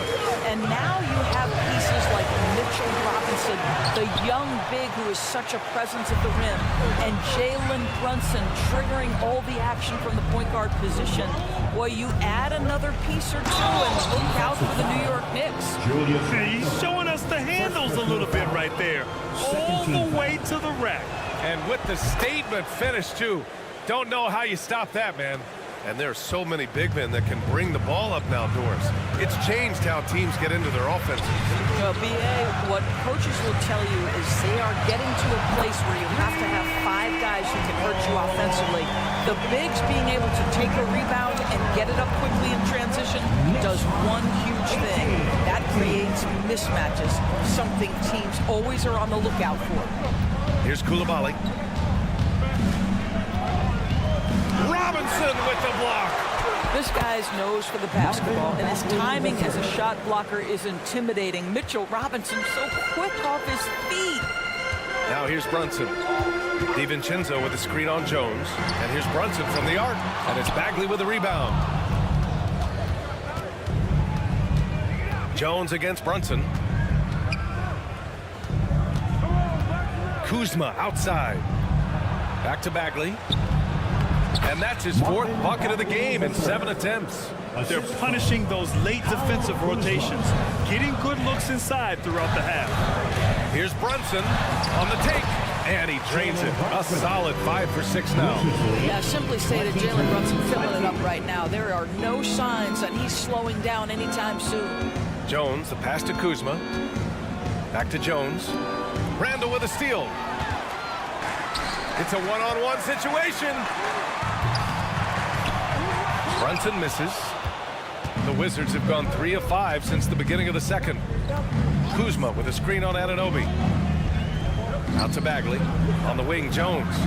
And now you have pieces like Mitchell Robinson, the young big who is such a presence at the rim, and Jalen Brunson triggering all the action from the point guard position. Well, you add another piece or 2 and look out for the New York Knicks. He's showing us the handles a little bit right there. All the way to the rack. And with the statement finish, too. Don't know how you stop that, man. And there are so many big men that can bring the ball up now, Doris. It's changed how teams get into their offenses. Well, BA, what coaches will tell you is they are getting to a place where you have to have 5 guys who can hurt you offensively. The bigs being able to take a rebound and get it up quickly in transition does one huge thing. That creates mismatches, something teams always are on the lookout for. Here's Koulibaly. Robinson with the block. This guy's nose for the basketball, and his timing as a shot blocker is intimidating. Mitchell Robinson so quick off his feet. Now here's Brunson. DiVincenzo with the screen on Jones. And here's Brunson from the arc. And it's Bagley with the rebound. Jones against Brunson. Kuzma outside. Back to Bagley. And that's his 4th bucket of the game in 7 attempts. They're punishing those late defensive rotations, getting good looks inside throughout the half. Here's Brunson on the take, and he drains it. A solid 5 for 6 now. Yeah, simply stated, Jalen Brunson filling it up right now. There are no signs that he's slowing down anytime soon. Jones, the pass to Kuzma. Back to Jones. Randall with a steal. It's a one-on-one situation. Brunson misses. The Wizards have gone 3 of 5 since the beginning of the second. Kuzma with a screen on Anunoby. Out to Bagley. On the wing, Jones.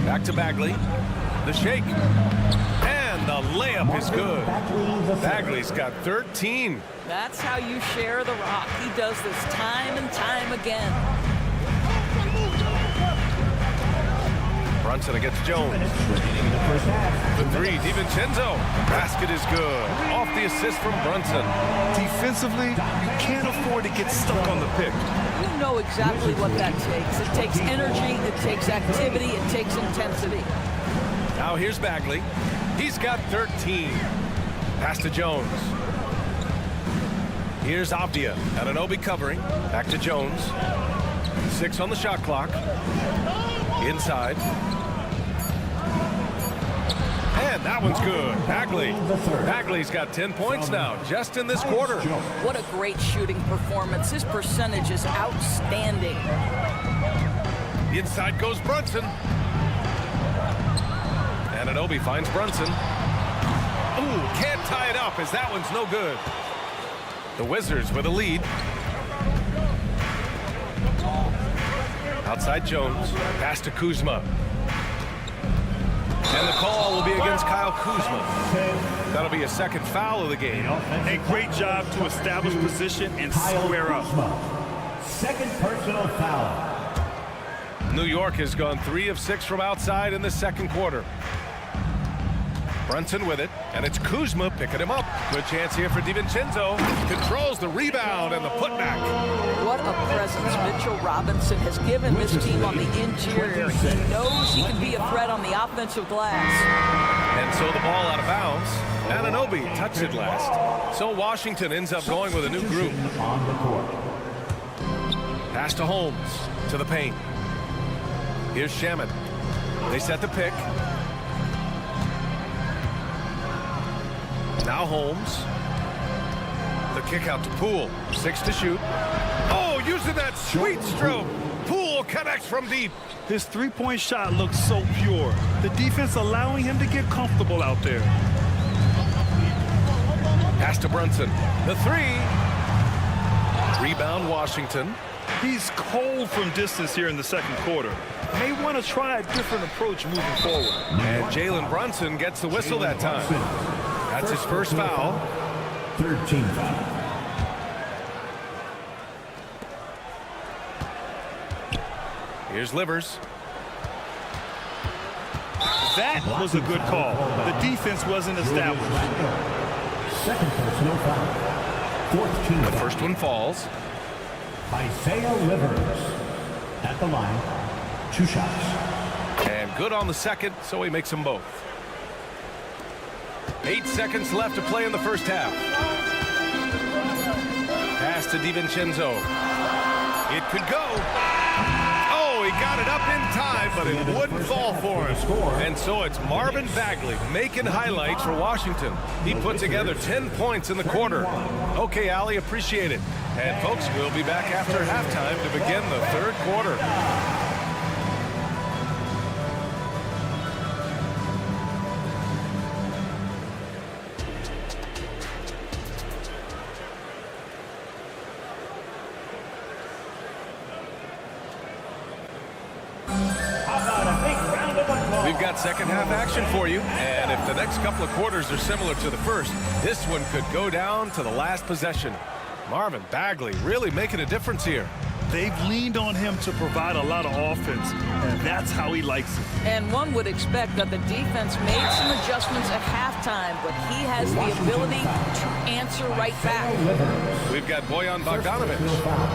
Back to Bagley. The shake. And the layup is good. Bagley's got 13. That's how you share the rock. He does this time and time again. Brunson against Jones. The 3, DiVincenzo. Basket is good. Off the assist from Brunson. Defensively, you can't afford to get stuck on the pick. You know exactly what that takes. It takes energy, it takes activity, it takes intensity. Now here's Bagley. He's got 13. Pass to Jones. Here's Avdia. Anunoby covering. Back to Jones. 6 on the shot clock. Inside. And that one's good. Bagley's got 10 points now, just in this quarter. What a great shooting performance. His percentage is outstanding. Inside goes Brunson. Anunoby finds Brunson. Ooh, can't tie it up as that one's no good. The Wizards with a lead. Outside Jones. Pass to Kuzma. And the call will be against Kyle Kuzma. That'll be a second foul of the game. A great job to establish position and square up. Second personal foul. New York has gone 3 of 6 from outside in the second quarter. Brunson with it, and it's Kuzma picking him up. Good chance here for DiVincenzo. Controls the rebound and the putback. What a presence Mitchell Robinson has given this team on the interior. He knows he can be a threat on the offensive glass. And so the ball out of bounds. Anunoby touched it last. So Washington ends up going with a new group. Pass to Holmes, to the paint. Here's Shaman. They set the pick. Now Holmes. The kick out to Poole. 6 to shoot. Oh, using that sweet stroke. Poole connects from deep. His three-point shot looks so pure. The defense allowing him to get comfortable out there. Pass to Brunson. The 3. Rebound Washington. He's cold from distance here in the second quarter. May want to try a different approach moving forward. And Jalen Brunson gets the whistle that time. That's his first foul. 13 foul. Here's Livers. That was a good call. The defense wasn't established. Second personal foul. 14 The first one falls. Isaiah Livers at the line. 2 shots. And good on the second, so he makes them both. 8 seconds left to play in the first half. Pass to DiVincenzo. It could go. Oh, he got it up in time, but it wouldn't fall for him. And so it's Marvin Bagley making highlights for Washington. He put together 10 points in the quarter. Okay, Allie, appreciate it. And folks, we'll be back after halftime to begin the third quarter. We've got second half action for you, and if the next couple of quarters are similar to the first, this one could go down to the last possession. Marvin Bagley really making a difference here. They've leaned on him to provide a lot of offense, and that's how he likes it. And one would expect that the defense made some adjustments at halftime, but he has the ability to answer right back. We've got Bojan Bogdanovic.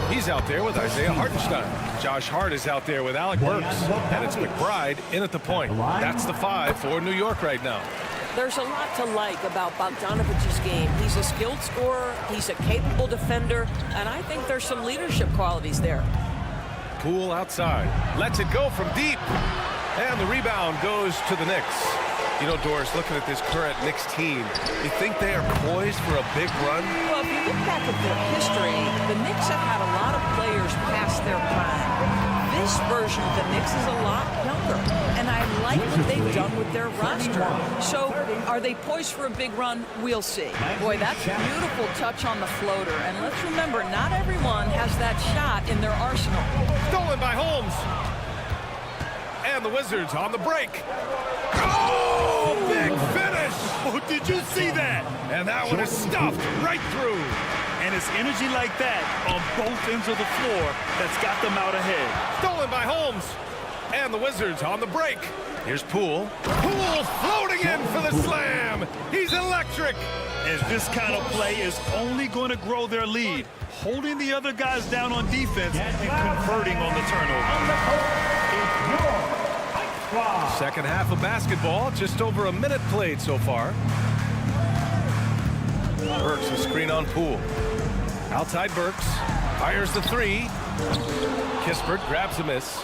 He's out there with Isaiah Hartenstein. Josh Hart is out there with Alec Burks. And it's McBride in at the point. That's the 5 for New York right now. There's a lot to like about Bogdanovic's game. He's a skilled scorer, he's a capable defender, and I think there's some leadership qualities there. Poole outside. Lets it go from deep. And the rebound goes to the Knicks. You know, Doris, looking at this current Knicks team, you think they are poised for a big run? Well, if you look back at their history, the Knicks have had a lot of players past their prime. This version of the Knicks is a lot younger, and I like what they've done with their roster. So, are they poised for a big run? We'll see. Boy, that's a beautiful touch on the floater, and let's remember, not everyone has that shot in their arsenal. Stolen by Holmes. And the Wizards on the break. Oh, big finish! Oh, did you see that? And that one is stuffed right through. And it's energy like that on both ends of the floor that's got them out ahead. Stolen by Holmes. And the Wizards on the break. Here's Poole. Poole floating in for the slam. He's electric. And this kind of play is only going to grow their lead, holding the other guys down on defense and converting on the turnover. Second half of basketball, just over a minute played so far. Burks a screen on Poole. Outside Burks, fires the 3. Kispert grabs a miss.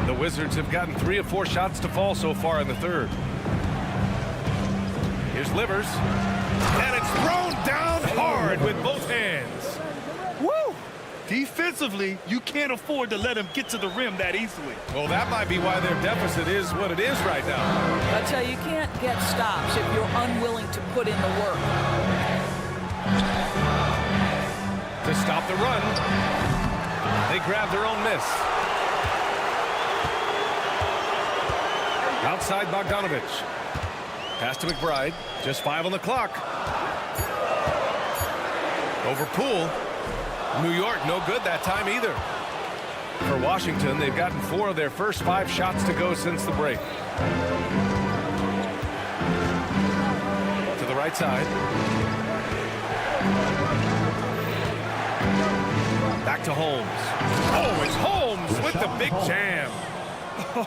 The Wizards have gotten 3 of 4 shots to fall so far in the third. Here's Livers, and it's thrown down hard with both hands. Woo! Defensively, you can't afford to let him get to the rim that easily. Well, that might be why their deficit is what it is right now. I tell you, you can't get stops if you're unwilling to put in the work. To stop the run, they grab their own miss. Outside Bogdanovic. Pass to McBride. Just 5 on the clock. Over Poole. New York no good that time either. For Washington, they've gotten 4 of their first 5 shots to go since the break. To the right side. Back to Holmes. Oh, it's Holmes with the big jam.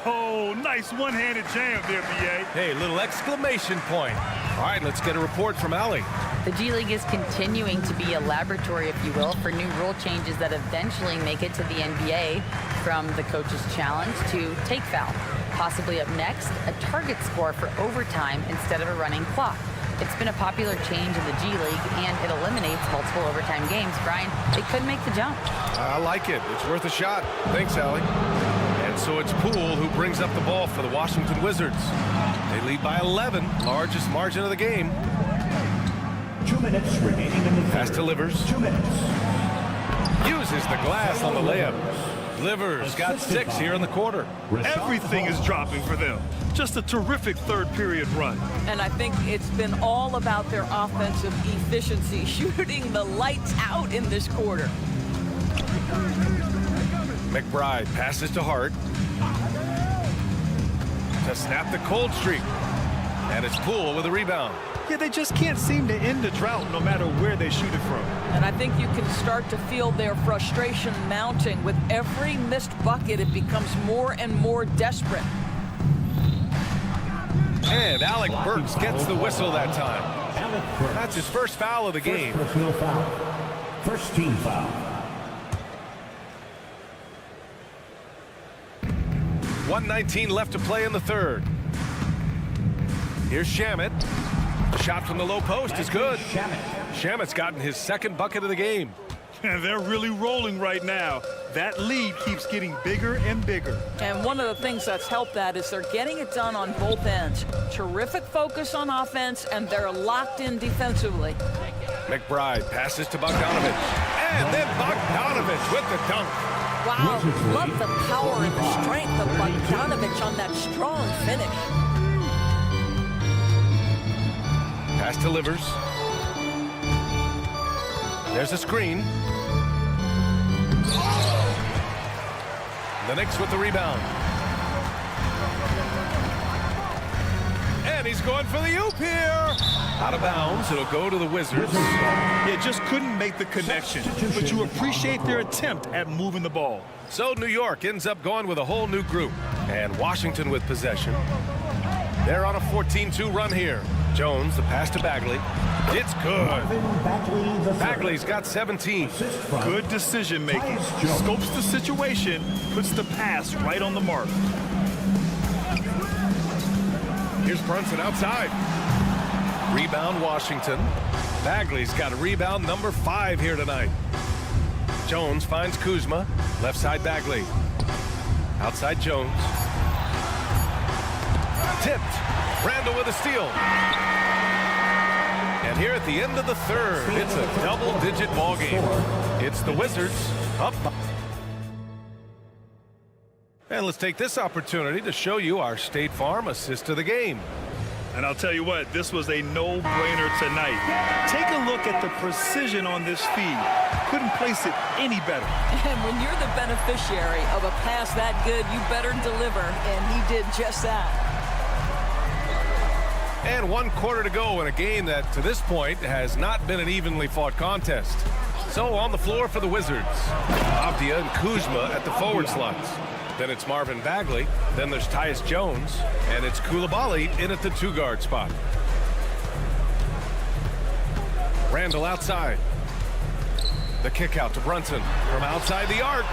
Oh, nice one-handed jam there, B.A. Hey, little exclamation point. All right, let's get a report from Allie. The G League is continuing to be a laboratory, if you will, for new rule changes that eventually make it to the NBA, from the coach's challenge to take foul. Possibly up next, a target score for overtime instead of a running clock. It's been a popular change in the G League, and it eliminates multiple overtime games. Brian, they could make the jump. I like it. It's worth a shot. Thanks, Allie. And so it's Poole who brings up the ball for the Washington Wizards. They lead by 11, largest margin of the game. 2 minutes remaining in the third. Pass to Livers. 2 minutes. Uses the glass on the layup. Livers got 6 here in the quarter. Everything is dropping for them. Just a terrific third period run. And I think it's been all about their offensive efficiency, shooting the lights out in this quarter. McBride passes to Hart to snap the cold streak. And it's Poole with a rebound. Yeah, they just can't seem to end the drought no matter where they shoot it from. And I think you can start to feel their frustration mounting. With every missed bucket, it becomes more and more desperate. And Alec Burks gets the whistle that time. That's his first foul of the game. First team foul. 1:19 left to play in the third. Here's Shamet. Shot from the low post is good. Shamet's gotten his second bucket of the game. And they're really rolling right now. That lead keeps getting bigger and bigger. And one of the things that's helped that is they're getting it done on both ends. Terrific focus on offense, and they're locked in defensively. McBride passes to Bogdanovich. And then Bogdanovich with the dunk. Wow, love the power and the strength of Bogdanovich on that strong finish. Pass delivers. There's a screen. The Knicks with the rebound. And he's going for the oop here. Out of bounds. It'll go to the Wizzards. Yeah, just couldn't make the connection. But you appreciate their attempt at moving the ball. So New York ends up going with a whole new group. And Washington with possession. They're on a 14-2 run here. Jones, the pass to Bagley. It's good. Bagley's got 17. Good decision making. Scopes the situation, puts the pass right on the mark. Here's Brunson outside. Rebound Washington. Bagley's got a rebound number 5 here tonight. Jones finds Kuzma. Left side Bagley. Outside Jones. Tipped. Randall with a steal. And here at the end of the third, it's a double-digit ball game. It's the Wizzards up. And let's take this opportunity to show you our State Farm assist of the game. And I'll tell you what, this was a no-brainer tonight. Take a look at the precision on this feed. Couldn't place it any better. And when you're the beneficiary of a pass that good, you better deliver, and he did just that. And 1 quarter to go in a game that, to this point, has not been an evenly fought contest. So on the floor for the Wizards, Avdia and Kuzma at the forward slots. Then it's Marvin Bagley. Then there's Tyus Jones. And it's Coulibaly in at the 2-guard spot. Randall outside. The kick out to Brunson from outside the arc.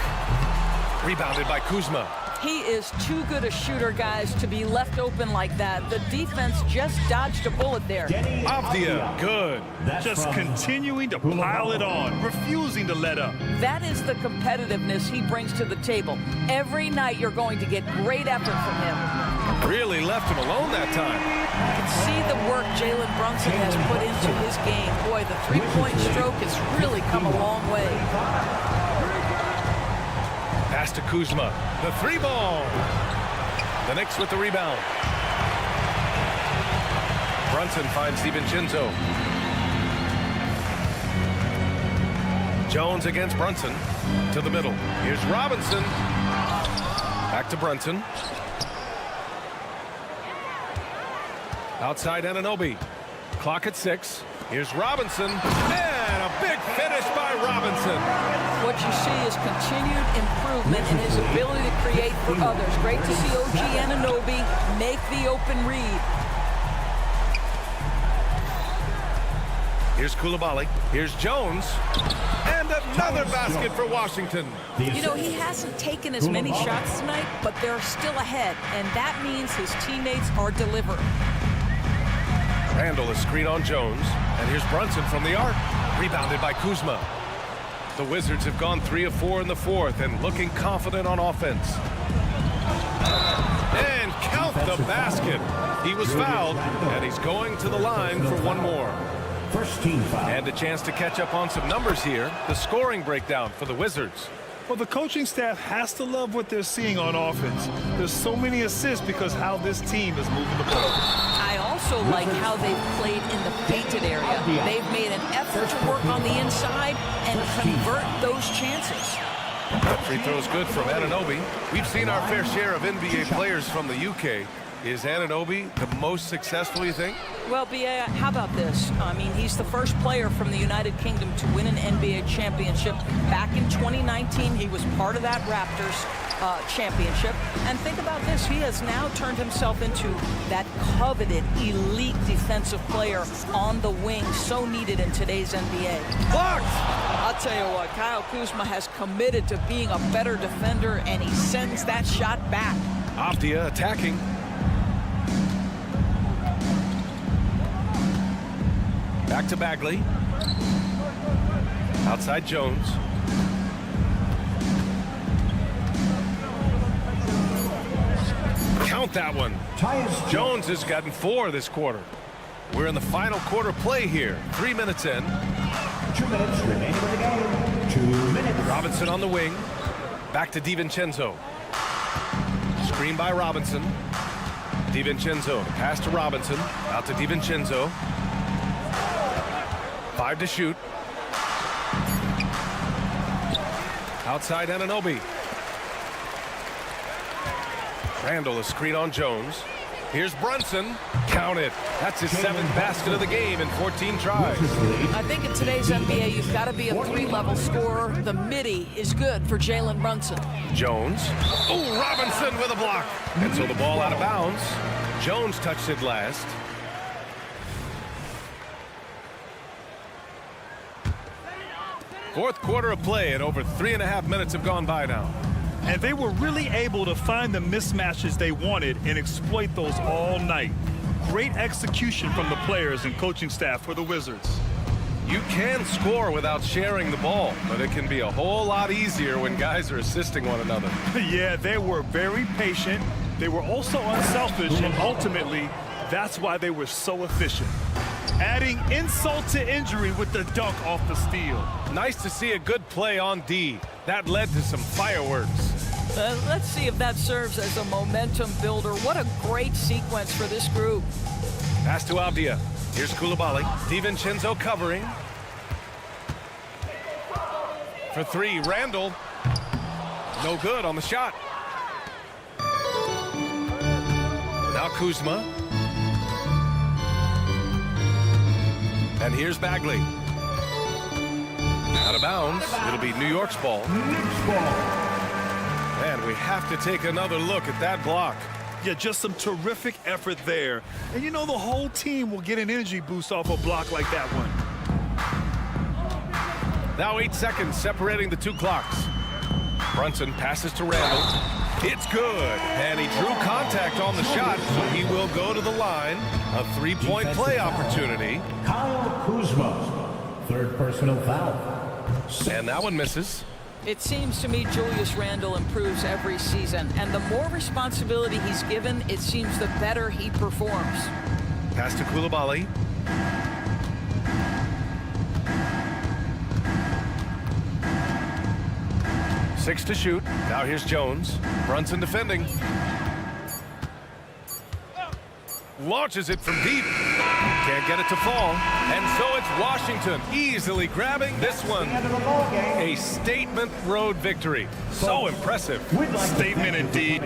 Rebounded by Kuzma. He is too good a shooter, guys, to be left open like that. The defense just dodged a bullet there. Avdia, good. Just continuing to pile it on, refusing to let up. That is the competitiveness he brings to the table. Every night you're going to get great effort from him. Really left him alone that time. You can see the work Jalen Brunson has put into his game. Boy, the three-point stroke has really come a long way. Pass to Kuzma. The 3-ball. The Knicks with the rebound. Brunson finds DiVincenzo. Jones against Brunson. To the middle. Here's Robinson. Back to Brunson. Outside Anunoby. Clock at 6. Here's Robinson. And a big finish by Robinson. What you see is continued improvement in his ability to create for others. Great to see OG Anunoby make the open read. Here's Coulibaly. Here's Jones. And another basket for Washington. You know, he hasn't taken as many shots tonight, but they're still ahead, and that means his teammates are delivering. Randall is screen on Jones. And here's Brunson from the arc. Rebounded by Kuzma. The Wizards have gone 3 of 4 in the fourth and looking confident on offense. And count the basket. He was fouled, and he's going to the line for one more. First team foul. And a chance to catch up on some numbers here. The scoring breakdown for the Wizards. Well, the coaching staff has to love what they're seeing on offense. There's so many assists because how this team is moving the ball. I also like how they've played in the painted area. They've made an effort to work on the inside and convert those chances. Free throw's good from Anunoby. We've seen our fair share of NBA players from the UK. Is Anunoby the most successful, you think? Well, B.A., how about this? I mean, he's the first player from the United Kingdom to win an NBA championship. Back in 2019, he was part of that Raptors championship. And think about this. He has now turned himself into that coveted elite defensive player on the wing, so needed in today's NBA. Blocked! I'll tell you what, Kyle Kuzma has committed to being a better defender, and he sends that shot back. Avdia attacking. Back to Bagley. Outside Jones. Count that one. Jones has gotten 4 this quarter. We're in the final quarter play here. 3 minutes in. 2 minutes remaining in the game. 2 minutes. Robinson on the wing. Back to DiVincenzo. Screen by Robinson. DiVincenzo. Pass to Robinson. Out to DiVincenzo. 5 to shoot. Outside Anunoby. Randall, a screen on Jones. Here's Brunson. Count it. That's his 7th basket of the game in 14 tries. I think in today's NBA, you've got to be a 3-level scorer. The midi is good for Jalen Brunson. Jones. Oh, Robinson with a block. And so the ball out of bounds. Jones touched it last. Fourth quarter of play, and over 3.5 minutes have gone by now. And they were really able to find the mismatches they wanted and exploit those all night. Great execution from the players and coaching staff for the Wizards. You can score without sharing the ball, but it can be a whole lot easier when guys are assisting one another. Yeah, they were very patient. They were also unselfish, and ultimately, that's why they were so efficient. Adding insult to injury with the dunk off the steal. Nice to see a good play on D. That led to some fireworks. Let's see if that serves as a momentum builder. What a great sequence for this group. Pass to Avdia. Here's Coulibaly. DiVincenzo covering. For 3, Randall. No good on the shot. Now Kuzma. And here's Bagley. Out of bounds. It'll be New York's ball. Man, we have to take another look at that block. Yeah, just some terrific effort there. And you know, the whole team will get an energy boost off a block like that one. Now 8 seconds separating the 2 clocks. Brunson passes to Randall. It's good. And he drew contact on the shot, so he will go to the line. A 3-point play opportunity. Kyle Kuzma, 3rd personal foul. And that one misses. It seems to me Julius Randle improves every season, and the more responsibility he's given, it seems the better he performs. Pass to Coulibaly. Six to shoot. Now here's Jones. Brunson defending. Launches it from deep. Can't get it to fall. And so it's Washington easily grabbing this one. A statement road victory. So impressive. Statement indeed.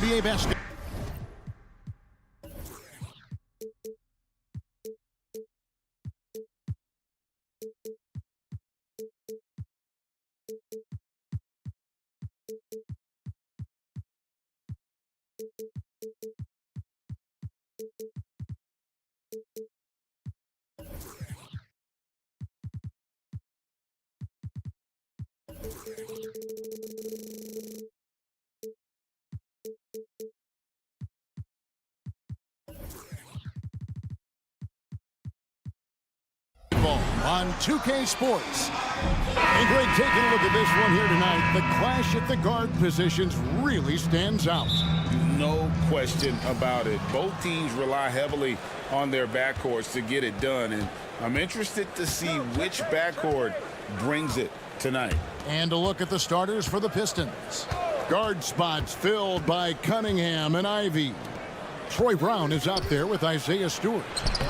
NBA basketball. On 2K Sports. And Greg, taking a look at this one here tonight, the clash at the guard positions really stands out. No question about it. Both teams rely heavily on their backcourts to get it done, and I'm interested to see which backcourt brings it tonight. And a look at the starters for the Pistons. Guard spots filled by Cunningham and Ivy. Troy Brown is out there with Isaiah Stewart.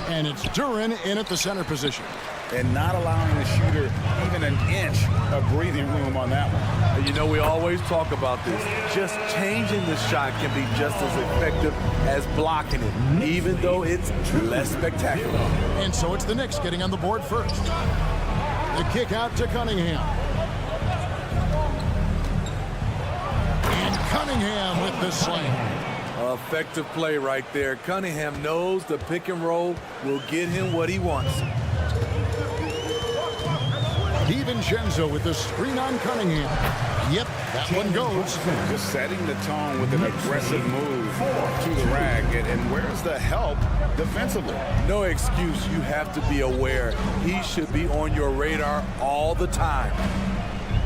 And it's Duren in at the center position. And not allowing the shooter even an inch of breathing room on that one. You know, we always talk about this. Just changing the shot can be just as effective as blocking it, even though it's less spectacular. And so it's the Knicks getting on the board first. The kick out to Cunningham. And Cunningham with the slam. Effective play right there. Cunningham knows the pick and roll will get him what he wants. DiVincenzo with the screen on Cunningham. Yep, that one goes. Just setting the tone with an aggressive move to the rack. And where's the help defensively? No excuse. You have to be aware. He should be on your radar all the time.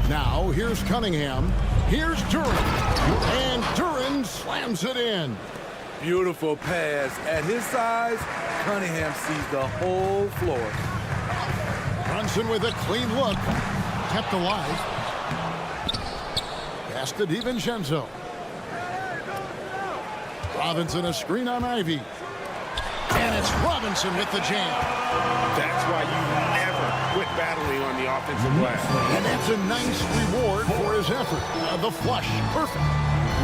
Now, here's Cunningham. Here's Duren. And Duren slams it in. Beautiful pass. At his size, Cunningham sees the whole floor. Brunson with a clean look. Kept alive. Pass to DiVincenzo. Robinson a screen on Ivy. And it's Robinson with the jam. That's why you never quit battling on the offensive glass. And that's a nice reward for his effort. The flush, perfect.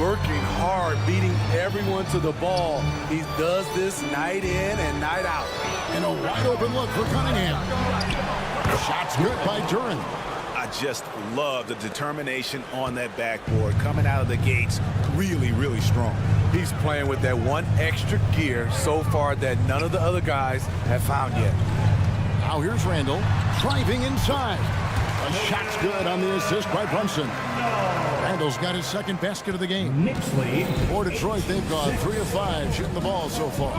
Working hard, beating everyone to the ball. He does this night in and night out. And a wide open look for Cunningham. Shot's good by Duren. I just love the determination on that backboard. Coming out of the gates, really, really strong. He's playing with that one extra gear so far that none of the other guys have found yet. Now here's Randall driving inside. A shot's good on the assist by Brunson. Randall's got his second basket of the game. Knicks lead. For Detroit, they've gone 3 of 5 shooting the ball so far.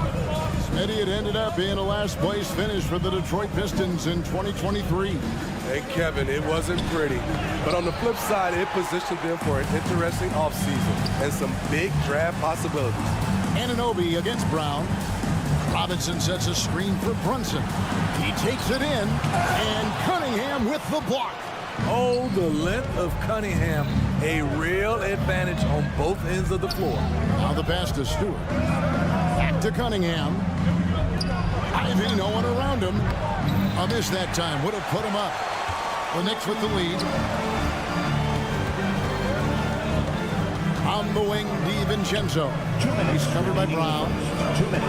Smitty, it ended up being a last place finish for the Detroit Pistons in 2023. Hey, Kevin, it wasn't pretty. But on the flip side, it positioned them for an interesting offseason and some big draft possibilities. Anunoby against Brown. Robinson sets a screen for Brunson. He takes it in, and Cunningham with the block. Oh, the length of Cunningham, a real advantage on both ends of the floor. Now the pass to Stewart. Back to Cunningham. Ivy, no one around him. A miss that time, would have put him up. The Knicks with the lead. On the wing, DiVincenzo. He's covered by Brown.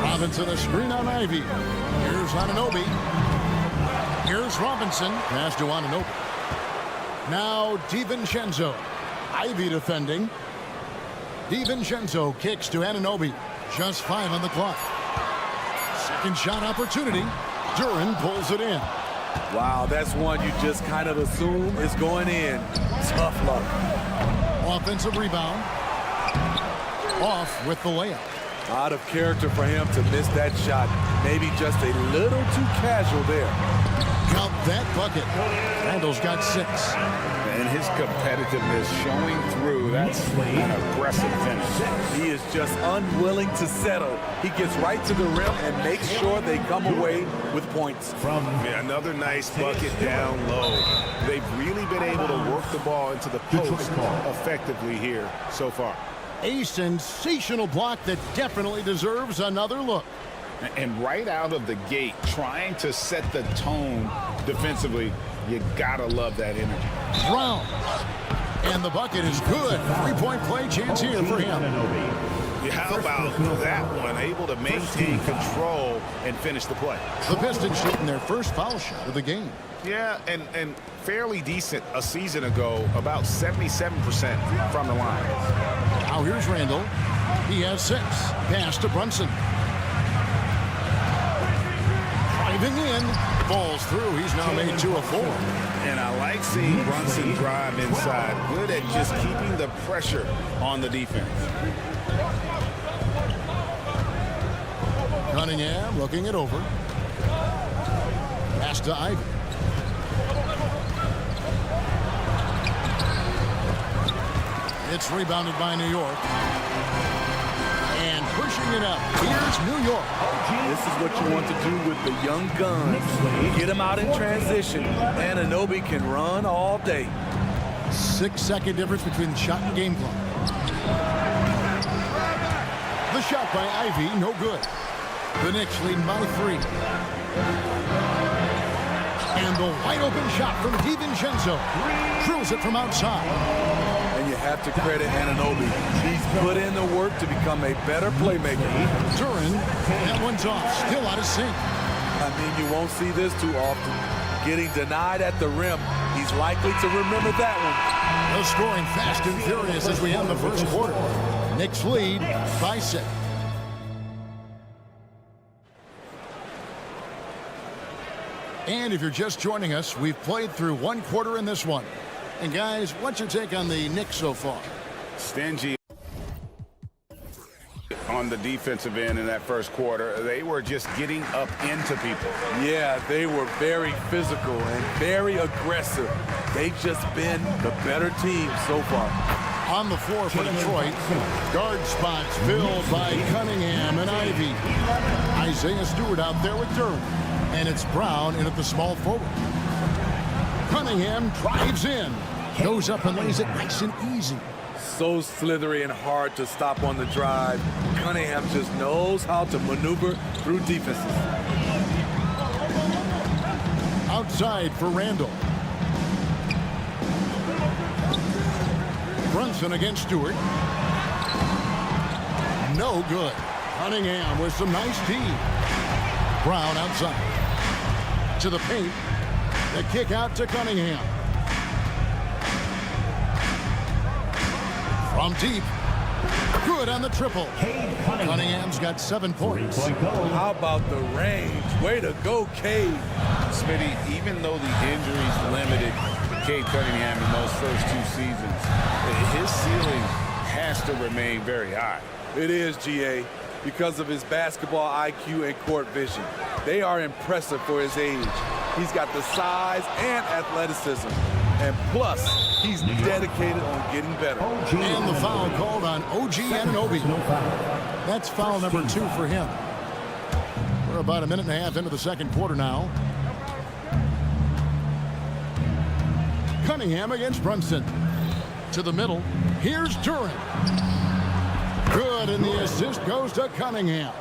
Robinson a screen on Ivy. Here's Anunoby. Here's Robinson. Pass to Anunoby. Now DiVincenzo. Ivy defending. DiVincenzo kicks to Anunoby. Just 5 on the clock. Second shot opportunity. Duren pulls it in. Wow, that's one you just kind of assume is going in. Tough luck. Offensive rebound. Off with the layup. Out of character for him to miss that shot. Maybe just a little too casual there. Count that bucket. Randall's got 6. And his competitiveness showing through. That's an aggressive finish. He is just unwilling to settle. He gets right to the rim and makes sure they come away with points. Another nice bucket down low. They've really been able to work the ball into the post effectively here so far. A sensational block that definitely deserves another look. And right out of the gate, trying to set the tone defensively, you gotta love that energy. Brown. And the bucket is good. 3-point play chance here for him. How about that one? Able to maintain control and finish the play. The Pistons shooting their first foul shot of the game. Yeah, and fairly decent a season ago, about 77% from the line. Now here's Randall. He has 6. Pass to Brunson. Driving in. Falls through. He's now made 2 of 4. And I like seeing Brunson drive inside. Good at just keeping the pressure on the defense. Cunningham looking it over. Pass to Ivy. It's rebounded by New York. And pushing it up. Here's New York. This is what you want to do with the young guns. Get them out in transition. Anunoby can run all day. 6-second difference between the shot and game clock. The shot by Ivy, no good. The Knicks leading by 3. And the wide open shot from DiVincenzo. Drills it from outside. And you have to credit Anunoby. He's put in the work to become a better playmaker. Duran, that one's off. Still out of sync. I mean, you won't see this too often. Getting denied at the rim. He's likely to remember that one. The scoring fast and furious as we end the first quarter. Knicks lead by 6. And if you're just joining us, we've played through 1 quarter in this one. And guys, what's your take on the Knicks so far? Stingy on the defensive end in that first quarter. They were just getting up into people. Yeah, they were very physical and very aggressive. They've just been the better team so far. On the floor for Detroit, guard spots filled by Cunningham and Ivy. Isaiah Stewart out there with Durham. And it's Brown in at the small forward. Cunningham drives in. Goes up and lays it nice and easy. So slithery and hard to stop on the drive. Cunningham just knows how to maneuver through defenses. Outside for Randall. Brunson against Stewart. No good. Cunningham with some nice D. Brown outside. To the paint. The kick out to Cunningham. From deep. Good on the triple. Cunningham's got 7 points. How about the range? Way to go, Cade. Smitty, even though the injuries limited Cade Cunningham in those first 2 seasons, his ceiling has to remain very high. It is, GA, because of his basketball IQ and court vision. They are impressive for his age. He's got the size and athleticism. And plus, he's dedicated on getting better. And the foul called on OG Anunoby. That's foul number 2 for him. We're about a minute and a half into the second quarter now. Cunningham against Brunson. To the middle. Here's Duran. Good, and the assist goes to Cunningham.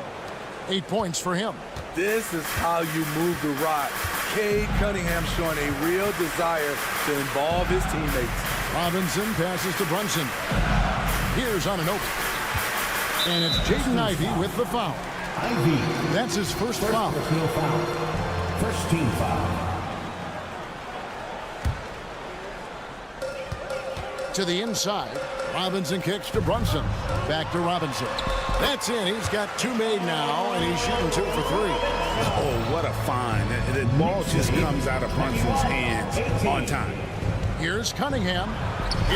8 points for him. This is how you move the rock. Cade Cunningham showing a real desire to involve his teammates. Robinson passes to Brunson. Here's Anunoby. And it's Jaden Ivey with the foul. That's his first foul. First team foul. To the inside. Robinson kicks to Brunson. Back to Robinson. That's in. He's got 2 made now, and he's shooting 2 for 3. Oh, what a find. The ball just comes out of Brunson's hands on time. Here's Cunningham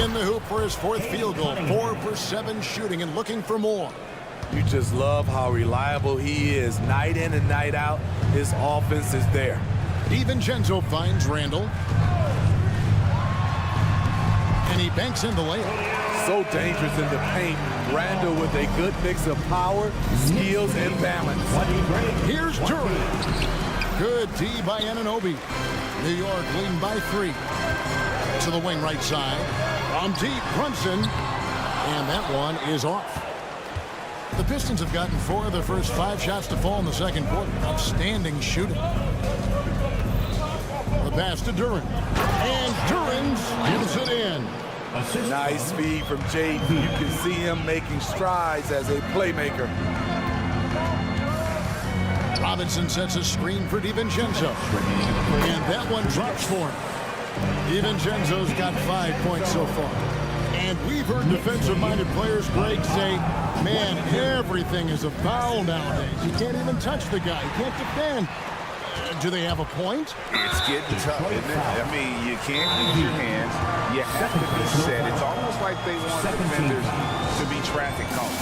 in the hoop for his 4th field goal. 4 for 7 shooting and looking for more. You just love how reliable he is. Night in and night out, his offense is there. DiVincenzo finds Randall. And he banks in the layup. So dangerous in the paint. Randall with a good mix of power, skills, and balance. Here's Duran. Good D by Anunoby. New York leading by 3. To the wing right side. From deep, Brunson. And that one is off. The Pistons have gotten 4 of their first 5 shots to fall in the second quarter. Outstanding shooting. The pass to Duran. And Duran gives it in. Nice speed from Jay. You can see him making strides as a playmaker. Robinson sets a screen for DiVincenzo. And that one drops for him. DiVincenzo's got 5 points so far. And we've heard defensive-minded players, Greg, say, man, everything is a foul nowadays. You can't even touch the guy. You can't defend. Do they have a point? It's getting tough, isn't it? I mean, you can't use your hands. You have to be set. It's almost like they want defenders to be traffic cones.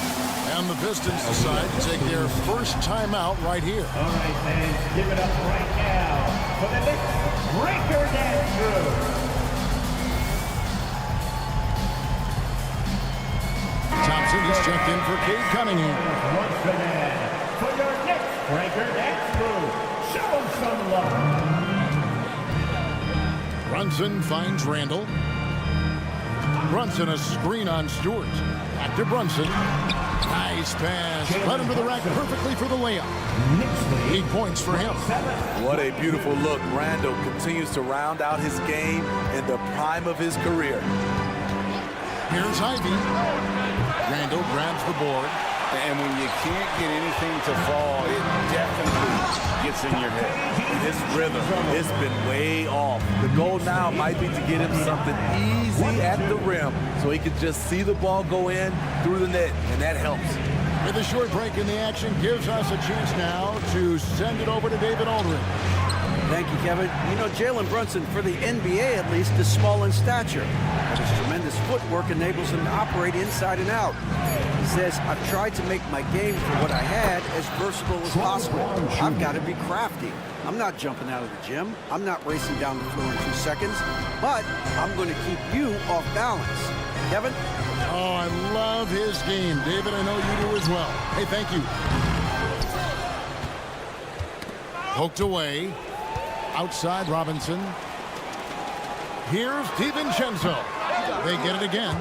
And the Pistons decide to take their first timeout right here. All right, fans, give it up right now for the Knicks breaker dance crew. Thompson is checked in for Cade Cunningham. Once again, for your Knicks breaker dance crew, show them some love. Brunson finds Randall. Brunson a screen on Stewart. Back to Brunson. Nice pass. Led him to the rack perfectly for the layup. 8 points for him. What a beautiful look. Randall continues to round out his game in the prime of his career. Here's Ivy. Randall grabs the board. And when you can't get anything to fall, it definitely gets in your head. His rhythm, it's been way off. The goal now might be to get him something easy at the rim so he can just see the ball go in through the net, and that helps. With a short break in the action, gives us a chance now to send it over to David Aldridge. Thank you, Kevin. You know, Jalen Brunson, for the NBA at least, is small in stature. But his tremendous footwork enables him to operate inside and out. He says, I've tried to make my game for what I had as versatile as possible. I've got to be crafty. I'm not jumping out of the gym. I'm not racing down the floor in 2 seconds. But I'm going to keep you off balance. Kevin? Oh, I love his game. David, I know you do as well. Hey, thank you. Poked away. Outside Robinson. Here's DiVincenzo. They get it again.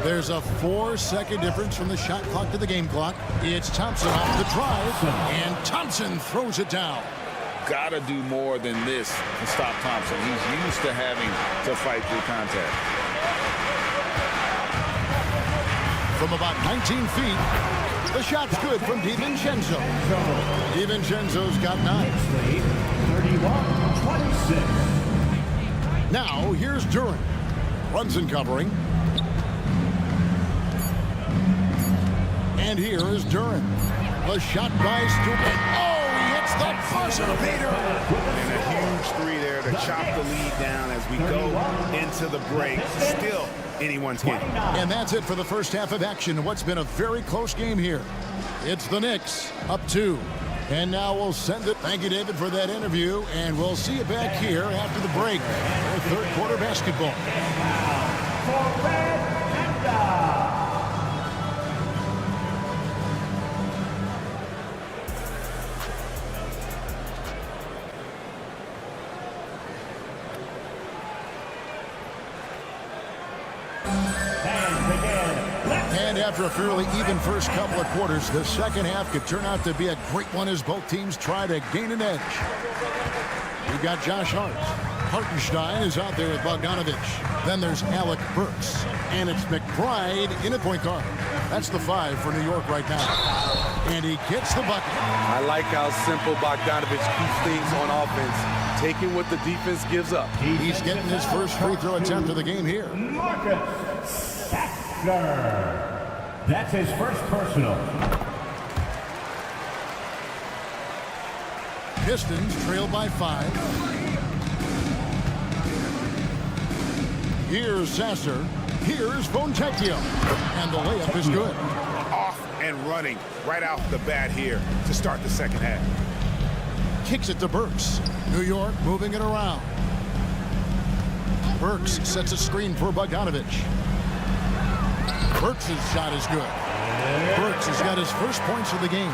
There's a 4-second difference from the shot clock to the game clock. It's Thompson off the drive, and Thompson throws it down. Gotta do more than this to stop Thompson. He's used to having to fight through contact. From about 19 feet, the shot's good from DiVincenzo. DiVincenzo's got 9. 31-26. Now, here's Durant. Brunson covering. And here is Durant. The shot by Stewart. Oh, he hits the buzzer beater. And a huge three there to chop the lead down as we go into the break. Still anyone's game. And that's it for the first half of action in what's been a very close game here. It's the Knicks up 2. And now we'll send it. Thank you, David, for that interview. And we'll see you back here after the break for third quarter basketball. For Red Panda. And after a fairly even first couple of quarters, the second half could turn out to be a great one as both teams try to gain an edge. We've got Josh Hart. Hartenstein is out there with Bogdanovich. Then there's Alec Burks. And it's McBride in at point guard. That's the 5 for New York right now. And he gets the bucket. I like how simple Bogdanovich keeps things on offense, taking what the defense gives up. He's getting his first free throw attempt of the game here. Marcus Saxner. That's his first personal. Pistons trail by 5. Here's Sasser. Here's Fontecchio. And the layup is good. Off and running right out the bat here to start the second half. Kicks it to Burks. New York moving it around. Burks sets a screen for Bogdanovich. Burks' shot is good. Burks has got his first points of the game.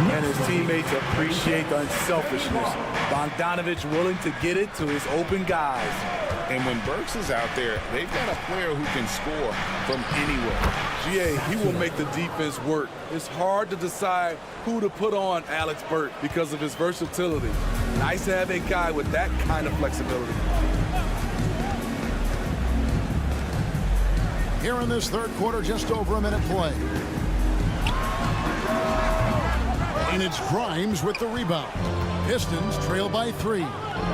And his teammates appreciate the unselfishness. Bogdanovich willing to get it to his open guys. And when Burks is out there, they've got a player who can score from anywhere. GA, he will make the defense work. It's hard to decide who to put on Alex Burks because of his versatility. Nice to have a guy with that kind of flexibility. Here in this third quarter, just over a minute play. And it's Grimes with the rebound. Pistons trail by 3.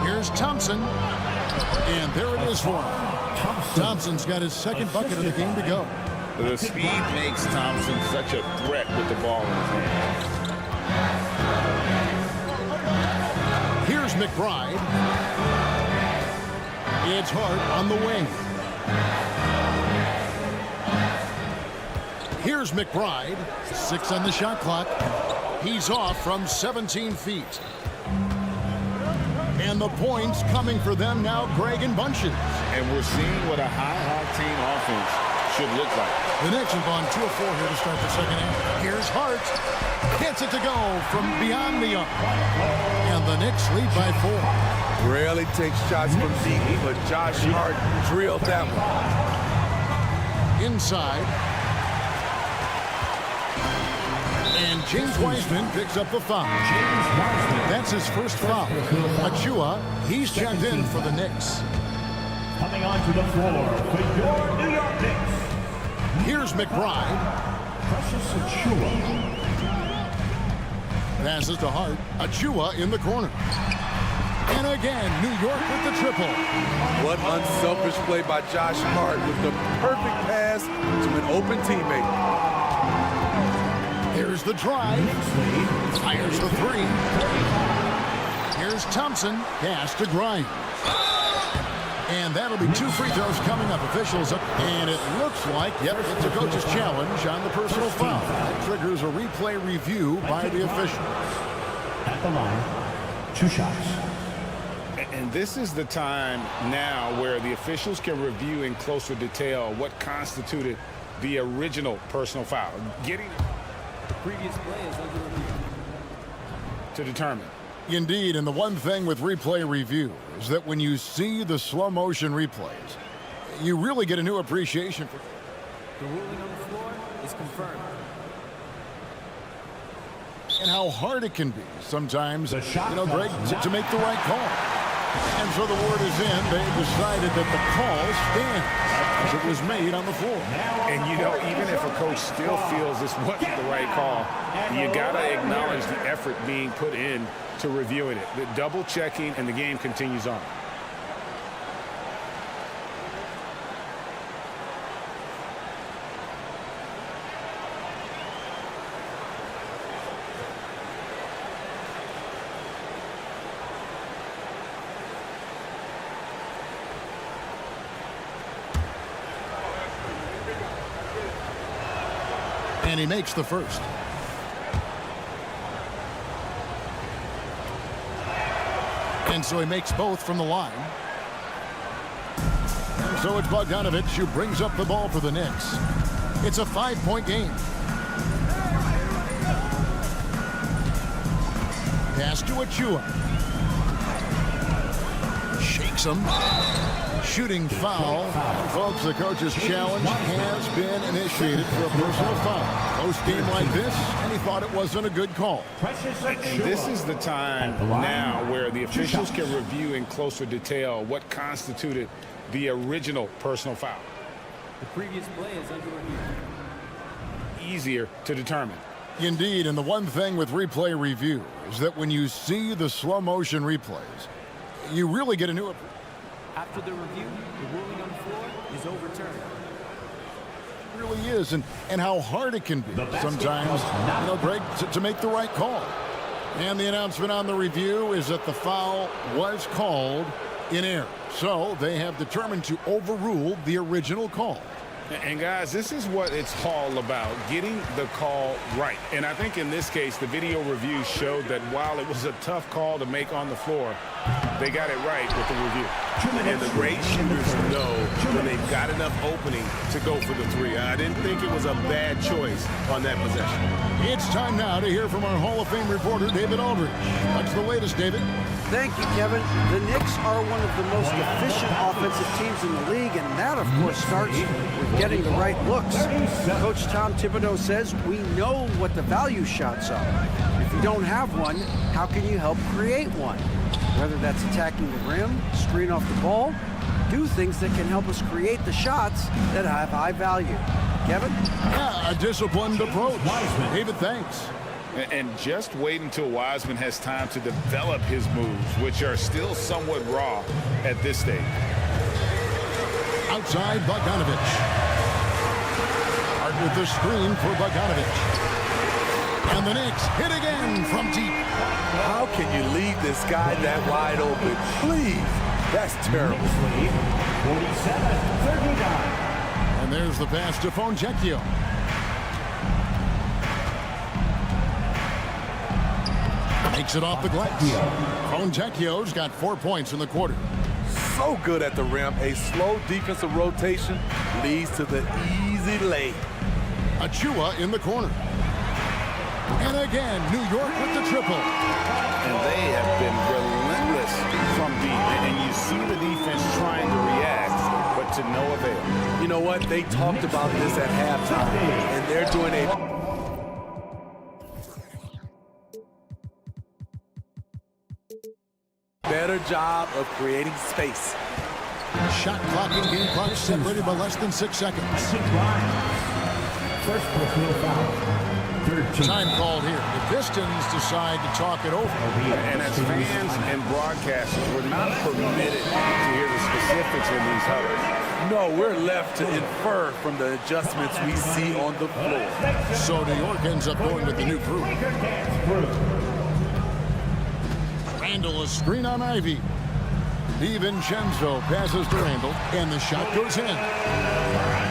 Here's Thompson. And there it is for him. Thompson's got his second bucket of the game to go. The speed makes Thompson such a threat with the ball in his hand. Here's McBride. It's Hart on the wing. Here's McBride. 6 on the shot clock. He's off from 17 feet. And the points coming for them now, Greg and Bunches. And we're seeing what a high-octane offense should look like. The Knicks have gone 2 of 4 here to start the second half. Here's Hart. Gets it to go from beyond the arc. And the Knicks lead by 4. Rarely takes shots from deep, but Josh Hart drilled that one. Inside. And James Wiseman picks up the foul. That's his first foul. Achua, he's checked in for the Knicks. Coming onto the floor for your New York Knicks. Here's McBride. Precious Achua. Passes to Hart. Achua in the corner. And again, New York with the triple. What unselfish play by Josh Hart with the perfect pass to an open teammate. Here's the drive. Fires the 3. Here's Thompson. Pass to Grimes. And that'll be 2 free throws coming up. Officials up. And it looks like, yep, it's a coach's challenge on the personal foul. That triggers a replay review by the official. At the line, 2 shots. And this is the time now where the officials can review in closer detail what constituted the original personal foul. Getting The previous play is under review. to determine. Indeed, and the one thing with replay review is that when you see the slow motion replays, you really get a new appreciation for The ruling on the floor is confirmed. and how hard it can be sometimes, Greg, to make the right call. And so the word is in. They decided that the call stands as it was made on the floor. And, even if a coach still feels this wasn't the right call, you got to acknowledge the effort being put in to reviewing it. The double checking, and the game continues on. And he makes the first. And so he makes both from the line. And so it's Bogdanovich who brings up the ball for the Knicks. It's a 5-point game. Pass to Achua. Shakes him. Shooting foul. Folks, the coach's challenge has been initiated for a personal foul. Close game like this, and he thought it wasn't a good call. And this is the time now where the officials can review in closer detail what constituted the original personal foul. The previous play is under review. Easier to determine. Indeed, and the one thing with replay review is that when you see the slow motion replays, you really get a new appreciation. After the review, the ruling on the floor is overturned. It really is, and how hard it can be sometimes, Greg, to make the right call. And the announcement on the review is that the foul was called in error. So they have determined to overrule the original call. And guys, this is what it's all about, getting the call right. And I think in this case, the video review showed that while it was a tough call to make on the floor, they got it right with the review. And the great shooters know when they've got enough opening to go for the 3. I didn't think it was a bad choice on that possession. It's time now to hear from our Hall of Fame reporter, David Aldridge. What's the latest, David? Thank you, Kevin. The Knicks are one of the most efficient offensive teams in the league, and that, of course, starts with getting the right looks. Coach Tom Thibodeau says we know what the value shots are. If you don't have one, how can you help create one? Whether that's attacking the rim, screen off the ball, do things that can help us create the shots that have high value. Kevin? Yeah, a disciplined approach. David, thanks. And just wait until Wiseman has time to develop his moves, which are still somewhat raw at this stage. Outside, Bogdanovich. Hart with the screen for Bogdanovich. And the Knicks hit again from deep. How can you leave this guy that wide open? Please. That's terrible. 47-39. And there's the pass to Fontecchio. Makes it off the glass. Fontecchio's got 4 points in the quarter. So good at the rim. A slow defensive rotation leads to the easy lay. Achua in the corner. And again, New York with the triple. And they have been relentless from deep. And you see the defense trying to react, but to no avail. You know what? They talked about this at halftime, and they're doing a better job of creating space. Shot clock and game clock separated by less than 6 seconds. First personal foul. Time called here. The Pistons decide to talk it over. And as fans and broadcasters, we're not permitted to hear the specifics in these huddles. No, we're left to infer from the adjustments we see on the floor. So New York ends up going with the new crew. Randall, a screen on Ivy. DiVincenzo passes to Randall, and the shot goes in.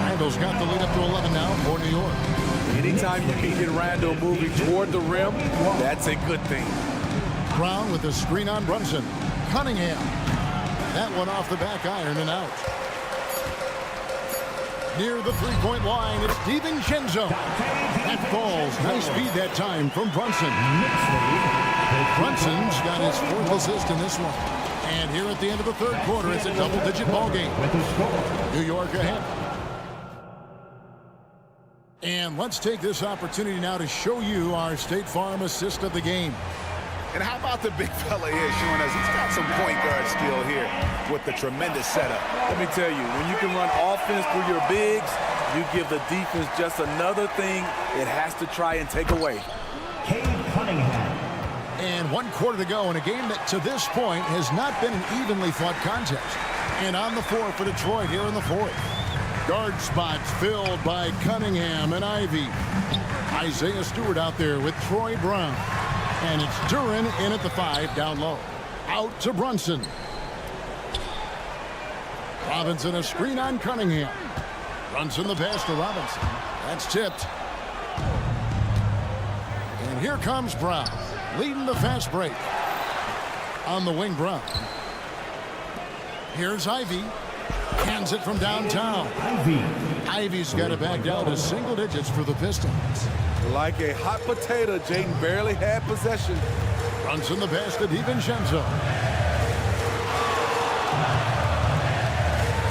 Randall's got the lead up to 11 now for New York. Anytime you can get Randall moving toward the rim, that's a good thing. Brown with the screen on Brunson. Cunningham. That one off the back iron and out. Near the three-point line, it's DiVincenzo. That falls. Nice speed that time from Brunson. Brunson's got his 4th assist in this one. And here at the end of the 3rd quarter, it's a double-digit ball game. New York ahead. And let's take this opportunity now to show you our State Farm assist of the game. And how about the big fella here showing us he's got some point guard skill here with the tremendous setup. Let me tell you, when you can run offense through your bigs, you give the defense just another thing it has to try and take away. And 1 quarter to go in a game that to this point has not been an evenly fought contest. And on the floor for Detroit here in the 4th. Guard spots filled by Cunningham and Ivy. Isaiah Stewart out there with Troy Brown. And it's Duren in at the 5 down low. Out to Brunson. Robinson a screen on Cunningham. Brunson the pass to Robinson. That's tipped. And here comes Brown. Leading the fast break. On the wing, Brown. Here's Ivy. Hands it from downtown. Ivy's got it back down to single digits for the Pistons. Like a hot potato, Jayden barely had possession. Brunson the pass to DiVincenzo.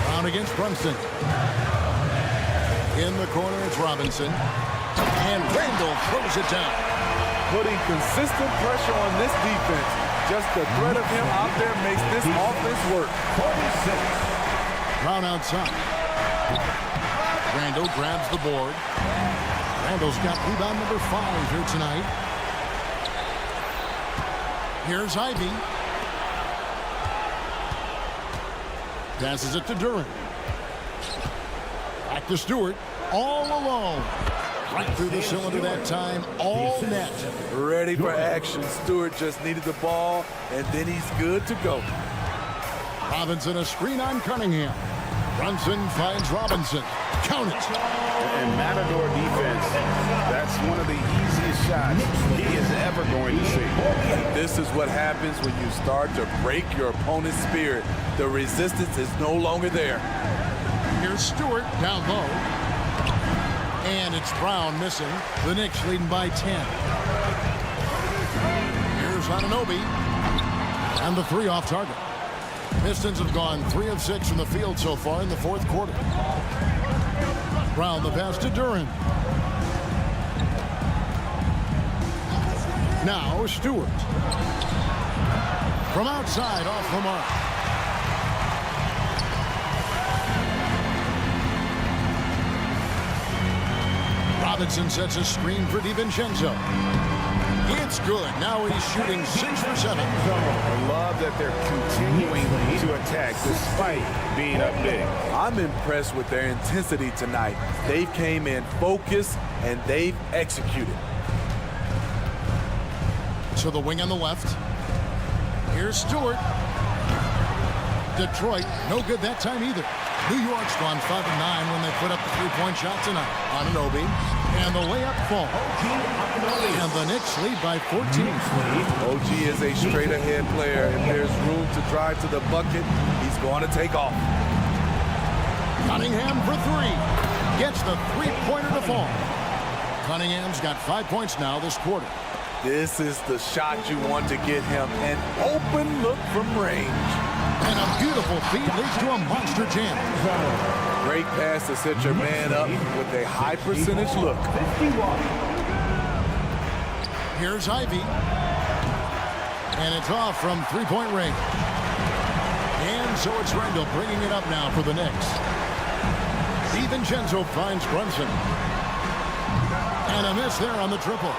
Brown against Brunson. In the corner, it's Robinson. And Randall throws it down. Putting consistent pressure on this defense. Just the threat of him out there makes this offense work. 46. Brown outside. Randall grabs the board. Randall's got rebound number 5 here tonight. Here's Ivy. Passes it to Duren. Back to Stewart. All alone. Right through the cylinder that time. All net. Ready for action. Stewart just needed the ball, and then he's good to go. Robinson a screen on Cunningham. Brunson finds Robinson. Count it. And Matador defense, that's one of the easiest shots he is ever going to see. This is what happens when you start to break your opponent's spirit. The resistance is no longer there. Here's Stewart down low. And it's Brown missing. The Knicks leading by 10. Here's Anunoby. And the 3 off target. Pistons have gone 3 of 6 from the field so far in the 4th quarter. Brown the pass to Duren. Now Stewart. From outside off the mark. Robinson sets a screen for DiVincenzo. It's good. Now he's shooting 6 for 7. I love that they're continuing to attack despite being up big. I'm impressed with their intensity tonight. They came in focused and they've executed. To the wing on the left. Here's Stewart. Detroit, no good that time either. New York's gone 5-9 when they put up the three-point shot tonight. Anunoby, and the layup falls. And the Knicks lead by 14. OG is a straight-ahead player. If there's room to drive to the bucket, he's going to take off. Cunningham for 3. Gets the three-pointer to fall. Cunningham's got 5 points now this quarter. This is the shot you want to get him. An open look from range. And a beautiful feed leads to a monster jam. Great pass to set your man up with a high percentage look. Here's Ivy. And it's off from three-point range. And so it's Randall bringing it up now for the Knicks. DiVincenzo finds Brunson. And a miss there on the triple.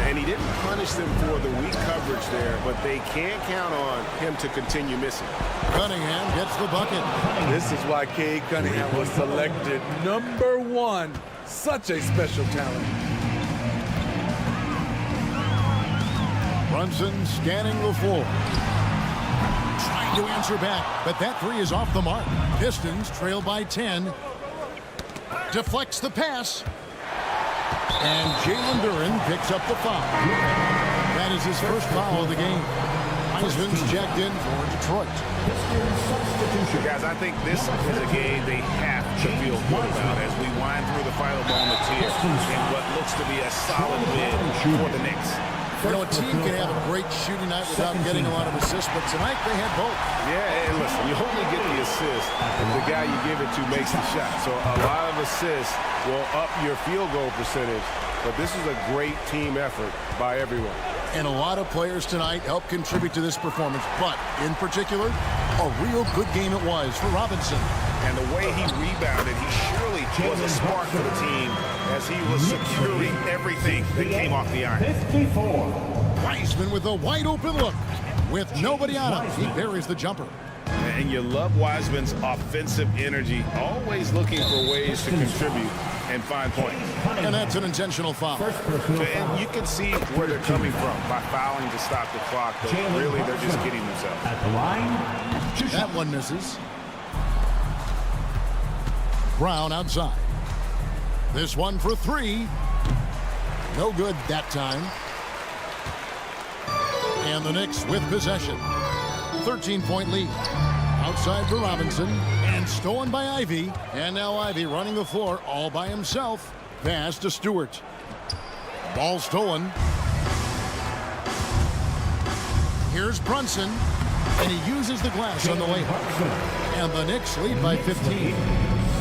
And he didn't punish them for the weak coverage there, but they can't count on him to continue missing. Cunningham gets the bucket. This is why Cade Cunningham was selected #1. Such a special talent. Brunson scanning the floor. Trying to answer back, but that three is off the mark. Pistons trail by 10. Deflects the pass. And Jalen Duren picks up the foul. That is his first foul of the game. Wiseman's checked in for Detroit. Guys, I think this is a game they have to feel good about as we wind through the final moments here in what looks to be a solid win for the Knicks. You know, a team can have a great shooting night without getting a lot of assists, but tonight they had both. Yeah, and listen, you only get the assist if the guy you give it to makes the shot. So a lot of assists will up your field goal percentage, but this is a great team effort by everyone. And a lot of players tonight helped contribute to this performance, but in particular, a real good game it was for Robinson. And the way he rebounded, he surely was a spark for the team as he was securing everything that came off the iron. Wiseman with a wide open look. With nobody on him, he buries the jumper. And you love Wiseman's offensive energy, always looking for ways to contribute and find points. And that's an intentional foul. And you can see where they're coming from by fouling to stop the clock, but really they're just kidding themselves. At the line, that one misses. Brown outside. This one for 3. No good that time. And the Knicks with possession. 13-point lead. Outside for Robinson. And stolen by Ivy. And now Ivy running the floor all by himself. Pass to Stewart. Ball stolen. Here's Brunson. And he uses the glass on the layup. And the Knicks lead by 15.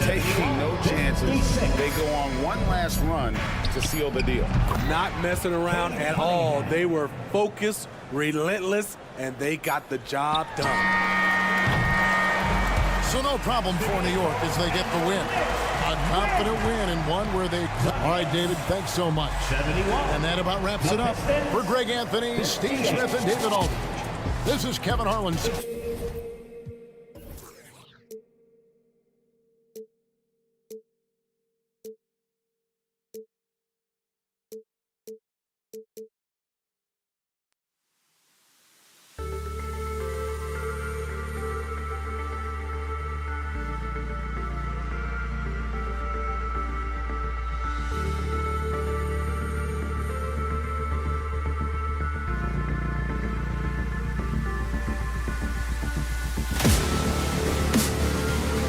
Taking no chances. They go on one last run to seal the deal. Not messing around at all. They were focused, relentless, and they got the job done. So no problem for New York as they get the win. A confident win and one where they... All right, David, thanks so much. 71. And that about wraps it up. For Greg Anthony, Steve Smith, and David Aldridge, this is Kevin Harlan.